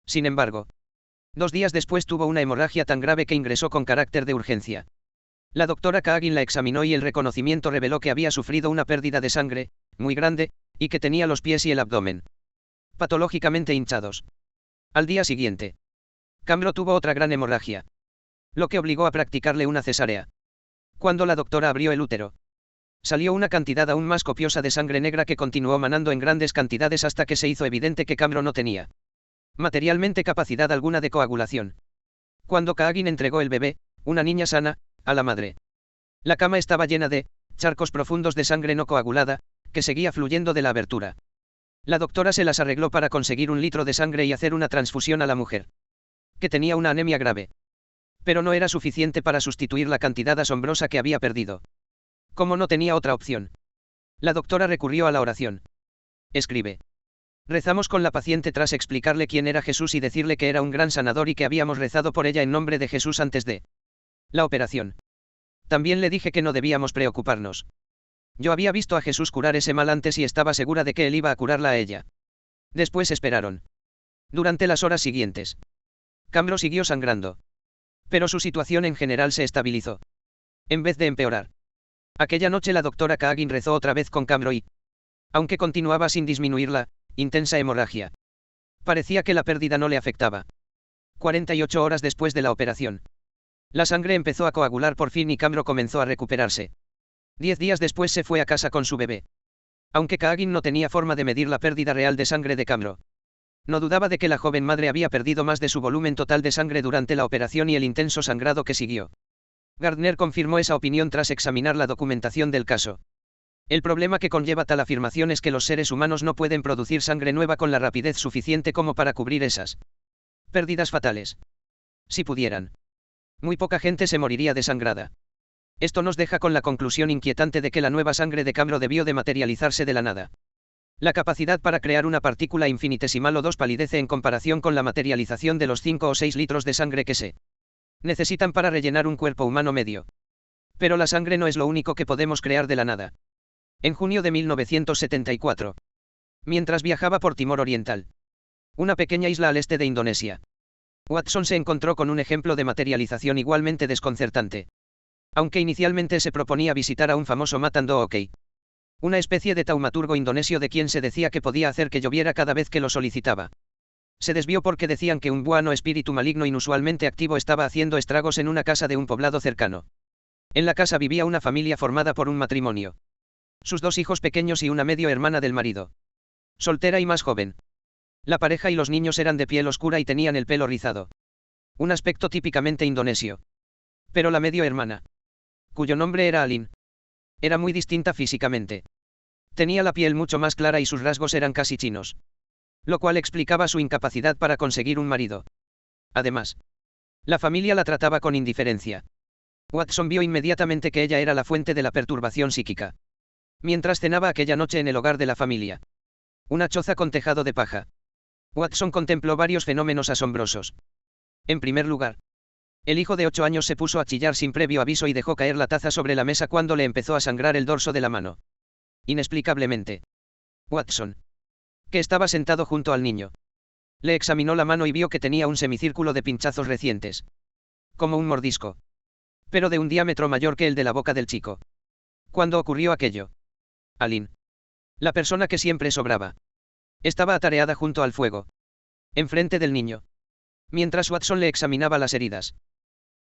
Sin embargo, 2 días después tuvo una hemorragia tan grave que ingresó con carácter de urgencia. La doctora Kaagin la examinó y el reconocimiento reveló que había sufrido una pérdida de sangre, muy grande, y que tenía los pies y el abdomen patológicamente hinchados. Al día siguiente, Kamro tuvo otra gran hemorragia, lo que obligó a practicarle una cesárea. Cuando la doctora abrió el útero, salió una cantidad aún más copiosa de sangre negra que continuó manando en grandes cantidades hasta que se hizo evidente que Kamro no tenía materialmente capacidad alguna de coagulación. Cuando Kaagin entregó el bebé, una niña sana, a la madre, la cama estaba llena de charcos profundos de sangre no coagulada, que seguía fluyendo de la abertura. La doctora se las arregló para conseguir 1 litro de sangre y hacer una transfusión a la mujer, que tenía una anemia grave. Pero no era suficiente para sustituir la cantidad asombrosa que había perdido. Como no tenía otra opción, la doctora recurrió a la oración. Escribe. Rezamos con la paciente tras explicarle quién era Jesús y decirle que era un gran sanador y que habíamos rezado por ella en nombre de Jesús antes de la operación. También le dije que no debíamos preocuparnos. Yo había visto a Jesús curar ese mal antes y estaba segura de que él iba a curarla a ella. Después esperaron. Durante las horas siguientes, Kamro siguió sangrando. Pero su situación en general se estabilizó, en vez de empeorar. Aquella noche la doctora Kaagin rezó otra vez con Kamro y, aunque continuaba sin disminuir la intensa hemorragia, parecía que la pérdida no le afectaba. 48 horas después de la operación, la sangre empezó a coagular por fin y Kamro comenzó a recuperarse. 10 días después se fue a casa con su bebé. Aunque Kaagin no tenía forma de medir la pérdida real de sangre de Kamro, no dudaba de que la joven madre había perdido más de su volumen total de sangre durante la operación y el intenso sangrado que siguió. Gardner confirmó esa opinión tras examinar la documentación del caso. El problema que conlleva tal afirmación es que los seres humanos no pueden producir sangre nueva con la rapidez suficiente como para cubrir esas pérdidas fatales. Si pudieran, muy poca gente se moriría desangrada. Esto nos deja con la conclusión inquietante de que la nueva sangre de Kamro debió de materializarse de la nada. La capacidad para crear una partícula infinitesimal o 2 palidece en comparación con la materialización de los 5 o 6 litros de sangre que se necesitan para rellenar un cuerpo humano medio. Pero la sangre no es lo único que podemos crear de la nada. En junio de 1974, mientras viajaba por Timor Oriental, una pequeña isla al este de Indonesia, Watson se encontró con un ejemplo de materialización igualmente desconcertante. Aunque inicialmente se proponía visitar a un famoso Matando Okey, una especie de taumaturgo indonesio de quien se decía que podía hacer que lloviera cada vez que lo solicitaba, se desvió porque decían que un buano espíritu maligno inusualmente activo estaba haciendo estragos en una casa de un poblado cercano. En la casa vivía una familia formada por un matrimonio, sus 2 hijos pequeños y una medio hermana del marido, soltera y más joven. La pareja y los niños eran de piel oscura y tenían el pelo rizado, un aspecto típicamente indonesio. Pero la medio hermana, cuyo nombre era Alin, era muy distinta físicamente. Tenía la piel mucho más clara y sus rasgos eran casi chinos, lo cual explicaba su incapacidad para conseguir un marido. Además, la familia la trataba con indiferencia. Watson vio inmediatamente que ella era la fuente de la perturbación psíquica. Mientras cenaba aquella noche en el hogar de la familia, una choza con tejado de paja, Watson contempló varios fenómenos asombrosos. En primer lugar, el hijo de 8 años se puso a chillar sin previo aviso y dejó caer la taza sobre la mesa cuando le empezó a sangrar el dorso de la mano. Inexplicablemente, Watson, que estaba sentado junto al niño, le examinó la mano y vio que tenía un semicírculo de pinchazos recientes, como un mordisco, pero de un diámetro mayor que el de la boca del chico. ¿Cuándo ocurrió aquello? Alin, la persona que siempre sobraba, estaba atareada junto al fuego, enfrente del niño, mientras Watson le examinaba las heridas.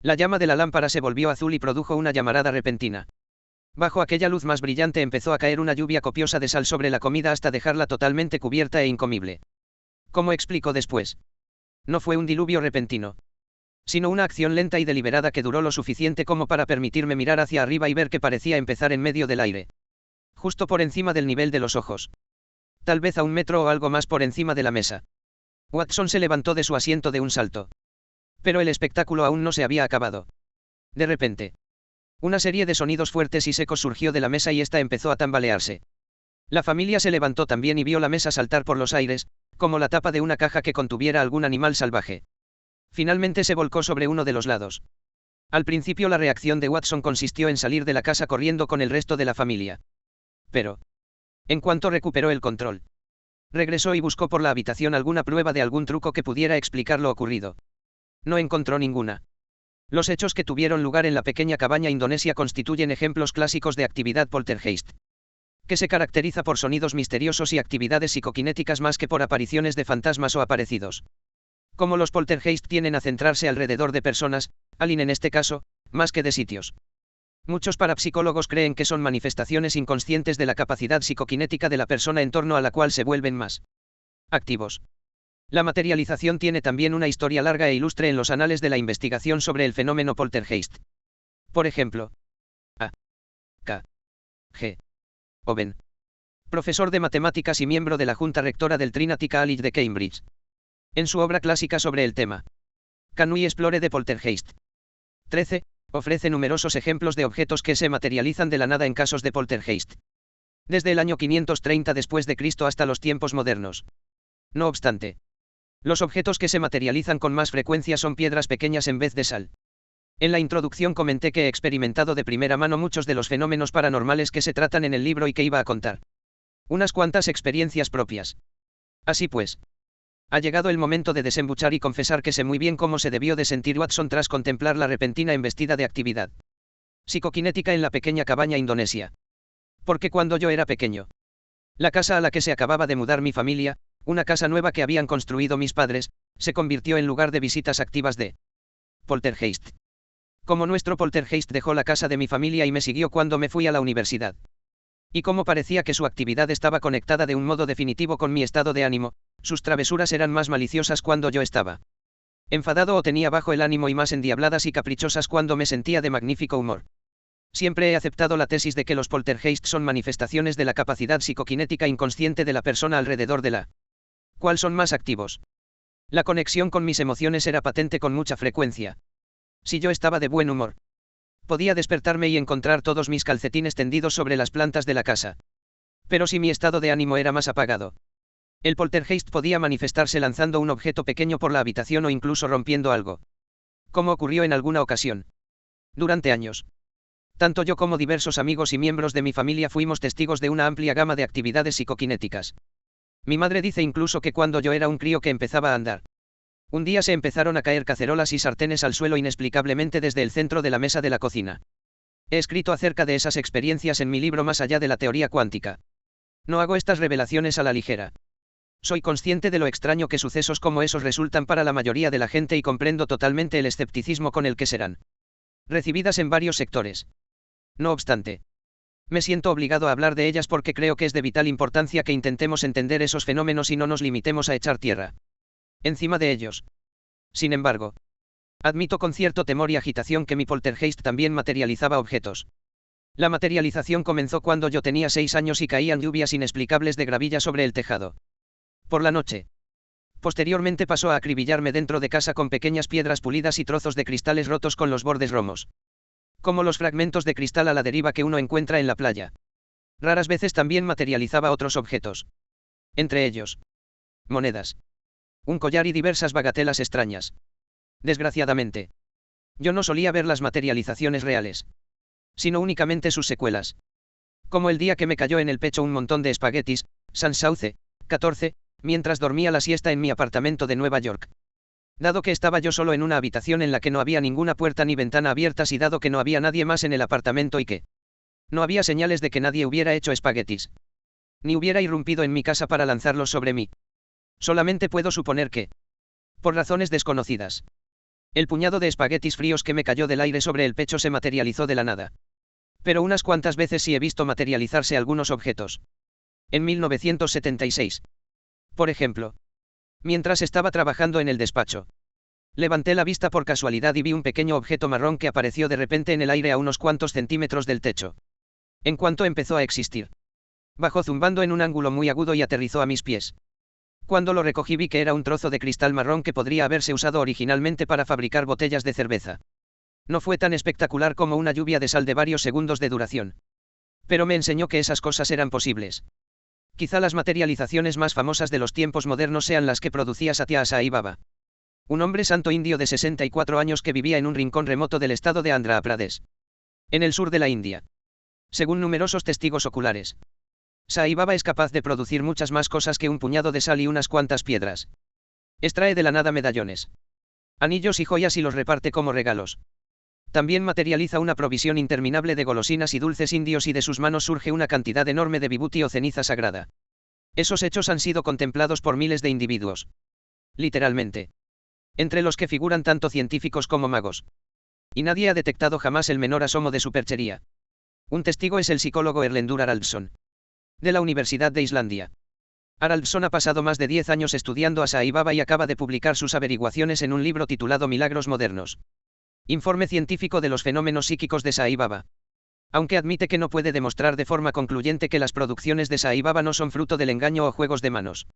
La llama de la lámpara se volvió azul y produjo una llamarada repentina. Bajo aquella luz más brillante empezó a caer una lluvia copiosa de sal sobre la comida hasta dejarla totalmente cubierta e incomible. Como explicó después, No fue un diluvio repentino, sino una acción lenta y deliberada que duró lo suficiente como para permitirme mirar hacia arriba y ver que parecía empezar en medio del aire, justo por encima del nivel de los ojos. Tal vez a 1 metro o algo más por encima de la mesa. Watson se levantó de su asiento de un salto. Pero el espectáculo aún no se había acabado. De repente, una serie de sonidos fuertes y secos surgió de la mesa y ésta empezó a tambalearse. La familia se levantó también y vio la mesa saltar por los aires, como la tapa de una caja que contuviera algún animal salvaje. Finalmente se volcó sobre uno de los lados. Al principio la reacción de Watson consistió en salir de la casa corriendo con el resto de la familia. Pero, en cuanto recuperó el control, regresó y buscó por la habitación alguna prueba de algún truco que pudiera explicar lo ocurrido. No encontró ninguna. Los hechos que tuvieron lugar en la pequeña cabaña indonesia constituyen ejemplos clásicos de actividad poltergeist, que se caracteriza por sonidos misteriosos y actividades psicoquinéticas más que por apariciones de fantasmas o aparecidos. Como los poltergeist tienden a centrarse alrededor de personas, Alien en este caso, más que de sitios. Muchos parapsicólogos creen que son manifestaciones inconscientes de la capacidad psicoquinética de la persona en torno a la cual se vuelven más activos. La materialización tiene también una historia larga e ilustre en los anales de la investigación sobre el fenómeno poltergeist. Por ejemplo, A. K. G. Owen, profesor de matemáticas y miembro de la junta rectora del Trinity College de Cambridge, en su obra clásica sobre el tema Can we explore the poltergeist? 13, ofrece numerosos ejemplos de objetos que se materializan de la nada en casos de poltergeist, desde el año 530 después de Cristo hasta los tiempos modernos. No obstante, los objetos que se materializan con más frecuencia son piedras pequeñas en vez de sal. En la introducción comenté que he experimentado de primera mano muchos de los fenómenos paranormales que se tratan en el libro y que iba a contar unas cuantas experiencias propias. Así pues, ha llegado el momento de desembuchar y confesar que sé muy bien cómo se debió de sentir Watson tras contemplar la repentina embestida de actividad psicoquinética en la pequeña cabaña indonesia. Porque cuando yo era pequeño, la casa a la que se acababa de mudar mi familia, una casa nueva que habían construido mis padres, se convirtió en lugar de visitas activas de poltergeist. Como nuestro poltergeist dejó la casa de mi familia y me siguió cuando me fui a la universidad. Y como parecía que su actividad estaba conectada de un modo definitivo con mi estado de ánimo, sus travesuras eran más maliciosas cuando yo estaba enfadado o tenía bajo el ánimo y más endiabladas y caprichosas cuando me sentía de magnífico humor. Siempre he aceptado la tesis de que los poltergeist son manifestaciones de la capacidad psicoquinética inconsciente de la persona alrededor de la cual son más activos. La conexión con mis emociones era patente con mucha frecuencia. Si yo estaba de buen humor, podía despertarme y encontrar todos mis calcetines tendidos sobre las plantas de la casa. Pero si mi estado de ánimo era más apagado, el poltergeist podía manifestarse lanzando un objeto pequeño por la habitación o incluso rompiendo algo. Como ocurrió en alguna ocasión. Durante años, tanto yo como diversos amigos y miembros de mi familia fuimos testigos de una amplia gama de actividades psicoquinéticas. Mi madre dice incluso que cuando yo era un crío que empezaba a andar, un día se empezaron a caer cacerolas y sartenes al suelo inexplicablemente desde el centro de la mesa de la cocina. He escrito acerca de esas experiencias en mi libro Más allá de la teoría cuántica. No hago estas revelaciones a la ligera. Soy consciente de lo extraño que sucesos como esos resultan para la mayoría de la gente y comprendo totalmente el escepticismo con el que serán recibidas en varios sectores. No obstante, me siento obligado a hablar de ellas porque creo que es de vital importancia que intentemos entender esos fenómenos y no nos limitemos a echar tierra encima de ellos. Sin embargo, admito con cierto temor y agitación que mi poltergeist también materializaba objetos. La materialización comenzó cuando yo tenía 6 años y caían lluvias inexplicables de gravilla sobre el tejado por la noche. Posteriormente pasó a acribillarme dentro de casa con pequeñas piedras pulidas y trozos de cristales rotos con los bordes romos, como los fragmentos de cristal a la deriva que uno encuentra en la playa. Raras veces también materializaba otros objetos, entre ellos monedas, un collar y diversas bagatelas extrañas. Desgraciadamente, yo no solía ver las materializaciones reales, sino únicamente sus secuelas. Como el día que me cayó en el pecho un montón de espaguetis, San Sauce, 14, mientras dormía la siesta en mi apartamento de Nueva York. Dado que estaba yo solo en una habitación en la que no había ninguna puerta ni ventana abiertas y dado que no había nadie más en el apartamento y que no había señales de que nadie hubiera hecho espaguetis, ni hubiera irrumpido en mi casa para lanzarlos sobre mí. Solamente puedo suponer que, por razones desconocidas, el puñado de espaguetis fríos que me cayó del aire sobre el pecho se materializó de la nada. Pero unas cuantas veces sí he visto materializarse algunos objetos. En 1976. Por ejemplo, Mientras estaba trabajando en el despacho, levanté la vista por casualidad y vi un pequeño objeto marrón que apareció de repente en el aire a unos cuantos centímetros del techo. En cuanto empezó a existir, bajó zumbando en un ángulo muy agudo y aterrizó a mis pies. Cuando lo recogí vi que era un trozo de cristal marrón que podría haberse usado originalmente para fabricar botellas de cerveza. No fue tan espectacular como una lluvia de sal de varios segundos de duración. Pero me enseñó que esas cosas eran posibles. Quizá las materializaciones más famosas de los tiempos modernos sean las que producía Satya Sai Baba, un hombre santo indio de 64 años que vivía en un rincón remoto del estado de Andhra Pradesh, en el sur de la India. Según numerosos testigos oculares, Sai Baba es capaz de producir muchas más cosas que un puñado de sal y unas cuantas piedras. Extrae de la nada medallones, anillos y joyas y los reparte como regalos. También materializa una provisión interminable de golosinas y dulces indios y de sus manos surge una cantidad enorme de vibuti o ceniza sagrada. Esos hechos han sido contemplados por miles de individuos. Literalmente. Entre los que figuran tanto científicos como magos. Y nadie ha detectado jamás el menor asomo de superchería. Un testigo es el psicólogo Erlendur Haraldsson, de la Universidad de Islandia. Haraldsson ha pasado más de 10 años estudiando a Sai Baba y acaba de publicar sus averiguaciones en un libro titulado Milagros Modernos. Informe científico de los fenómenos psíquicos de Sai Baba. Aunque admite que no puede demostrar de forma concluyente que las producciones de Sai Baba no son fruto del engaño o juegos de manos,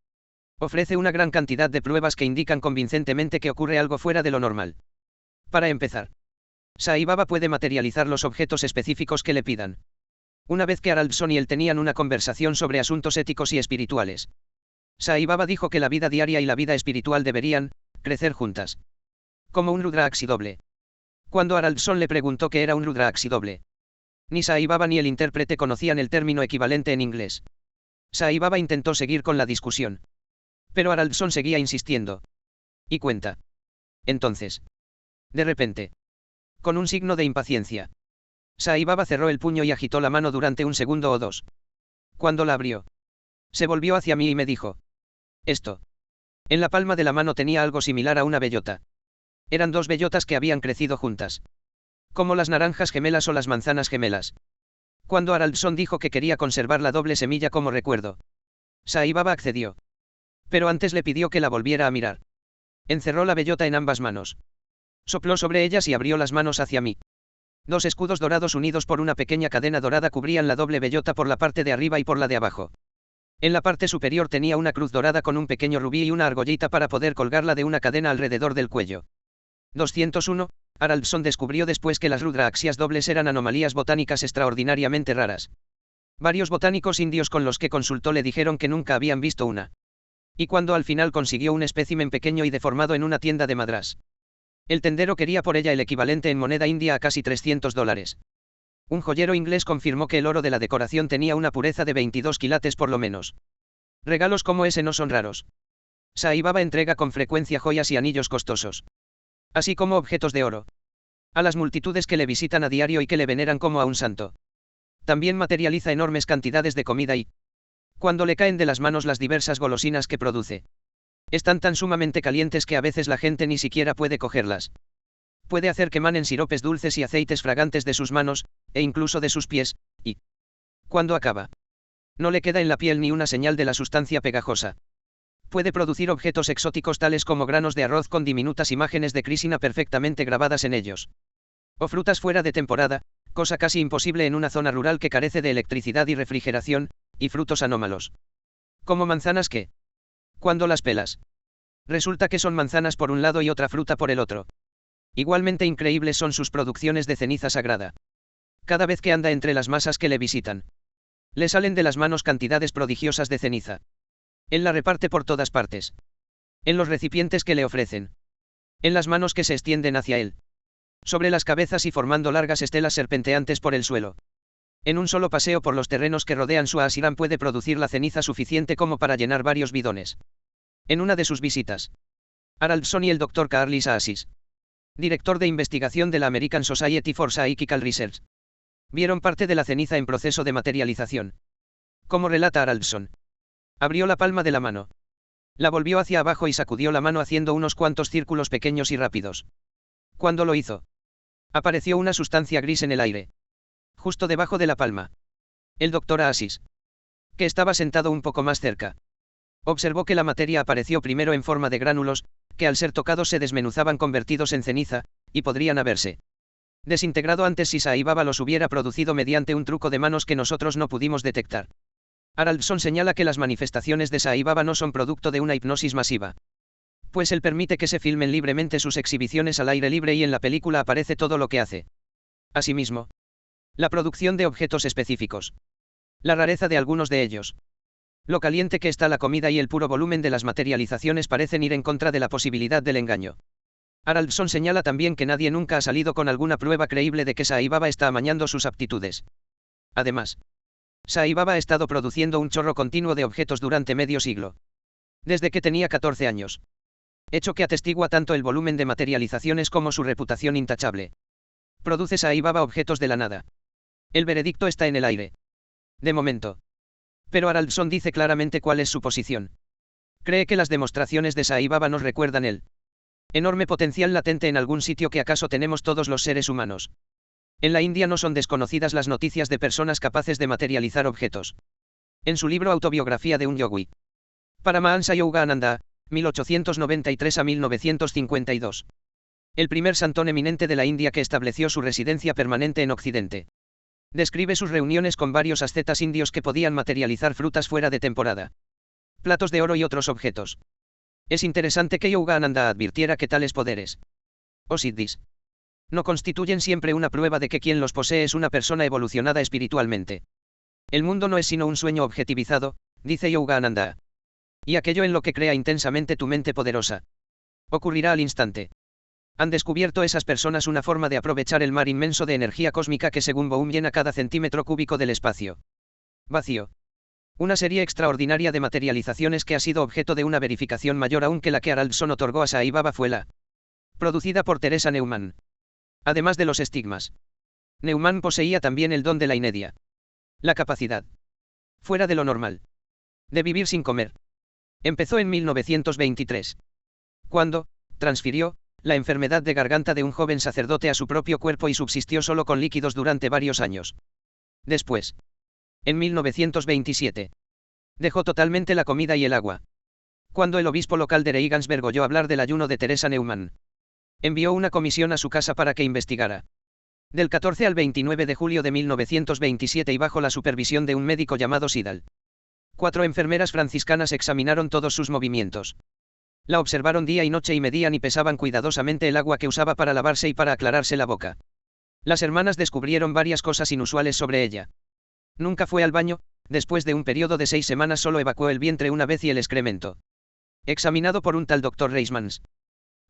ofrece una gran cantidad de pruebas que indican convincentemente que ocurre algo fuera de lo normal. Para empezar, Sai Baba puede materializar los objetos específicos que le pidan. Una vez que Haraldsson y él tenían una conversación sobre asuntos éticos y espirituales, Sai Baba dijo que la vida diaria y la vida espiritual deberían crecer juntas. Como un Rudrakshi doble. Cuando Haraldsson le preguntó qué era un Rudrakshi doble, ni Sai Baba ni el intérprete conocían el término equivalente en inglés. Sai Baba intentó seguir con la discusión, pero Haraldsson seguía insistiendo. Y cuenta. Entonces, de repente, con un signo de impaciencia, Sai Baba cerró el puño y agitó la mano durante un segundo o dos. Cuando la abrió, se volvió hacia mí y me dijo: esto. En la palma de la mano tenía algo similar a una bellota. Eran dos bellotas que habían crecido juntas. Como las naranjas gemelas o las manzanas gemelas. Cuando Haraldsson dijo que quería conservar la doble semilla como recuerdo, Sai Baba accedió. Pero antes le pidió que la volviera a mirar. Encerró la bellota en ambas manos. Sopló sobre ellas y abrió las manos hacia mí. Dos escudos dorados unidos por una pequeña cadena dorada cubrían la doble bellota por la parte de arriba y por la de abajo. En la parte superior tenía una cruz dorada con un pequeño rubí y una argollita para poder colgarla de una cadena alrededor del cuello. 201. Haraldsson descubrió después que las rudraxias dobles eran anomalías botánicas extraordinariamente raras. Varios botánicos indios con los que consultó le dijeron que nunca habían visto una. Y cuando al final consiguió un espécimen pequeño y deformado en una tienda de Madrás, el tendero quería por ella el equivalente en moneda india a casi $300. Un joyero inglés confirmó que el oro de la decoración tenía una pureza de 22 quilates por lo menos. Regalos como ese no son raros. Sai Baba entrega con frecuencia joyas y anillos costosos, así como objetos de oro, a las multitudes que le visitan a diario y que le veneran como a un santo. También materializa enormes cantidades de comida y, cuando le caen de las manos las diversas golosinas que produce, están tan sumamente calientes que a veces la gente ni siquiera puede cogerlas. Puede hacer que manen siropes dulces y aceites fragantes de sus manos, e incluso de sus pies, y, cuando acaba, no le queda en la piel ni una señal de la sustancia pegajosa. Puede producir objetos exóticos tales como granos de arroz con diminutas imágenes de Krishna perfectamente grabadas en ellos. O frutas fuera de temporada, cosa casi imposible en una zona rural que carece de electricidad y refrigeración, y frutos anómalos. Como manzanas que, cuando las pelas, resulta que son manzanas por un lado y otra fruta por el otro. Igualmente increíbles son sus producciones de ceniza sagrada. Cada vez que anda entre las masas que le visitan, le salen de las manos cantidades prodigiosas de ceniza. Él la reparte por todas partes. En los recipientes que le ofrecen. En las manos que se extienden hacia él. Sobre las cabezas y formando largas estelas serpenteantes por el suelo. En un solo paseo por los terrenos que rodean su ashram puede producir la ceniza suficiente como para llenar varios bidones. En una de sus visitas, Haraldsson y el Dr. Carlis Assis, director de investigación de la American Society for Psychical Research, vieron parte de la ceniza en proceso de materialización. Como relata Haraldsson, abrió la palma de la mano, la volvió hacia abajo y sacudió la mano haciendo unos cuantos círculos pequeños y rápidos. Cuando lo hizo, apareció una sustancia gris en el aire, justo debajo de la palma. El Dr. Assis, que estaba sentado un poco más cerca, Observó que la materia apareció primero en forma de gránulos, que al ser tocados se desmenuzaban convertidos en ceniza, y podrían haberse desintegrado antes si Sai Baba los hubiera producido mediante un truco de manos que nosotros no pudimos detectar. Haraldson señala que las manifestaciones de Sai Baba no son producto de una hipnosis masiva, pues él permite que se filmen libremente sus exhibiciones al aire libre y en la película aparece todo lo que hace. Asimismo, la producción de objetos específicos, la rareza de algunos de ellos, lo caliente que está la comida y el puro volumen de las materializaciones parecen ir en contra de la posibilidad del engaño. Haraldson señala también que nadie nunca ha salido con alguna prueba creíble de que Sai Baba está amañando sus aptitudes. Además, Sai Baba ha estado produciendo un chorro continuo de objetos durante medio siglo. Desde que tenía 14 años. Hecho que atestigua tanto el volumen de materializaciones como su reputación intachable. Produce Sai Baba objetos de la nada. El veredicto está en el aire. De momento. Pero Haraldson dice claramente cuál es su posición. Cree que las demostraciones de Sai Baba nos recuerdan el enorme potencial latente en algún sitio que acaso tenemos todos los seres humanos. En la India no son desconocidas las noticias de personas capaces de materializar objetos. En su libro Autobiografía de un Yogi, Paramahansa Yogananda, 1893 a 1952. El primer santón eminente de la India que estableció su residencia permanente en Occidente. Describe sus reuniones con varios ascetas indios que podían materializar frutas fuera de temporada, platos de oro y otros objetos. Es interesante que Yogananda advirtiera que tales poderes, o siddhis, no constituyen siempre una prueba de que quien los posee es una persona evolucionada espiritualmente. El mundo no es sino un sueño objetivizado, dice Yogananda. Y aquello en lo que crea intensamente tu mente poderosa ocurrirá al instante. Han descubierto esas personas una forma de aprovechar el mar inmenso de energía cósmica que según Bohm llena cada centímetro cúbico del espacio vacío. Una serie extraordinaria de materializaciones que ha sido objeto de una verificación mayor aún que la que Haraldson otorgó a Sai Baba fue la producida por Teresa Neumann. Además de los estigmas, Neumann poseía también el don de la inedia. La capacidad, fuera de lo normal, de vivir sin comer. Empezó en 1923, cuando transfirió la enfermedad de garganta de un joven sacerdote a su propio cuerpo y subsistió solo con líquidos durante varios años. Después, en 1927, dejó totalmente la comida y el agua. Cuando el obispo local de Regensburg oyó hablar del ayuno de Teresa Neumann, envió una comisión a su casa para que investigara. Del 14 al 29 de julio de 1927 y bajo la supervisión de un médico llamado Sidal, 4 enfermeras franciscanas examinaron todos sus movimientos. La observaron día y noche y medían y pesaban cuidadosamente el agua que usaba para lavarse y para aclararse la boca. Las hermanas descubrieron varias cosas inusuales sobre ella. Nunca fue al baño, después de un periodo de 6 semanas solo evacuó el vientre una vez y el excremento, examinado por un tal Dr. Reismans,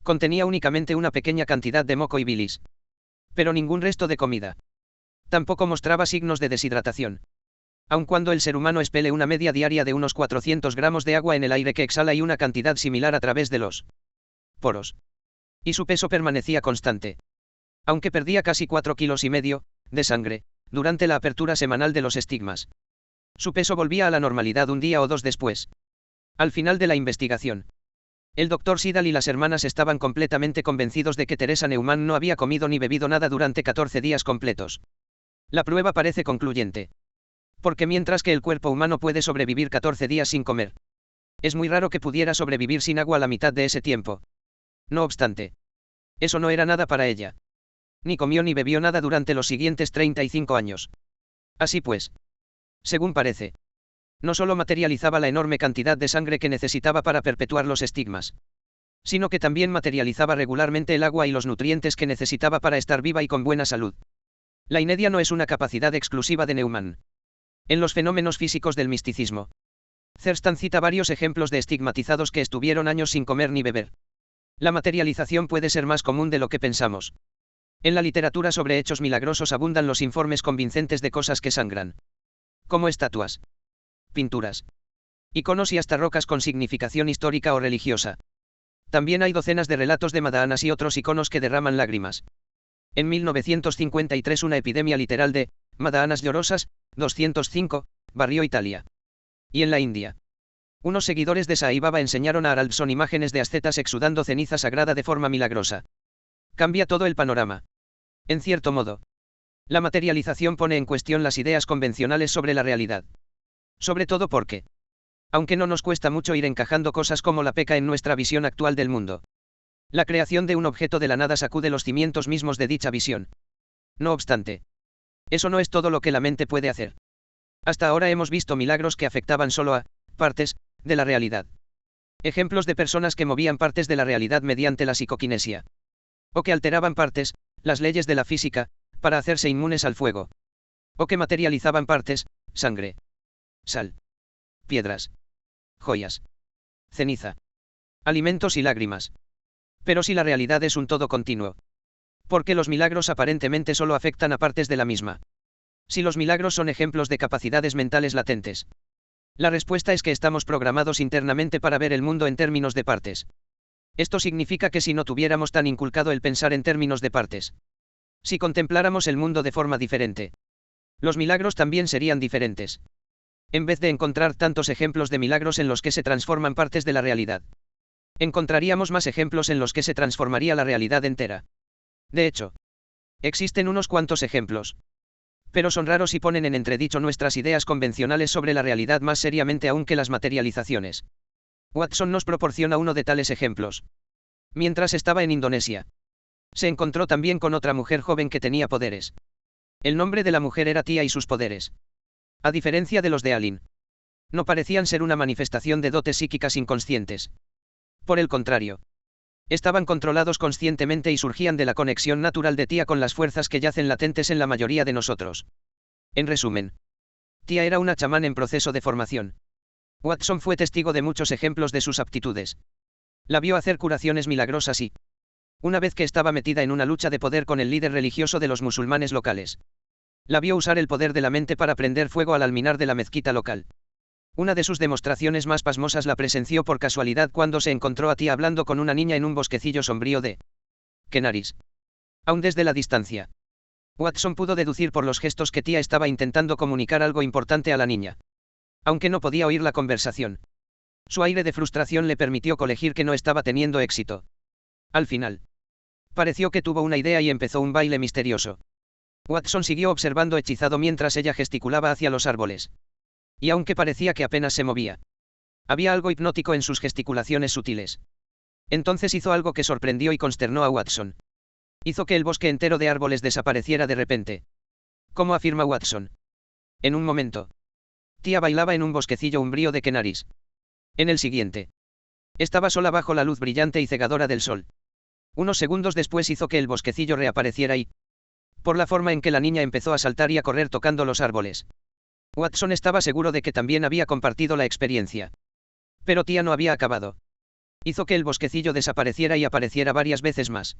contenía únicamente una pequeña cantidad de moco y bilis. Pero ningún resto de comida. Tampoco mostraba signos de deshidratación. Aun cuando el ser humano expele una media diaria de unos 400 gramos de agua en el aire que exhala y una cantidad similar a través de los poros. Y su peso permanecía constante. Aunque perdía casi 4,5 kilos de sangre, durante la apertura semanal de los estigmas. Su peso volvía a la normalidad un día o dos después. Al final de la investigación, el doctor Sidal y las hermanas estaban completamente convencidos de que Teresa Neumann no había comido ni bebido nada durante 14 días completos. La prueba parece concluyente. Porque mientras que el cuerpo humano puede sobrevivir 14 días sin comer, es muy raro que pudiera sobrevivir sin agua la mitad de ese tiempo. No obstante, eso no era nada para ella. Ni comió ni bebió nada durante los siguientes 35 años. Así pues, según parece, no solo materializaba la enorme cantidad de sangre que necesitaba para perpetuar los estigmas, sino que también materializaba regularmente el agua y los nutrientes que necesitaba para estar viva y con buena salud. La inedia no es una capacidad exclusiva de Neumann. En los fenómenos físicos del misticismo, Thurston cita varios ejemplos de estigmatizados que estuvieron años sin comer ni beber. La materialización puede ser más común de lo que pensamos. En la literatura sobre hechos milagrosos abundan los informes convincentes de cosas que sangran, como estatuas, pinturas, iconos y hasta rocas con significación histórica o religiosa. También hay docenas de relatos de madhanas y otros iconos que derraman lágrimas. En 1953 una epidemia literal de madhanas llorosas, 205, barrió Italia. Y en la India, unos seguidores de Sai Baba enseñaron a Haraldson imágenes de ascetas exudando ceniza sagrada de forma milagrosa. Cambia todo el panorama. En cierto modo, la materialización pone en cuestión las ideas convencionales sobre la realidad. Sobre todo porque Aunque no nos cuesta mucho ir encajando cosas como la peca en nuestra visión actual del mundo. La creación de un objeto de la nada sacude los cimientos mismos de dicha visión. No obstante, eso no es todo lo que la mente puede hacer. Hasta ahora hemos visto milagros que afectaban solo a partes de la realidad. Ejemplos de personas que movían partes de la realidad mediante la psicoquinesia. O que alteraban partes, las leyes de la física, para hacerse inmunes al fuego. O que materializaban partes, sangre, sal, piedras, joyas, ceniza, alimentos y lágrimas. Pero si la realidad es un todo continuo, ¿por qué los milagros aparentemente solo afectan a partes de la misma? Si los milagros son ejemplos de capacidades mentales latentes. La respuesta es que estamos programados internamente para ver el mundo en términos de partes. Esto significa que si no tuviéramos tan inculcado el pensar en términos de partes, si contempláramos el mundo de forma diferente, los milagros también serían diferentes. En vez de encontrar tantos ejemplos de milagros en los que se transforman partes de la realidad, encontraríamos más ejemplos en los que se transformaría la realidad entera. De hecho, existen unos cuantos ejemplos, pero son raros y ponen en entredicho nuestras ideas convencionales sobre la realidad más seriamente aún que las materializaciones. Watson nos proporciona uno de tales ejemplos. Mientras estaba en Indonesia, se encontró también con otra mujer joven que tenía poderes. El nombre de la mujer era Tia y sus poderes, a diferencia de los de Alin, no parecían ser una manifestación de dotes psíquicas inconscientes. Por el contrario, estaban controlados conscientemente y surgían de la conexión natural de Tia con las fuerzas que yacen latentes en la mayoría de nosotros. En resumen, Tia era una chamán en proceso de formación. Watson fue testigo de muchos ejemplos de sus aptitudes. La vio hacer curaciones milagrosas y, una vez que estaba metida en una lucha de poder con el líder religioso de los musulmanes locales, la vio usar el poder de la mente para prender fuego al alminar de la mezquita local. Una de sus demostraciones más pasmosas la presenció por casualidad cuando se encontró a Tia hablando con una niña en un bosquecillo sombrío de Kenaris. Aún desde la distancia, Watson pudo deducir por los gestos que Tia estaba intentando comunicar algo importante a la niña. Aunque no podía oír la conversación, su aire de frustración le permitió colegir que no estaba teniendo éxito. Al final, pareció que tuvo una idea y empezó un baile misterioso. Watson siguió observando hechizado mientras ella gesticulaba hacia los árboles. Y aunque parecía que apenas se movía, había algo hipnótico en sus gesticulaciones sutiles. Entonces hizo algo que sorprendió y consternó a Watson. Hizo que el bosque entero de árboles desapareciera de repente. ¿Cómo afirma Watson? En un momento, Tia bailaba en un bosquecillo umbrío de Kenaris. En el siguiente, estaba sola bajo la luz brillante y cegadora del sol. Unos segundos después hizo que el bosquecillo reapareciera y, por la forma en que la niña empezó a saltar y a correr tocando los árboles, Watson estaba seguro de que también había compartido la experiencia. Pero Tia no había acabado. Hizo que el bosquecillo desapareciera y apareciera varias veces más.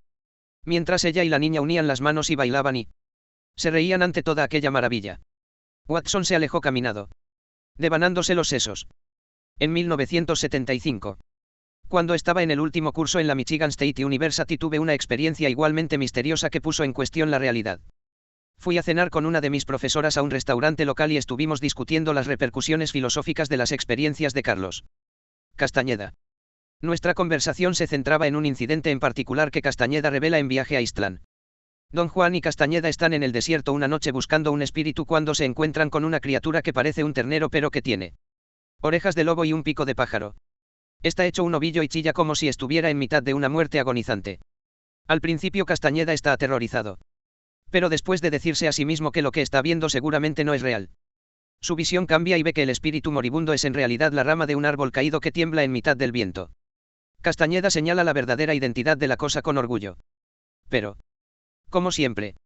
Mientras ella y la niña unían las manos y bailaban y se reían ante toda aquella maravilla. Watson se alejó caminando, devanándose los sesos. En 1975, cuando estaba en el último curso en la Michigan State University, tuve una experiencia igualmente misteriosa que puso en cuestión la realidad. Fui a cenar con una de mis profesoras a un restaurante local y estuvimos discutiendo las repercusiones filosóficas de las experiencias de Carlos Castañeda. Nuestra conversación se centraba en un incidente en particular que Castañeda revela en Viaje a Ixtlán. Don Juan y Castañeda están en el desierto una noche buscando un espíritu cuando se encuentran con una criatura que parece un ternero pero que tiene orejas de lobo y un pico de pájaro. Está hecho un ovillo y chilla como si estuviera en mitad de una muerte agonizante. Al principio Castañeda está aterrorizado. Pero después de decirse a sí mismo que lo que está viendo seguramente no es real, su visión cambia y ve que el espíritu moribundo es en realidad la rama de un árbol caído que tiembla en mitad del viento. Castañeda señala la verdadera identidad de la cosa con orgullo. Pero, como siempre,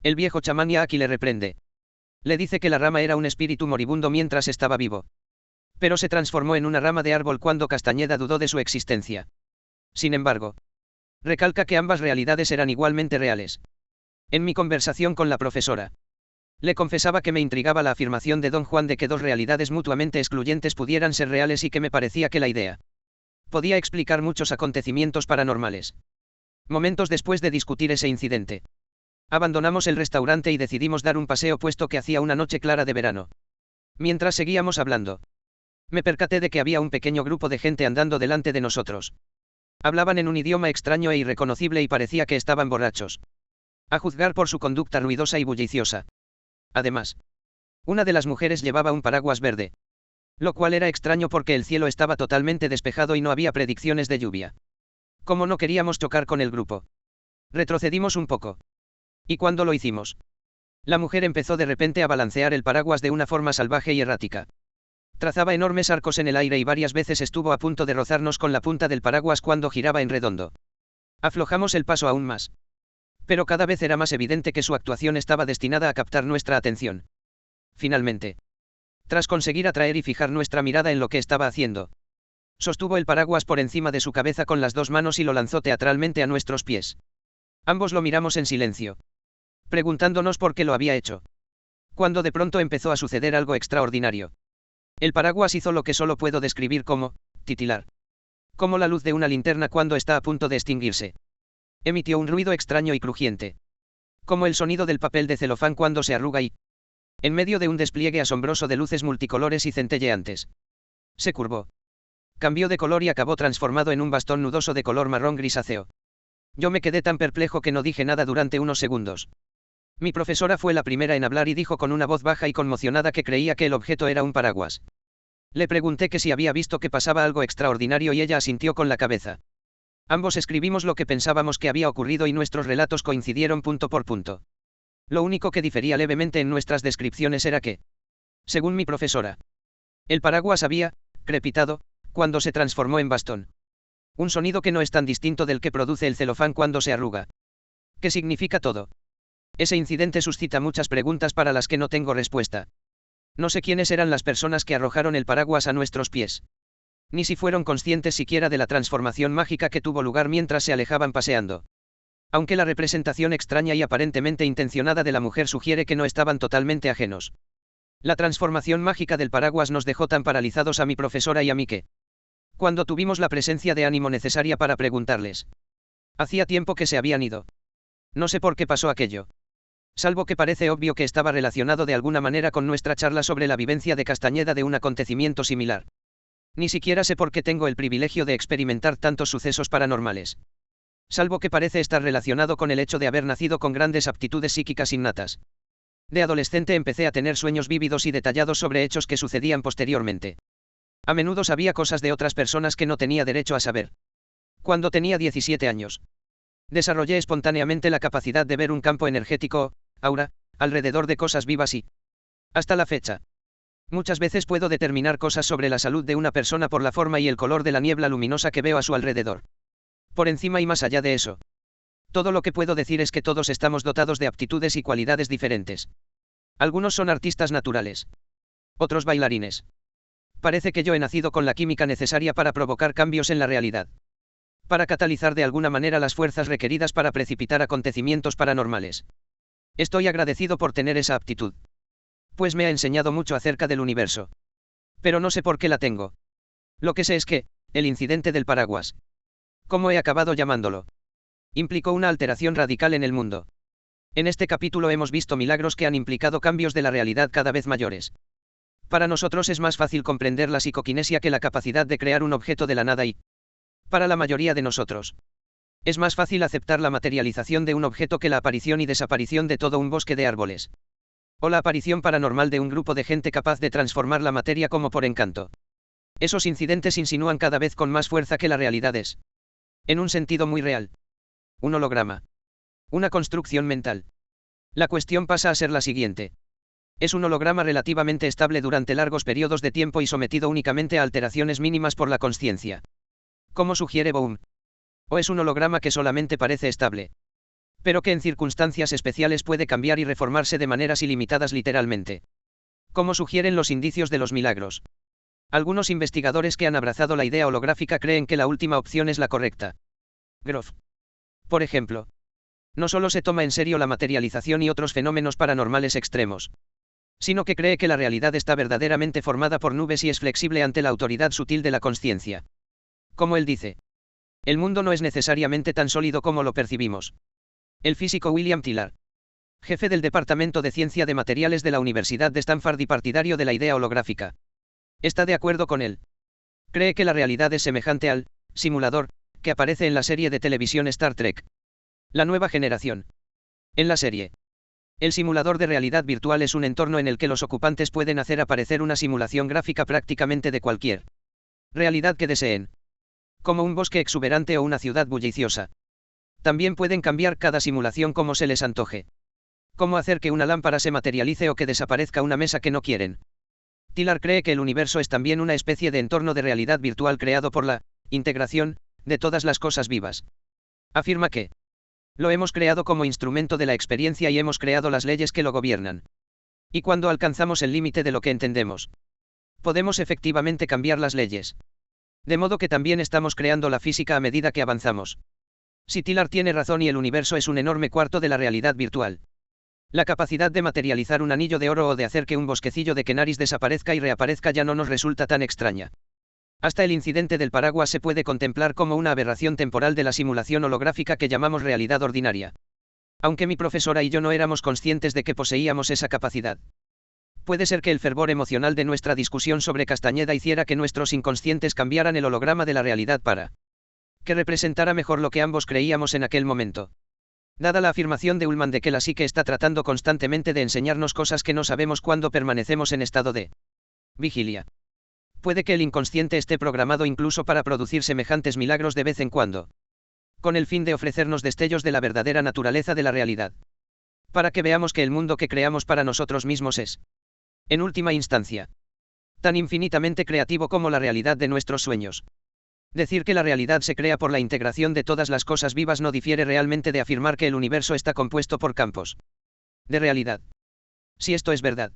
el viejo chamán Yaaki le reprende. Le dice que la rama era un espíritu moribundo mientras estaba vivo. Pero se transformó en una rama de árbol cuando Castañeda dudó de su existencia. Sin embargo, recalca que ambas realidades eran igualmente reales. En mi conversación con la profesora, le confesaba que me intrigaba la afirmación de Don Juan de que dos realidades mutuamente excluyentes pudieran ser reales y que me parecía que la idea podía explicar muchos acontecimientos paranormales. Momentos después de discutir ese incidente, abandonamos el restaurante y decidimos dar un paseo puesto que hacía una noche clara de verano. Mientras seguíamos hablando, me percaté de que había un pequeño grupo de gente andando delante de nosotros. Hablaban en un idioma extraño e irreconocible y parecía que estaban borrachos, a juzgar por su conducta ruidosa y bulliciosa. Además, una de las mujeres llevaba un paraguas verde. Lo cual era extraño porque el cielo estaba totalmente despejado y no había predicciones de lluvia. Como no queríamos chocar con el grupo, retrocedimos un poco. ¿Y cuando lo hicimos? La mujer empezó de repente a balancear el paraguas de una forma salvaje y errática. Trazaba enormes arcos en el aire y varias veces estuvo a punto de rozarnos con la punta del paraguas cuando giraba en redondo. Aflojamos el paso aún más. Pero cada vez era más evidente que su actuación estaba destinada a captar nuestra atención. Finalmente, tras conseguir atraer y fijar nuestra mirada en lo que estaba haciendo, sostuvo el paraguas por encima de su cabeza con las dos manos y lo lanzó teatralmente a nuestros pies. Ambos lo miramos en silencio, preguntándonos por qué lo había hecho. Cuando de pronto empezó a suceder algo extraordinario. El paraguas hizo lo que solo puedo describir como titilar. Como la luz de una linterna cuando está a punto de extinguirse. Emitió un ruido extraño y crujiente. Como el sonido del papel de celofán cuando se arruga y, en medio de un despliegue asombroso de luces multicolores y centelleantes, se curvó. Cambió de color y acabó transformado en un bastón nudoso de color marrón grisáceo. Yo me quedé tan perplejo que no dije nada durante unos segundos. Mi profesora fue la primera en hablar y dijo con una voz baja y conmocionada que creía que el objeto era un paraguas. Le pregunté que si había visto que pasaba algo extraordinario y ella asintió con la cabeza. Ambos escribimos lo que pensábamos que había ocurrido y nuestros relatos coincidieron punto por punto. Lo único que difería levemente en nuestras descripciones era que, según mi profesora, el paraguas había crepitado cuando se transformó en bastón. Un sonido que no es tan distinto del que produce el celofán cuando se arruga. ¿Qué significa todo? Ese incidente suscita muchas preguntas para las que no tengo respuesta. No sé quiénes eran las personas que arrojaron el paraguas a nuestros pies. Ni si fueron conscientes siquiera de la transformación mágica que tuvo lugar mientras se alejaban paseando. Aunque la representación extraña y aparentemente intencionada de la mujer sugiere que no estaban totalmente ajenos. La transformación mágica del paraguas nos dejó tan paralizados a mi profesora y a mí que, cuando tuvimos la presencia de ánimo necesaria para preguntarles, hacía tiempo que se habían ido. No sé por qué pasó aquello. Salvo que parece obvio que estaba relacionado de alguna manera con nuestra charla sobre la vivencia de Castañeda de un acontecimiento similar. Ni siquiera sé por qué tengo el privilegio de experimentar tantos sucesos paranormales. Salvo que parece estar relacionado con el hecho de haber nacido con grandes aptitudes psíquicas innatas. De adolescente empecé a tener sueños vívidos y detallados sobre hechos que sucedían posteriormente. A menudo sabía cosas de otras personas que no tenía derecho a saber. Cuando tenía 17 años, desarrollé espontáneamente la capacidad de ver un campo energético, aura, alrededor de cosas vivas y, hasta la fecha, muchas veces puedo determinar cosas sobre la salud de una persona por la forma y el color de la niebla luminosa que veo a su alrededor. Por encima y más allá de eso, todo lo que puedo decir es que todos estamos dotados de aptitudes y cualidades diferentes. Algunos son artistas naturales. Otros bailarines. Parece que yo he nacido con la química necesaria para provocar cambios en la realidad. Para catalizar de alguna manera las fuerzas requeridas para precipitar acontecimientos paranormales. Estoy agradecido por tener esa aptitud. Pues me ha enseñado mucho acerca del universo. Pero no sé por qué la tengo. Lo que sé es que, el incidente del paraguas, como he acabado llamándolo, implicó una alteración radical en el mundo. En este capítulo hemos visto milagros que han implicado cambios de la realidad cada vez mayores. Para nosotros es más fácil comprender la psicoquinesia que la capacidad de crear un objeto de la nada y, para la mayoría de nosotros, es más fácil aceptar la materialización de un objeto que la aparición y desaparición de todo un bosque de árboles. O la aparición paranormal de un grupo de gente capaz de transformar la materia como por encanto. Esos incidentes insinúan cada vez con más fuerza que la realidad es, en un sentido muy real, un holograma. Una construcción mental. La cuestión pasa a ser la siguiente. Es un holograma relativamente estable durante largos periodos de tiempo y sometido únicamente a alteraciones mínimas por la consciencia. Como sugiere Bohm. O es un holograma que solamente parece estable, pero que en circunstancias especiales puede cambiar y reformarse de maneras ilimitadas literalmente. Como sugieren los indicios de los milagros. Algunos investigadores que han abrazado la idea holográfica creen que la última opción es la correcta. Grof. Por ejemplo, no solo se toma en serio la materialización y otros fenómenos paranormales extremos, sino que cree que la realidad está verdaderamente formada por nubes y es flexible ante la autoridad sutil de la consciencia. Como él dice, el mundo no es necesariamente tan sólido como lo percibimos. El físico William Tillard, jefe del Departamento de Ciencia de Materiales de la Universidad de Stanford y partidario de la idea holográfica, está de acuerdo con él. Cree que la realidad es semejante al simulador que aparece en la serie de televisión Star Trek. La nueva generación. En la serie, El simulador de realidad virtual es un entorno en el que los ocupantes pueden hacer aparecer una simulación gráfica prácticamente de cualquier realidad que deseen, como un bosque exuberante o una ciudad bulliciosa. También pueden cambiar cada simulación como se les antoje. Cómo hacer que una lámpara se materialice o que desaparezca una mesa que no quieren. Tiller cree que el universo es también una especie de entorno de realidad virtual creado por la integración de todas las cosas vivas. Afirma que lo hemos creado como instrumento de la experiencia y hemos creado las leyes que lo gobiernan. Y cuando alcanzamos el límite de lo que entendemos, podemos efectivamente cambiar las leyes. De modo que también estamos creando la física a medida que avanzamos. Si Tiller tiene razón y el universo es un enorme cuarto de la realidad virtual, la capacidad de materializar un anillo de oro o de hacer que un bosquecillo de Kenaris desaparezca y reaparezca ya no nos resulta tan extraña. Hasta el incidente del paraguas se puede contemplar como una aberración temporal de la simulación holográfica que llamamos realidad ordinaria. Aunque mi profesora y yo no éramos conscientes de que poseíamos esa capacidad. Puede ser que el fervor emocional de nuestra discusión sobre Castañeda hiciera que nuestros inconscientes cambiaran el holograma de la realidad para que representara mejor lo que ambos creíamos en aquel momento. Dada la afirmación de Ullman de que la psique está tratando constantemente de enseñarnos cosas que no sabemos cuando permanecemos en estado de vigilia. Puede que el inconsciente esté programado incluso para producir semejantes milagros de vez en cuando, con el fin de ofrecernos destellos de la verdadera naturaleza de la realidad. Para que veamos que el mundo que creamos para nosotros mismos es, en última instancia, tan infinitamente creativo como la realidad de nuestros sueños. Decir que la realidad se crea por la integración de todas las cosas vivas no difiere realmente de afirmar que el universo está compuesto por campos de realidad. Si esto es verdad,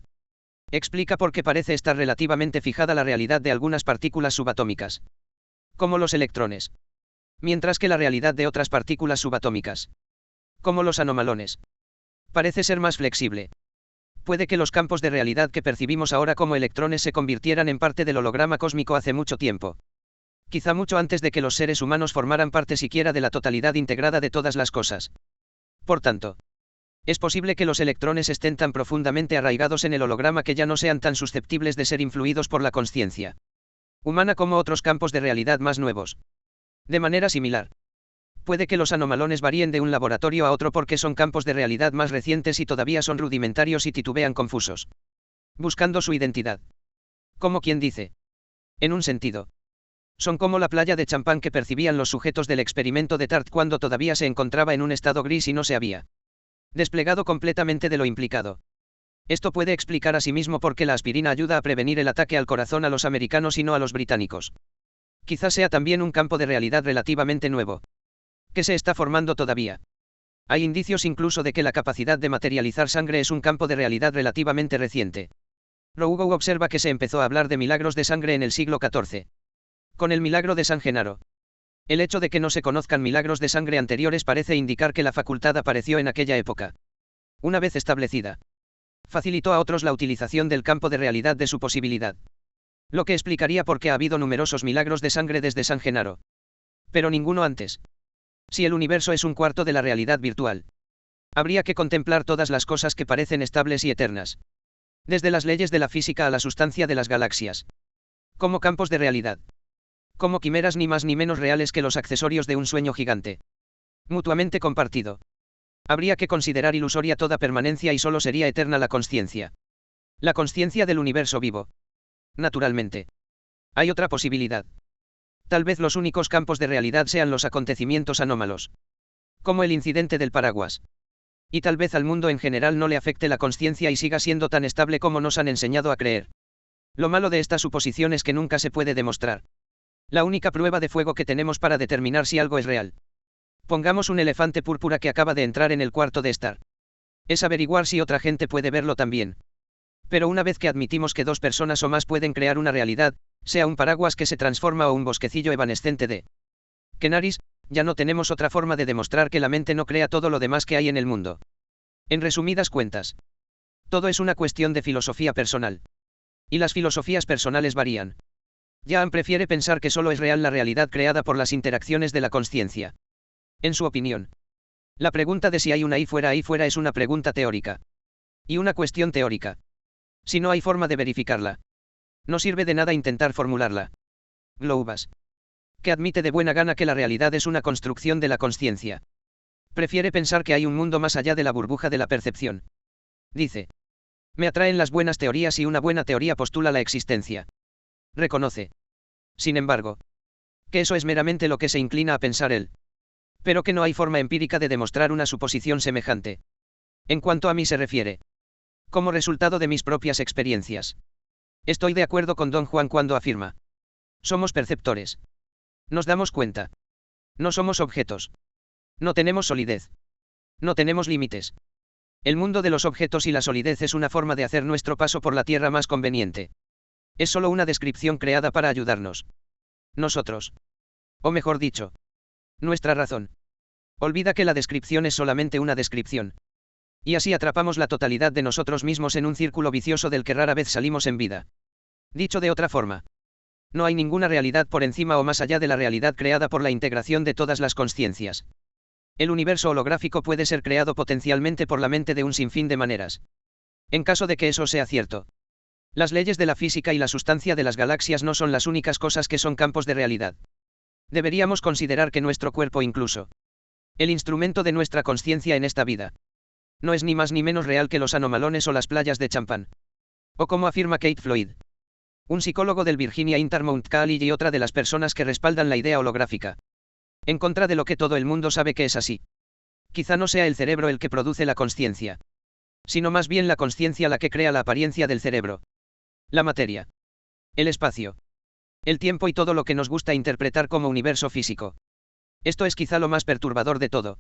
explica por qué parece estar relativamente fijada la realidad de algunas partículas subatómicas, como los electrones, mientras que la realidad de otras partículas subatómicas, como los anomalones, parece ser más flexible. Puede que los campos de realidad que percibimos ahora como electrones se convirtieran en parte del holograma cósmico hace mucho tiempo. Quizá mucho antes de que los seres humanos formaran parte siquiera de la totalidad integrada de todas las cosas. Por tanto, es posible que los electrones estén tan profundamente arraigados en el holograma que ya no sean tan susceptibles de ser influidos por la consciencia humana como otros campos de realidad más nuevos. De manera similar, puede que los anomalones varíen de un laboratorio a otro porque son campos de realidad más recientes y todavía son rudimentarios y titubean confusos, buscando su identidad. Como quien dice, en un sentido, son como la playa de champán que percibían los sujetos del experimento de Tart cuando todavía se encontraba en un estado gris y no se había desplegado completamente de lo implicado. Esto puede explicar asimismo por qué la aspirina ayuda a prevenir el ataque al corazón a los americanos y no a los británicos. Quizás sea también un campo de realidad relativamente nuevo, que se está formando todavía. Hay indicios incluso de que la capacidad de materializar sangre es un campo de realidad relativamente reciente. Rougou observa que se empezó a hablar de milagros de sangre en el siglo XIV. Con el milagro de San Genaro. El hecho de que no se conozcan milagros de sangre anteriores parece indicar que la facultad apareció en aquella época. Una vez establecida, facilitó a otros la utilización del campo de realidad de su posibilidad. Lo que explicaría por qué ha habido numerosos milagros de sangre desde San Genaro. Pero ninguno antes. Si el universo es un cuarto de la realidad virtual, habría que contemplar todas las cosas que parecen estables y eternas, desde las leyes de la física a la sustancia de las galaxias, como campos de realidad, como quimeras ni más ni menos reales que los accesorios de un sueño gigante, mutuamente compartido. Habría que considerar ilusoria toda permanencia y solo sería eterna la consciencia. La consciencia del universo vivo. Naturalmente. Hay otra posibilidad. Tal vez los únicos campos de realidad sean los acontecimientos anómalos, como el incidente del paraguas. Y tal vez al mundo en general no le afecte la consciencia y siga siendo tan estable como nos han enseñado a creer. Lo malo de esta suposición es que nunca se puede demostrar. La única prueba de fuego que tenemos para determinar si algo es real. Pongamos un elefante púrpura que acaba de entrar en el cuarto de estar. Es averiguar si otra gente puede verlo también. Pero una vez que admitimos que dos personas o más pueden crear una realidad, sea un paraguas que se transforma o un bosquecillo evanescente de Kenaris, ya no tenemos otra forma de demostrar que la mente no crea todo lo demás que hay en el mundo. En resumidas cuentas, todo es una cuestión de filosofía personal. Y las filosofías personales varían. Jahn prefiere pensar que solo es real la realidad creada por las interacciones de la consciencia. En su opinión, la pregunta de si hay una ahí fuera es una pregunta teórica. Y una cuestión teórica. Si no hay forma de verificarla, no sirve de nada intentar formularla. Gloubas, que admite de buena gana que la realidad es una construcción de la consciencia, prefiere pensar que hay un mundo más allá de la burbuja de la percepción. Dice. Me atraen las buenas teorías y una buena teoría postula la existencia. Reconoce. Sin embargo, que eso es meramente lo que se inclina a pensar él. Pero que no hay forma empírica de demostrar una suposición semejante. En cuanto a mí se refiere. Como resultado de mis propias experiencias. Estoy de acuerdo con Don Juan cuando afirma. Somos perceptores. Nos damos cuenta. No somos objetos. No tenemos solidez. No tenemos límites. El mundo de los objetos y la solidez es una forma de hacer nuestro paso por la Tierra más conveniente. Es solo una descripción creada para ayudarnos. Nosotros. O mejor dicho. Nuestra razón. Olvida que la descripción es solamente una descripción. Y así atrapamos la totalidad de nosotros mismos en un círculo vicioso del que rara vez salimos en vida. Dicho de otra forma. No hay ninguna realidad por encima o más allá de la realidad creada por la integración de todas las consciencias. El universo holográfico puede ser creado potencialmente por la mente de un sinfín de maneras. En caso de que eso sea cierto. Las leyes de la física y la sustancia de las galaxias no son las únicas cosas que son campos de realidad. Deberíamos considerar que nuestro cuerpo incluso. El instrumento de nuestra consciencia en esta vida. No es ni más ni menos real que los anomalones o las playas de champán. O como afirma Kate Floyd. Un psicólogo del Virginia Intermount College y otra de las personas que respaldan la idea holográfica. En contra de lo que todo el mundo sabe que es así. Quizá no sea el cerebro el que produce la consciencia. Sino más bien la consciencia la que crea la apariencia del cerebro. La materia. El espacio. El tiempo y todo lo que nos gusta interpretar como universo físico. Esto es quizá lo más perturbador de todo.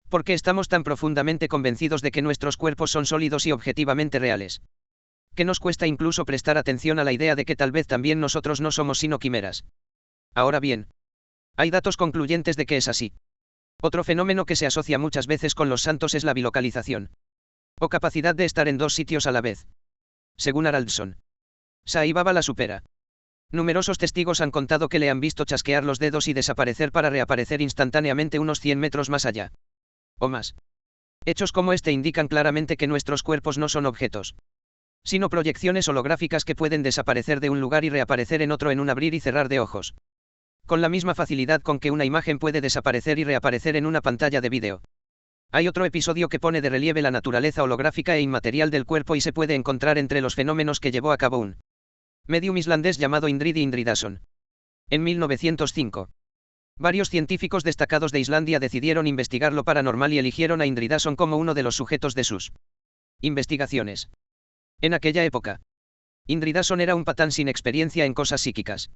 Porque estamos tan profundamente convencidos de que nuestros cuerpos son sólidos y objetivamente reales. Que nos cuesta incluso prestar atención a la idea de que tal vez también nosotros no somos sino quimeras. Ahora bien. Hay datos concluyentes de que es así. Otro fenómeno que se asocia muchas veces con los santos es la bilocalización. O capacidad de estar en dos sitios a la vez. Según Haraldson. Sai Baba la supera. Numerosos testigos han contado que le han visto chasquear los dedos y desaparecer para reaparecer instantáneamente unos 100 metros más allá. O más. Hechos como este indican claramente que nuestros cuerpos no son objetos. Sino proyecciones holográficas que pueden desaparecer de un lugar y reaparecer en otro en un abrir y cerrar de ojos. Con la misma facilidad con que una imagen puede desaparecer y reaparecer en una pantalla de vídeo. Hay otro episodio que pone de relieve la naturaleza holográfica e inmaterial del cuerpo y se puede encontrar entre los fenómenos que llevó a cabo un medium islandés llamado Indriði Indridason. En 1905. Varios científicos destacados de Islandia decidieron investigar lo paranormal y eligieron a Indridason como uno de los sujetos de sus investigaciones. En aquella época, Indridason era un patán sin experiencia en cosas psíquicas.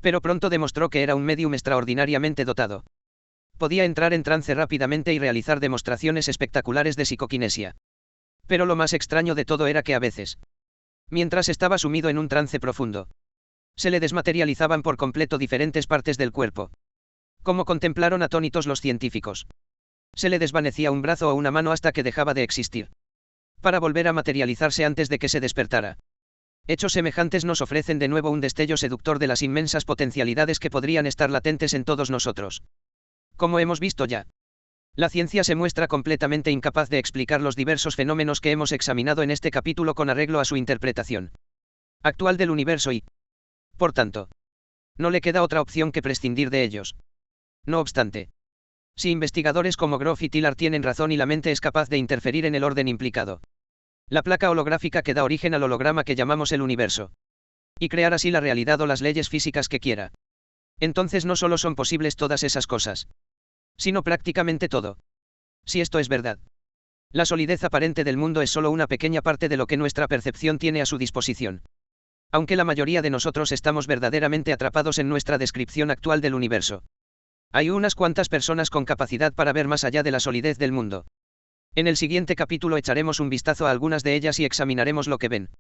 Pero pronto demostró que era un medium extraordinariamente dotado. Podía entrar en trance rápidamente y realizar demostraciones espectaculares de psicoquinesia. Pero lo más extraño de todo era que a veces, mientras estaba sumido en un trance profundo, se le desmaterializaban por completo diferentes partes del cuerpo. Como contemplaron atónitos los científicos. Se le desvanecía un brazo o una mano hasta que dejaba de existir. Para volver a materializarse antes de que se despertara. Hechos semejantes nos ofrecen de nuevo un destello seductor de las inmensas potencialidades que podrían estar latentes en todos nosotros. Como hemos visto ya, la ciencia se muestra completamente incapaz de explicar los diversos fenómenos que hemos examinado en este capítulo con arreglo a su interpretación actual del universo y, por tanto, no le queda otra opción que prescindir de ellos. No obstante, si investigadores como Groff y Tillard tienen razón y la mente es capaz de interferir en el orden implicado, la placa holográfica que da origen al holograma que llamamos el universo, y crear así la realidad o las leyes físicas que quiera, entonces no solo son posibles todas esas cosas, sino prácticamente todo. Si esto es verdad, la solidez aparente del mundo es solo una pequeña parte de lo que nuestra percepción tiene a su disposición. Aunque la mayoría de nosotros estamos verdaderamente atrapados en nuestra descripción actual del universo. Hay unas cuantas personas con capacidad para ver más allá de la solidez del mundo. En el siguiente capítulo echaremos un vistazo a algunas de ellas y examinaremos lo que ven.